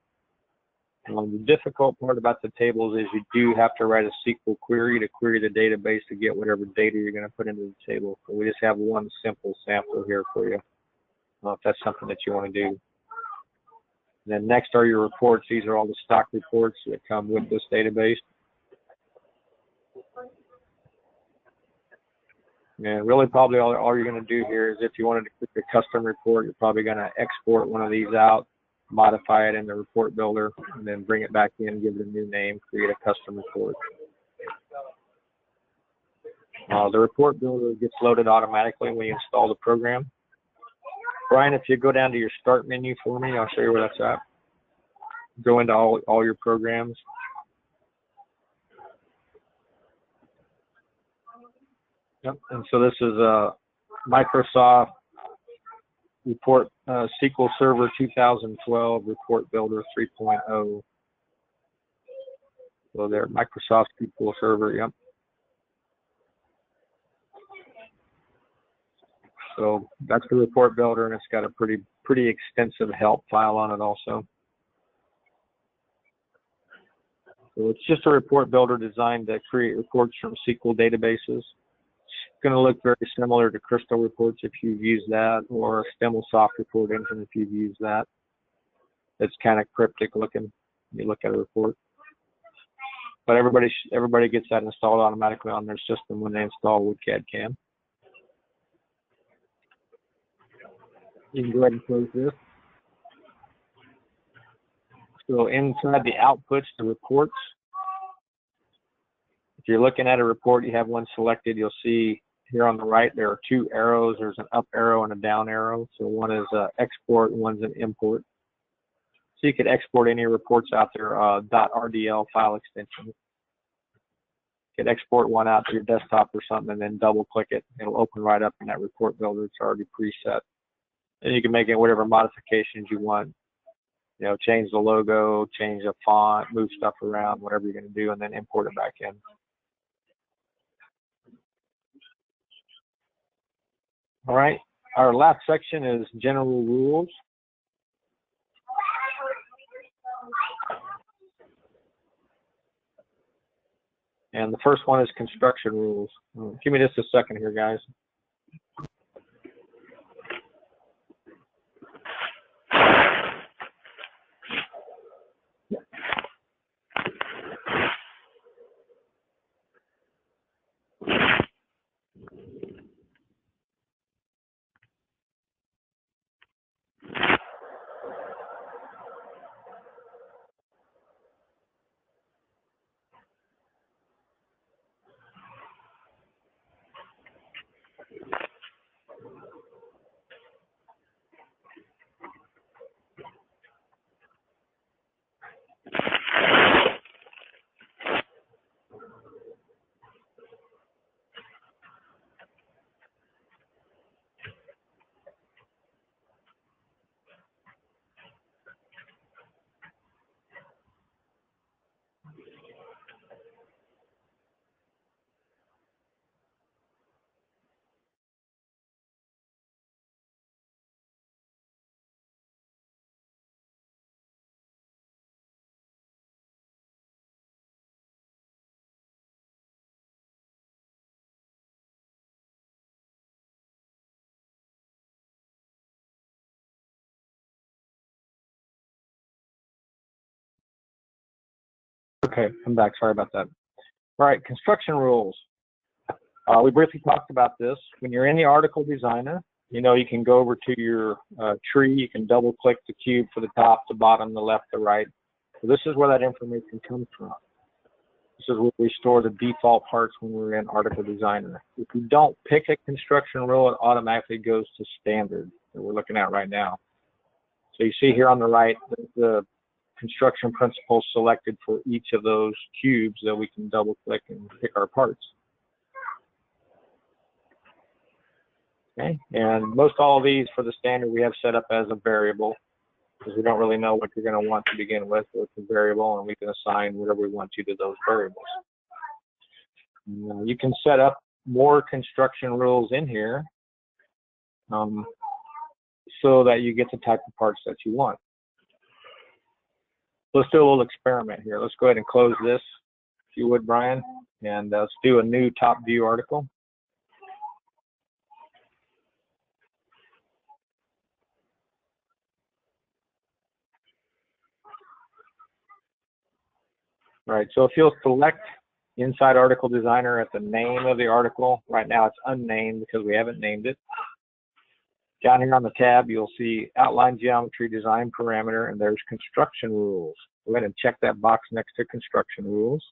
The difficult part about the tables is you do have to write a SQL query to query the database to get whatever data you're going to put into the table. So we just have one simple sample here for you, if that's something that you want to do. And then next are your reports. These are all the stock reports that come with this database. And really probably all you're going to do here is if you wanted to click a custom report, you're probably going to export one of these out, modify it in the report builder, and then bring it back in, give it a new name, create a custom report. The report builder gets loaded automatically when you install the program. Brian, if you go down to your start menu for me, I'll show you where that's at. Go into all your programs. Yep, and so this is a Microsoft Report SQL Server 2012 Report Builder 3.0. So there, Microsoft SQL Server, yep. So that's the report builder, and it's got a pretty extensive help file on it also. So it's just a report builder designed to create reports from SQL databases. It's going to look very similar to Crystal Reports if you've used that, or StemleSoft Report Engine if you've used that. It's kind of cryptic looking when you look at a report. But everybody gets that installed automatically on their system when they install WCAD CAM. You can go ahead and close this. So inside the outputs, the reports, if you're looking at a report, you have one selected, you'll see here on the right, there are 2 arrows. There's an up arrow and a down arrow. So one is export and one's an import. So you could export any reports out there, .rdl file extension. You could export one out to your desktop or something and then double click it. It'll open right up in that report builder. It's already preset. And you can make it whatever modifications you want. You know, change the logo, change the font, move stuff around, whatever you're going to do, and then import it back in. All right, our last section is general rules. And the first one is construction rules. Give me just a second here, guys. Okay, I'm back. Sorry about that. All right, construction rules. We briefly talked about this. When you're in the article designer, you know, you can go over to your tree. You can double click the cube for the top, the bottom, the left, the right. So this is where that information comes from. This is where we store the default parts when we're in article designer. If you don't pick a construction rule, it automatically goes to standard that we're looking at right now. So you see here on the right, the construction principles selected for each of those cubes that we can double click and pick our parts. Okay, and most all of these for the standard we have set up as a variable because we don't really know what you're going to want to begin with. So it's a variable and we can assign whatever we want to those variables. You can set up more construction rules in here so that you get the type of parts that you want. Let's do a little experiment here. Let's go ahead and close this, if you would, Brian, and let's do a new top view article. All right, so if you'll select inside Article Designer at the name of the article, right now it's unnamed because we haven't named it. Down here on the tab, you'll see Outline Geometry Design Parameter, and there's Construction Rules. Go ahead and check that box next to Construction Rules.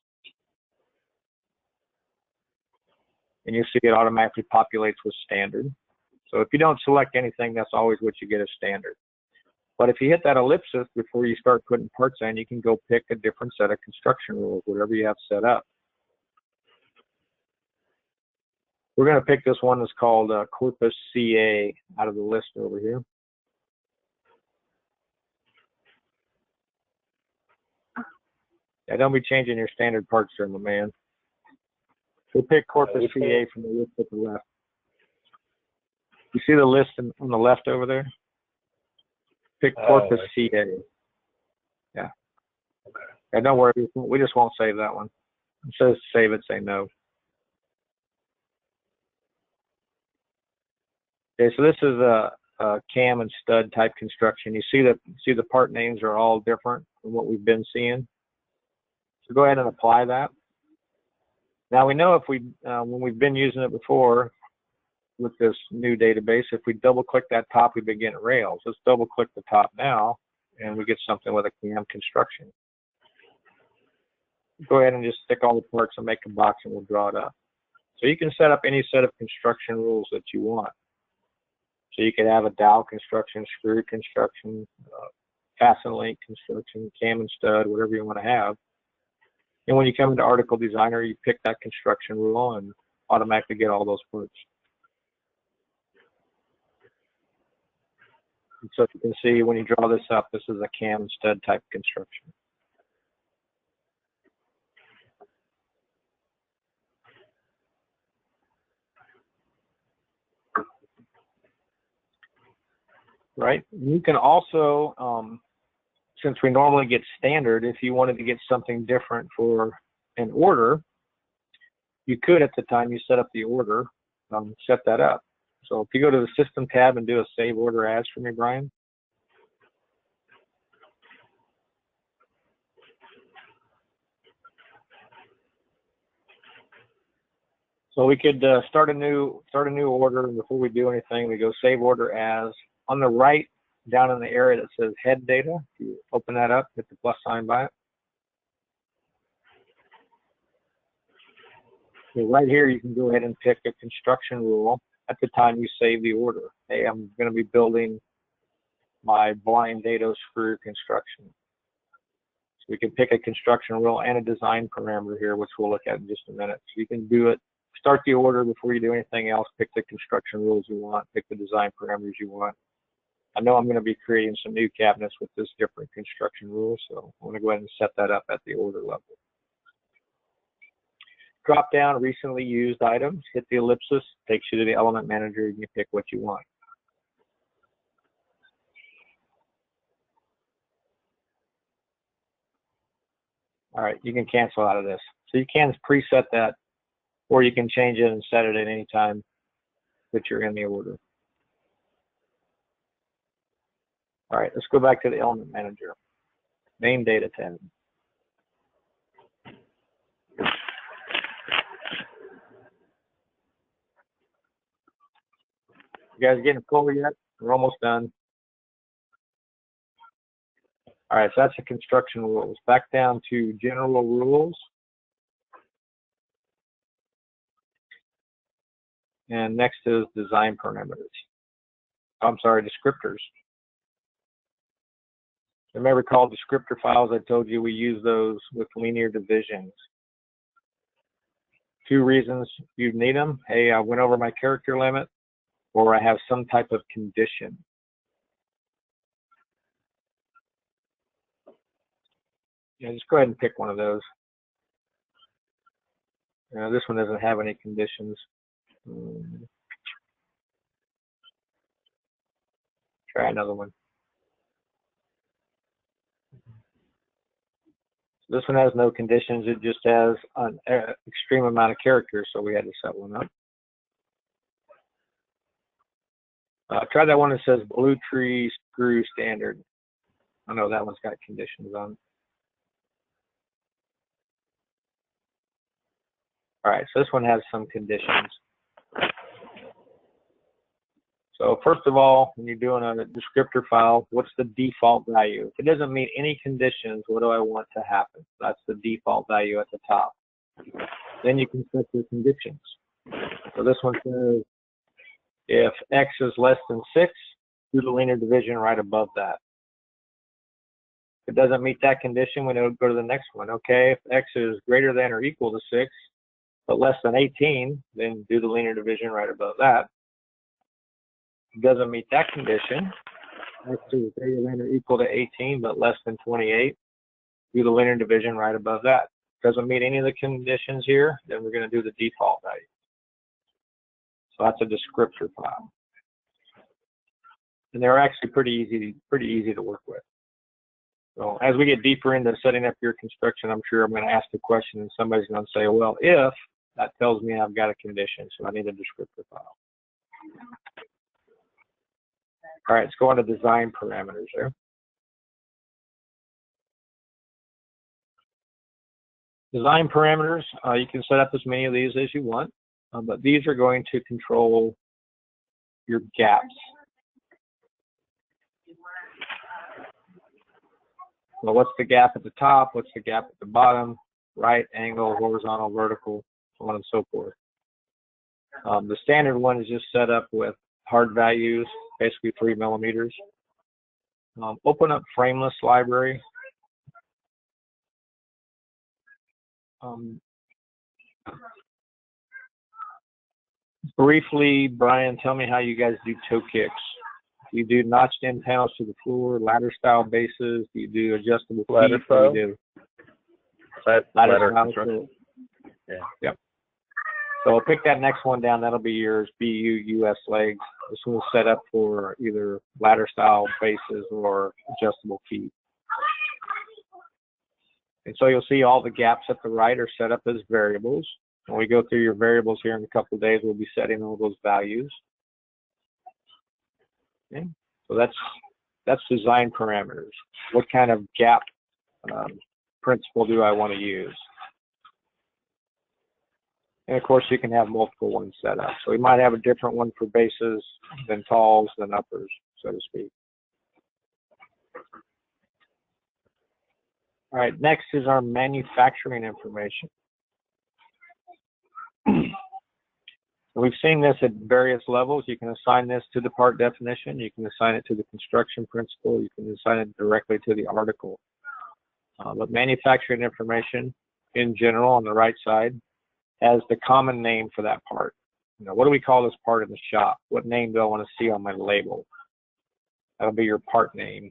And you'll see it automatically populates with Standard. So if you don't select anything, that's always what you get as Standard. But if you hit that ellipsis before you start putting parts in, you can go pick a different set of construction rules, whatever you have set up. We're going to pick this one that's called Corpus CA out of the list over here. Yeah, don't be changing your standard parts there, my man. So pick Corpus CA from the list at the left. You see the list on the left over there? Pick Corpus CA. Yeah. Okay. Yeah, don't worry, we just won't save that one. It says save it, say no. Okay, so this is a cam and stud type construction. You see the part names are all different from what we've been seeing. So go ahead and apply that. Now we know if we when we've been using it before with this new database, if we double click that top, we begin rails. Let's double click the top now, and we get something with a cam construction. Go ahead and just stick all the parts and make a box, and we'll draw it up. So you can set up any set of construction rules that you want. So you could have a dowel construction, screw construction, fasten link construction, cam and stud, whatever you want to have. And when you come into Article Designer, you pick that construction rule and automatically get all those parts. And so you can see when you draw this up, this is a cam and stud type construction. Right. You can also, since we normally get standard, if you wanted to get something different for an order, you could, at the time you set up the order, set that up. So if you go to the System tab and do a Save Order As for me, Brian. So we could start a new order, and before we do anything, we go Save Order As. On the right, down in the area that says Head Data, if you open that up, hit the plus sign by it. So right here, you can go ahead and pick a construction rule at the time you save the order. Hey, I'm going to be building my blind dado screw construction. So we can pick a construction rule and a design parameter here, which we'll look at in just a minute. So you can do it, start the order before you do anything else, pick the construction rules you want, pick the design parameters you want. I know I'm going to be creating some new cabinets with this different construction rule, so I'm going to go ahead and set that up at the order level. Drop down recently used items, hit the ellipsis, takes you to the element manager, and you pick what you want. All right, you can cancel out of this. So you can preset that, or you can change it and set it at any time that you're in the order. All right, let's go back to the element manager. Main data tab. You guys getting full yet? We're almost done. All right, so that's the construction rules. Back down to general rules. And next is design parameters. I'm sorry, descriptors. You may recall descriptor files. I told you we use those with linear divisions. 2 reasons you need them. Hey, I went over my character limit, or I have some type of condition. Yeah, just go ahead and pick one of those. This one doesn't have any conditions. Try another one. So this one has no conditions. It just has an extreme amount of characters, so we had to set one up. Try that one that says blue tree screw standard. I know that one's got conditions on. All right, so this one has some conditions. So first of all, when you're doing a descriptor file, what's the default value? If it doesn't meet any conditions, what do I want to happen? That's the default value at the top. Then you can set your conditions. So this one says, if X is less than 6, do the linear division right above that. If it doesn't meet that condition, we go to the next one. Okay, if X is greater than or equal to 6, but less than 18, then do the linear division right above that. If it doesn't meet that condition, X is greater than or equal to 18, but less than 28, do the linear division right above that. Doesn't meet any of the conditions here, then we're going to do the default value. So that's a descriptor file. And they're actually pretty easy to work with. So as we get deeper into setting up your construction, I'm sure I'm going to ask the question and somebody's going to say, well, if that tells me I've got a condition, so I need a descriptor file. All right, let's go on to design parameters there. Design parameters, you can set up as many of these as you want, but these are going to control your gaps. So what's the gap at the top? What's the gap at the bottom? Right, angle, horizontal, vertical, so on and so forth. The standard one is just set up with hard values, basically 3 millimeters. Open up frameless library. Briefly, Brian, tell me how you guys do toe kicks. Do you do notched in panels to the floor, ladder style bases? Do you do adjustable ladder feet? style? Ladder style. construction. Yeah. Yep. So pick that next one down. That'll be yours. BU US legs. This one's set up for either ladder style bases or adjustable feet. And so you'll see all the gaps at the right are set up as variables. When we go through your variables here in a couple of days, we'll be setting all those values. Okay. So that's design parameters. What kind of gap principle do I want to use? And of course, you can have multiple ones set up. So we might have a different one for bases than talls than uppers, so to speak. All right, next is our manufacturing information. We've seen this at various levels. You can assign this to the part definition. You can assign it to the construction principle. You can assign it directly to the article. But manufacturing information in general on the right side has the common name for that part. You know, what do we call this part in the shop? What name do I want to see on my label? That'll be your part name.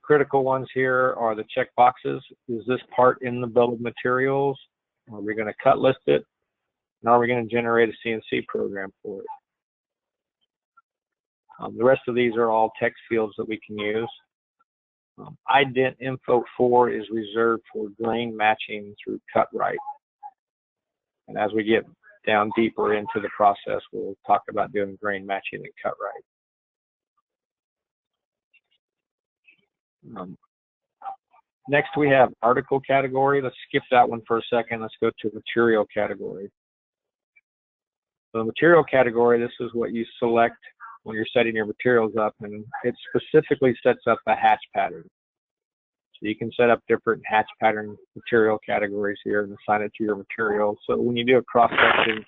Critical ones here are the check boxes. Is this part in the bill of materials? Are we going to cut list it? And are we going to generate a CNC program for it? The rest of these are all text fields that we can use. Ident info 4 is reserved for grain matching through cut right. And as we get down deeper into the process, we'll talk about doing grain matching and cut right. Next, we have article category. Let's skip that one for a second. Let's go to material category. So the material category, this is what you select when you're setting your materials up, and it specifically sets up a hatch pattern. So you can set up different hatch pattern material categories here and assign it to your material. So when you do a cross section,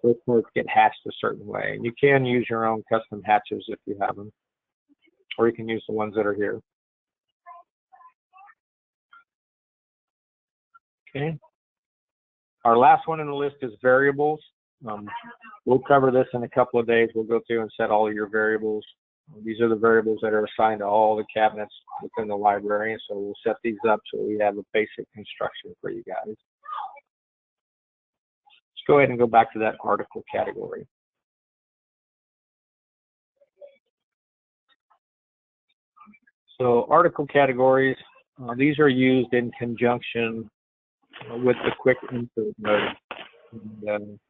those parts get hatched a certain way. And you can use your own custom hatches if you have them, or you can use the ones that are here. Okay. Our last one in the list is variables. We'll cover this in a couple of days. We'll go through and set all of your variables. These are the variables that are assigned to all the cabinets within the library. So we'll set these up so we have a basic construction for you guys. Let's go ahead and go back to that article category. So article categories, these are used in conjunction with the quick insert mode. And,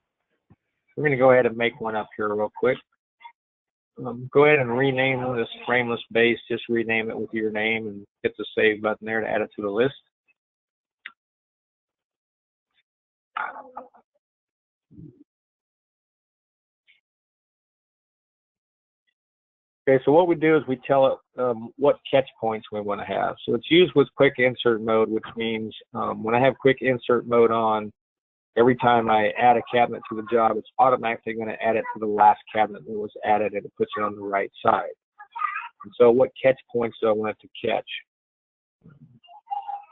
we're going to go ahead and make one up here real quick. Go ahead and rename this frameless base. Just rename it with your name and hit the save button there to add it to the list. Okay, so what we do is we tell it what catch points we want to have. So it's used with quick insert mode, which means when I have quick insert mode on, every time I add a cabinet to the job, it's automatically going to add it to the last cabinet that was added, and it puts it on the right side. And so what catch points do I want it to catch?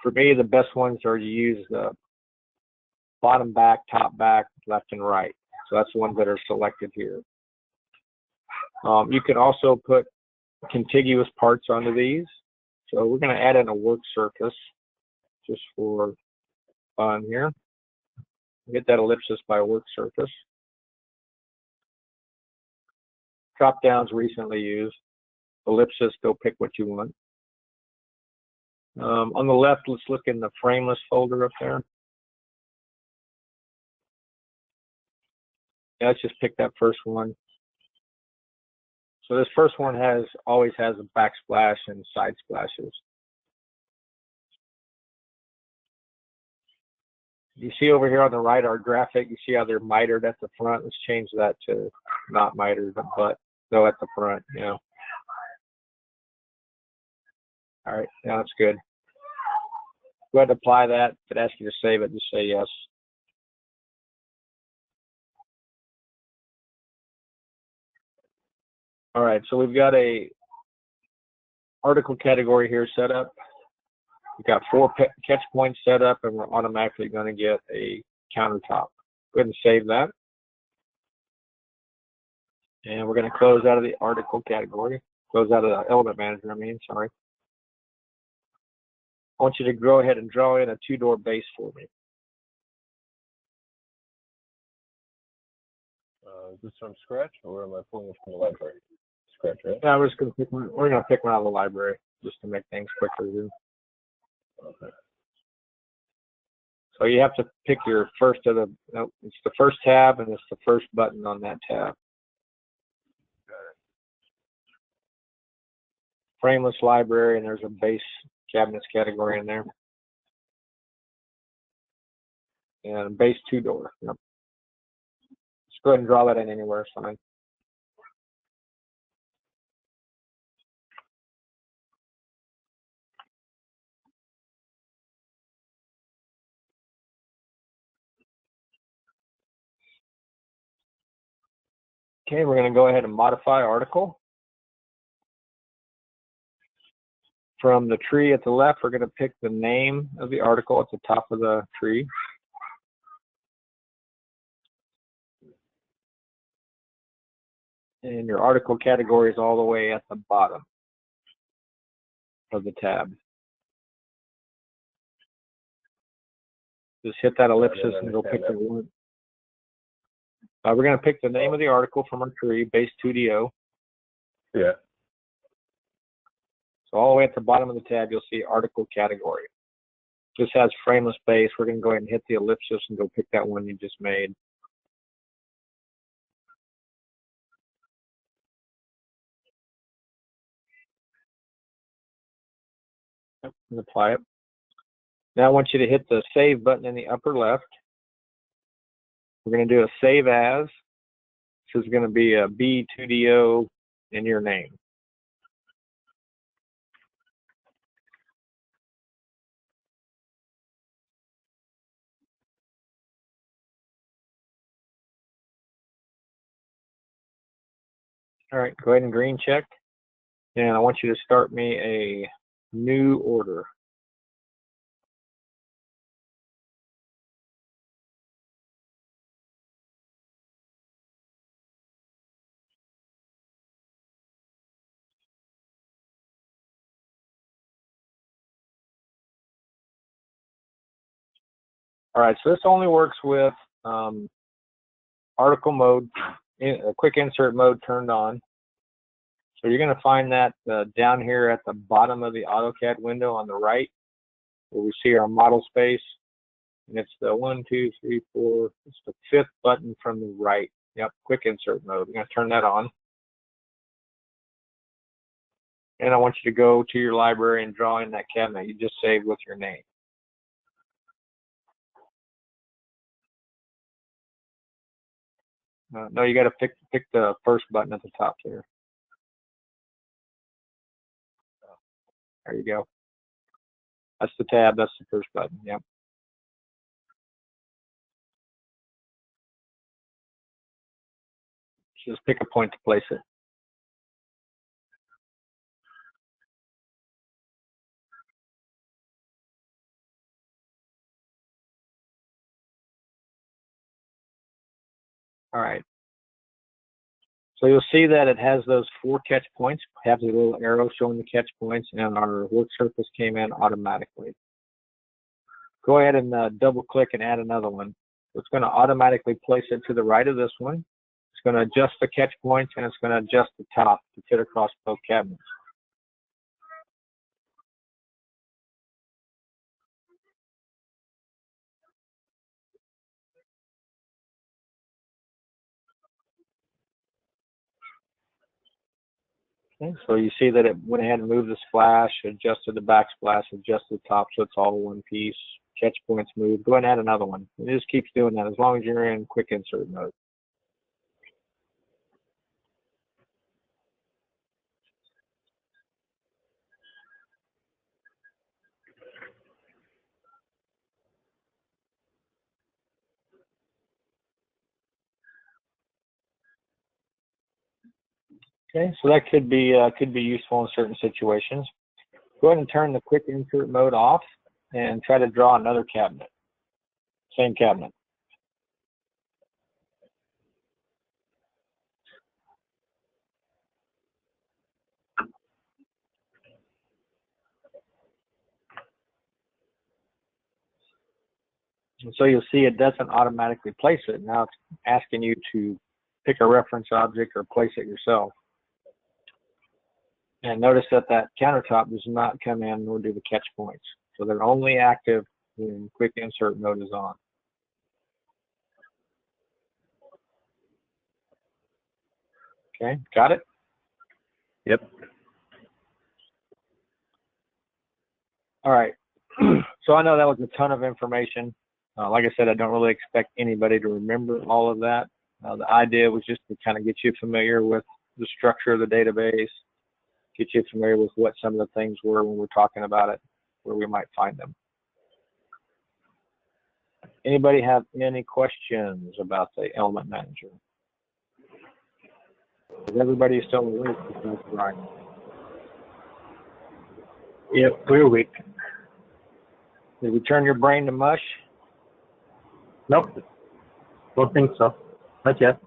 For me, the best ones are to use the bottom back, top back, left and right. So that's the ones that are selected here. You can also put contiguous parts onto these. So we're going to add in a work surface just for fun here. Get that ellipsis by work surface. Drop downs recently used. Ellipsis, go pick what you want. On the left, let's look in the frameless folder up there. Yeah, let's just pick that first one. So this first one always has a backsplash and side splashes. You see over here on the right, our graphic, you see how they're mitered at the front. Let's change that to not mitered, but though at the front, you know. All right, now that's good. Go ahead and apply that. If it asks you to save it, just say yes. All right, so we've got a article category here set up. We've got 4 catch points set up, and we're automatically going to get a countertop. Go ahead and save that. And we're going to close out of the article category. Close out of the element manager, sorry. I want you to go ahead and draw in a 2-door base for me. Is this from scratch, or am I pulling it from the library? Scratch, right? Yeah, we're going to pick one out of the library just to make things quicker here. Okay. So you have to pick your first of the, no, it's the first tab, and it's the first button on that tab. Got it. Frameless library, and there's a base cabinets category in there. And base 2-door. Yep. Just go ahead and draw that in anywhere, it's fine. Okay, we're going to go ahead and modify article. From the tree at the left, we're going to pick the name of the article at the top of the tree. And your article category is all the way at the bottom of the tab. Just hit that ellipsis and go pick the one. We're going to pick the name of the article from our tree, base 2DO. Yeah. So all the way at the bottom of the tab, you'll see article category. This has frameless base. We're going to go ahead and hit the ellipsis and go pick that one you just made. And apply it. Now I want you to hit the save button in the upper left. We're going to do a save as. This is going to be a B2DO in your name. All right, go ahead and green check. And I want you to start me a new order. All right, so this only works with article mode, quick insert mode turned on. So you're going to find that down here at the bottom of the AutoCAD window on the right, where we see our model space. And it's the 1, 2, 3, 4, it's the 5th button from the right. Yep, quick insert mode. We're going to turn that on. And I want you to go to your library and draw in that cabinet you just saved with your name. No, you got to pick the first button at the top there. There you go. That's the tab. That's the first button. Yep. Just pick a point to place it. All right. So you'll see that it has those 4 catch points, have the little arrow showing the catch points, and our work surface came in automatically. Go ahead and double click and add another one. It's going to automatically place it to the right of this one. It's going to adjust the catch points, and it's going to adjust the top to fit across both cabinets. Okay, so you see that it went ahead and moved the splash, adjusted the backsplash, adjusted the top, so it's all one piece. Catch points moved. Go ahead and add another one. It just keeps doing that as long as you're in quick insert mode. Okay, so that could be useful in certain situations. Go ahead and turn the quick insert mode off and try to draw another cabinet. Same cabinet. And so you'll see it doesn't automatically place it. Now it's asking you to pick a reference object or place it yourself. And notice that that countertop does not come in, nor do the catch points. So they're only active when quick insert mode is on. Okay, got it? Yep. All right. So I know that was a ton of information. Like I said, I don't really expect anybody to remember all of that. The idea was just to kind of get you familiar with the structure of the database, get you familiar with what some of the things were when we're talking about it, where we might find them. Anybody have any questions about the element manager? Is everybody still awake? Right. Yep, we're awake. Did we turn your brain to mush? Nope. Don't think so. Not yet.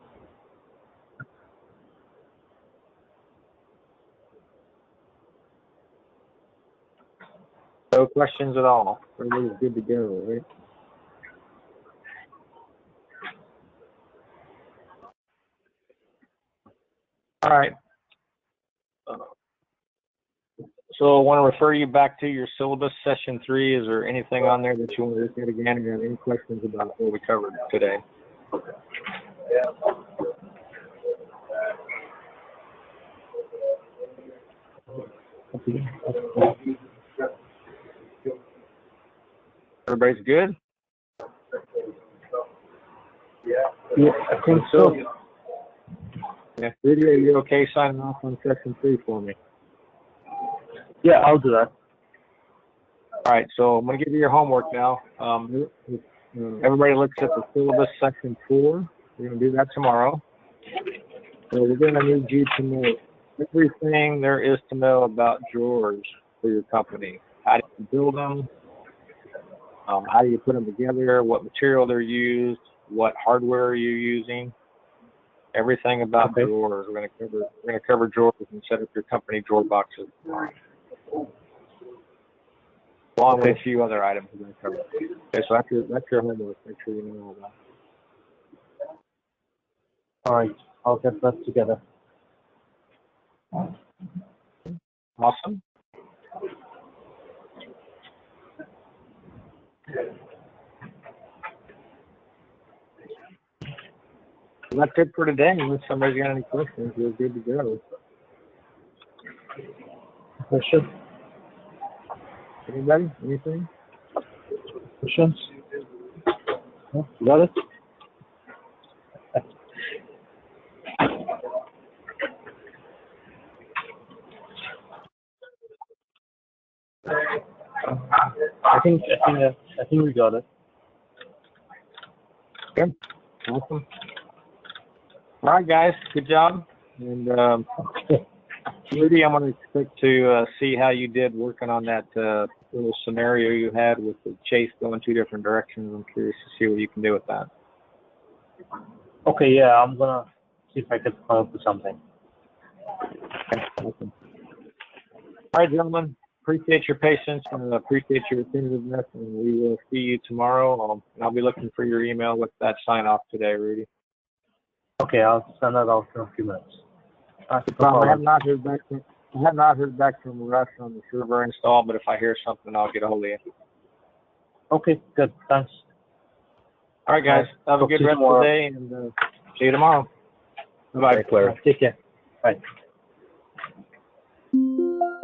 No questions at all. Everybody's good to go, right? All right. So I want to refer you back to your syllabus, session 3. Is there anything on there that you want to look at again? Or have any questions about what we covered today? Everybody's good? Yeah. Yeah, I think so. Yeah, Rudy, are you okay signing off on section 3 for me? Yeah, I'll do that. All right, so I'm going to give you your homework now. Everybody looks at the syllabus section 4. We're going to do that tomorrow. So we're going to need you to know everything there is to know about drawers for your company. How do you build them? How do you put them together? What material they're used? What hardware are you using? Everything about drawers. We're going to cover drawers and set up your company drawer boxes tomorrow, along with a few other items we're going to cover. Okay, so that's your homework. Make sure you know all that. All right, I'll get that together. Awesome. Well, that's it for today. Unless somebody's got any questions, we're good to go. Questions? Anybody? Anything? Questions? No? You got it? I think we got it. Okay. Awesome. All right, guys. Good job. And Rudy, I'm going to expect to see how you did working on that little scenario you had with the chase going 2 different directions. I'm curious to see what you can do with that. Okay, yeah, I'm gonna see if I can come up with something. Okay. Awesome. All right, gentlemen. Appreciate your patience and appreciate your attentiveness, and we will see you tomorrow. I'll be looking for your email with that sign off today, Rudy. Okay, I'll send that out in a few minutes. I have not heard back from Russ on the server install, but if I hear something, I'll get a hold of you. Okay, good. Thanks. All right, guys. Have a good rest of the day, and see you tomorrow. Bye-bye. Take care. Bye.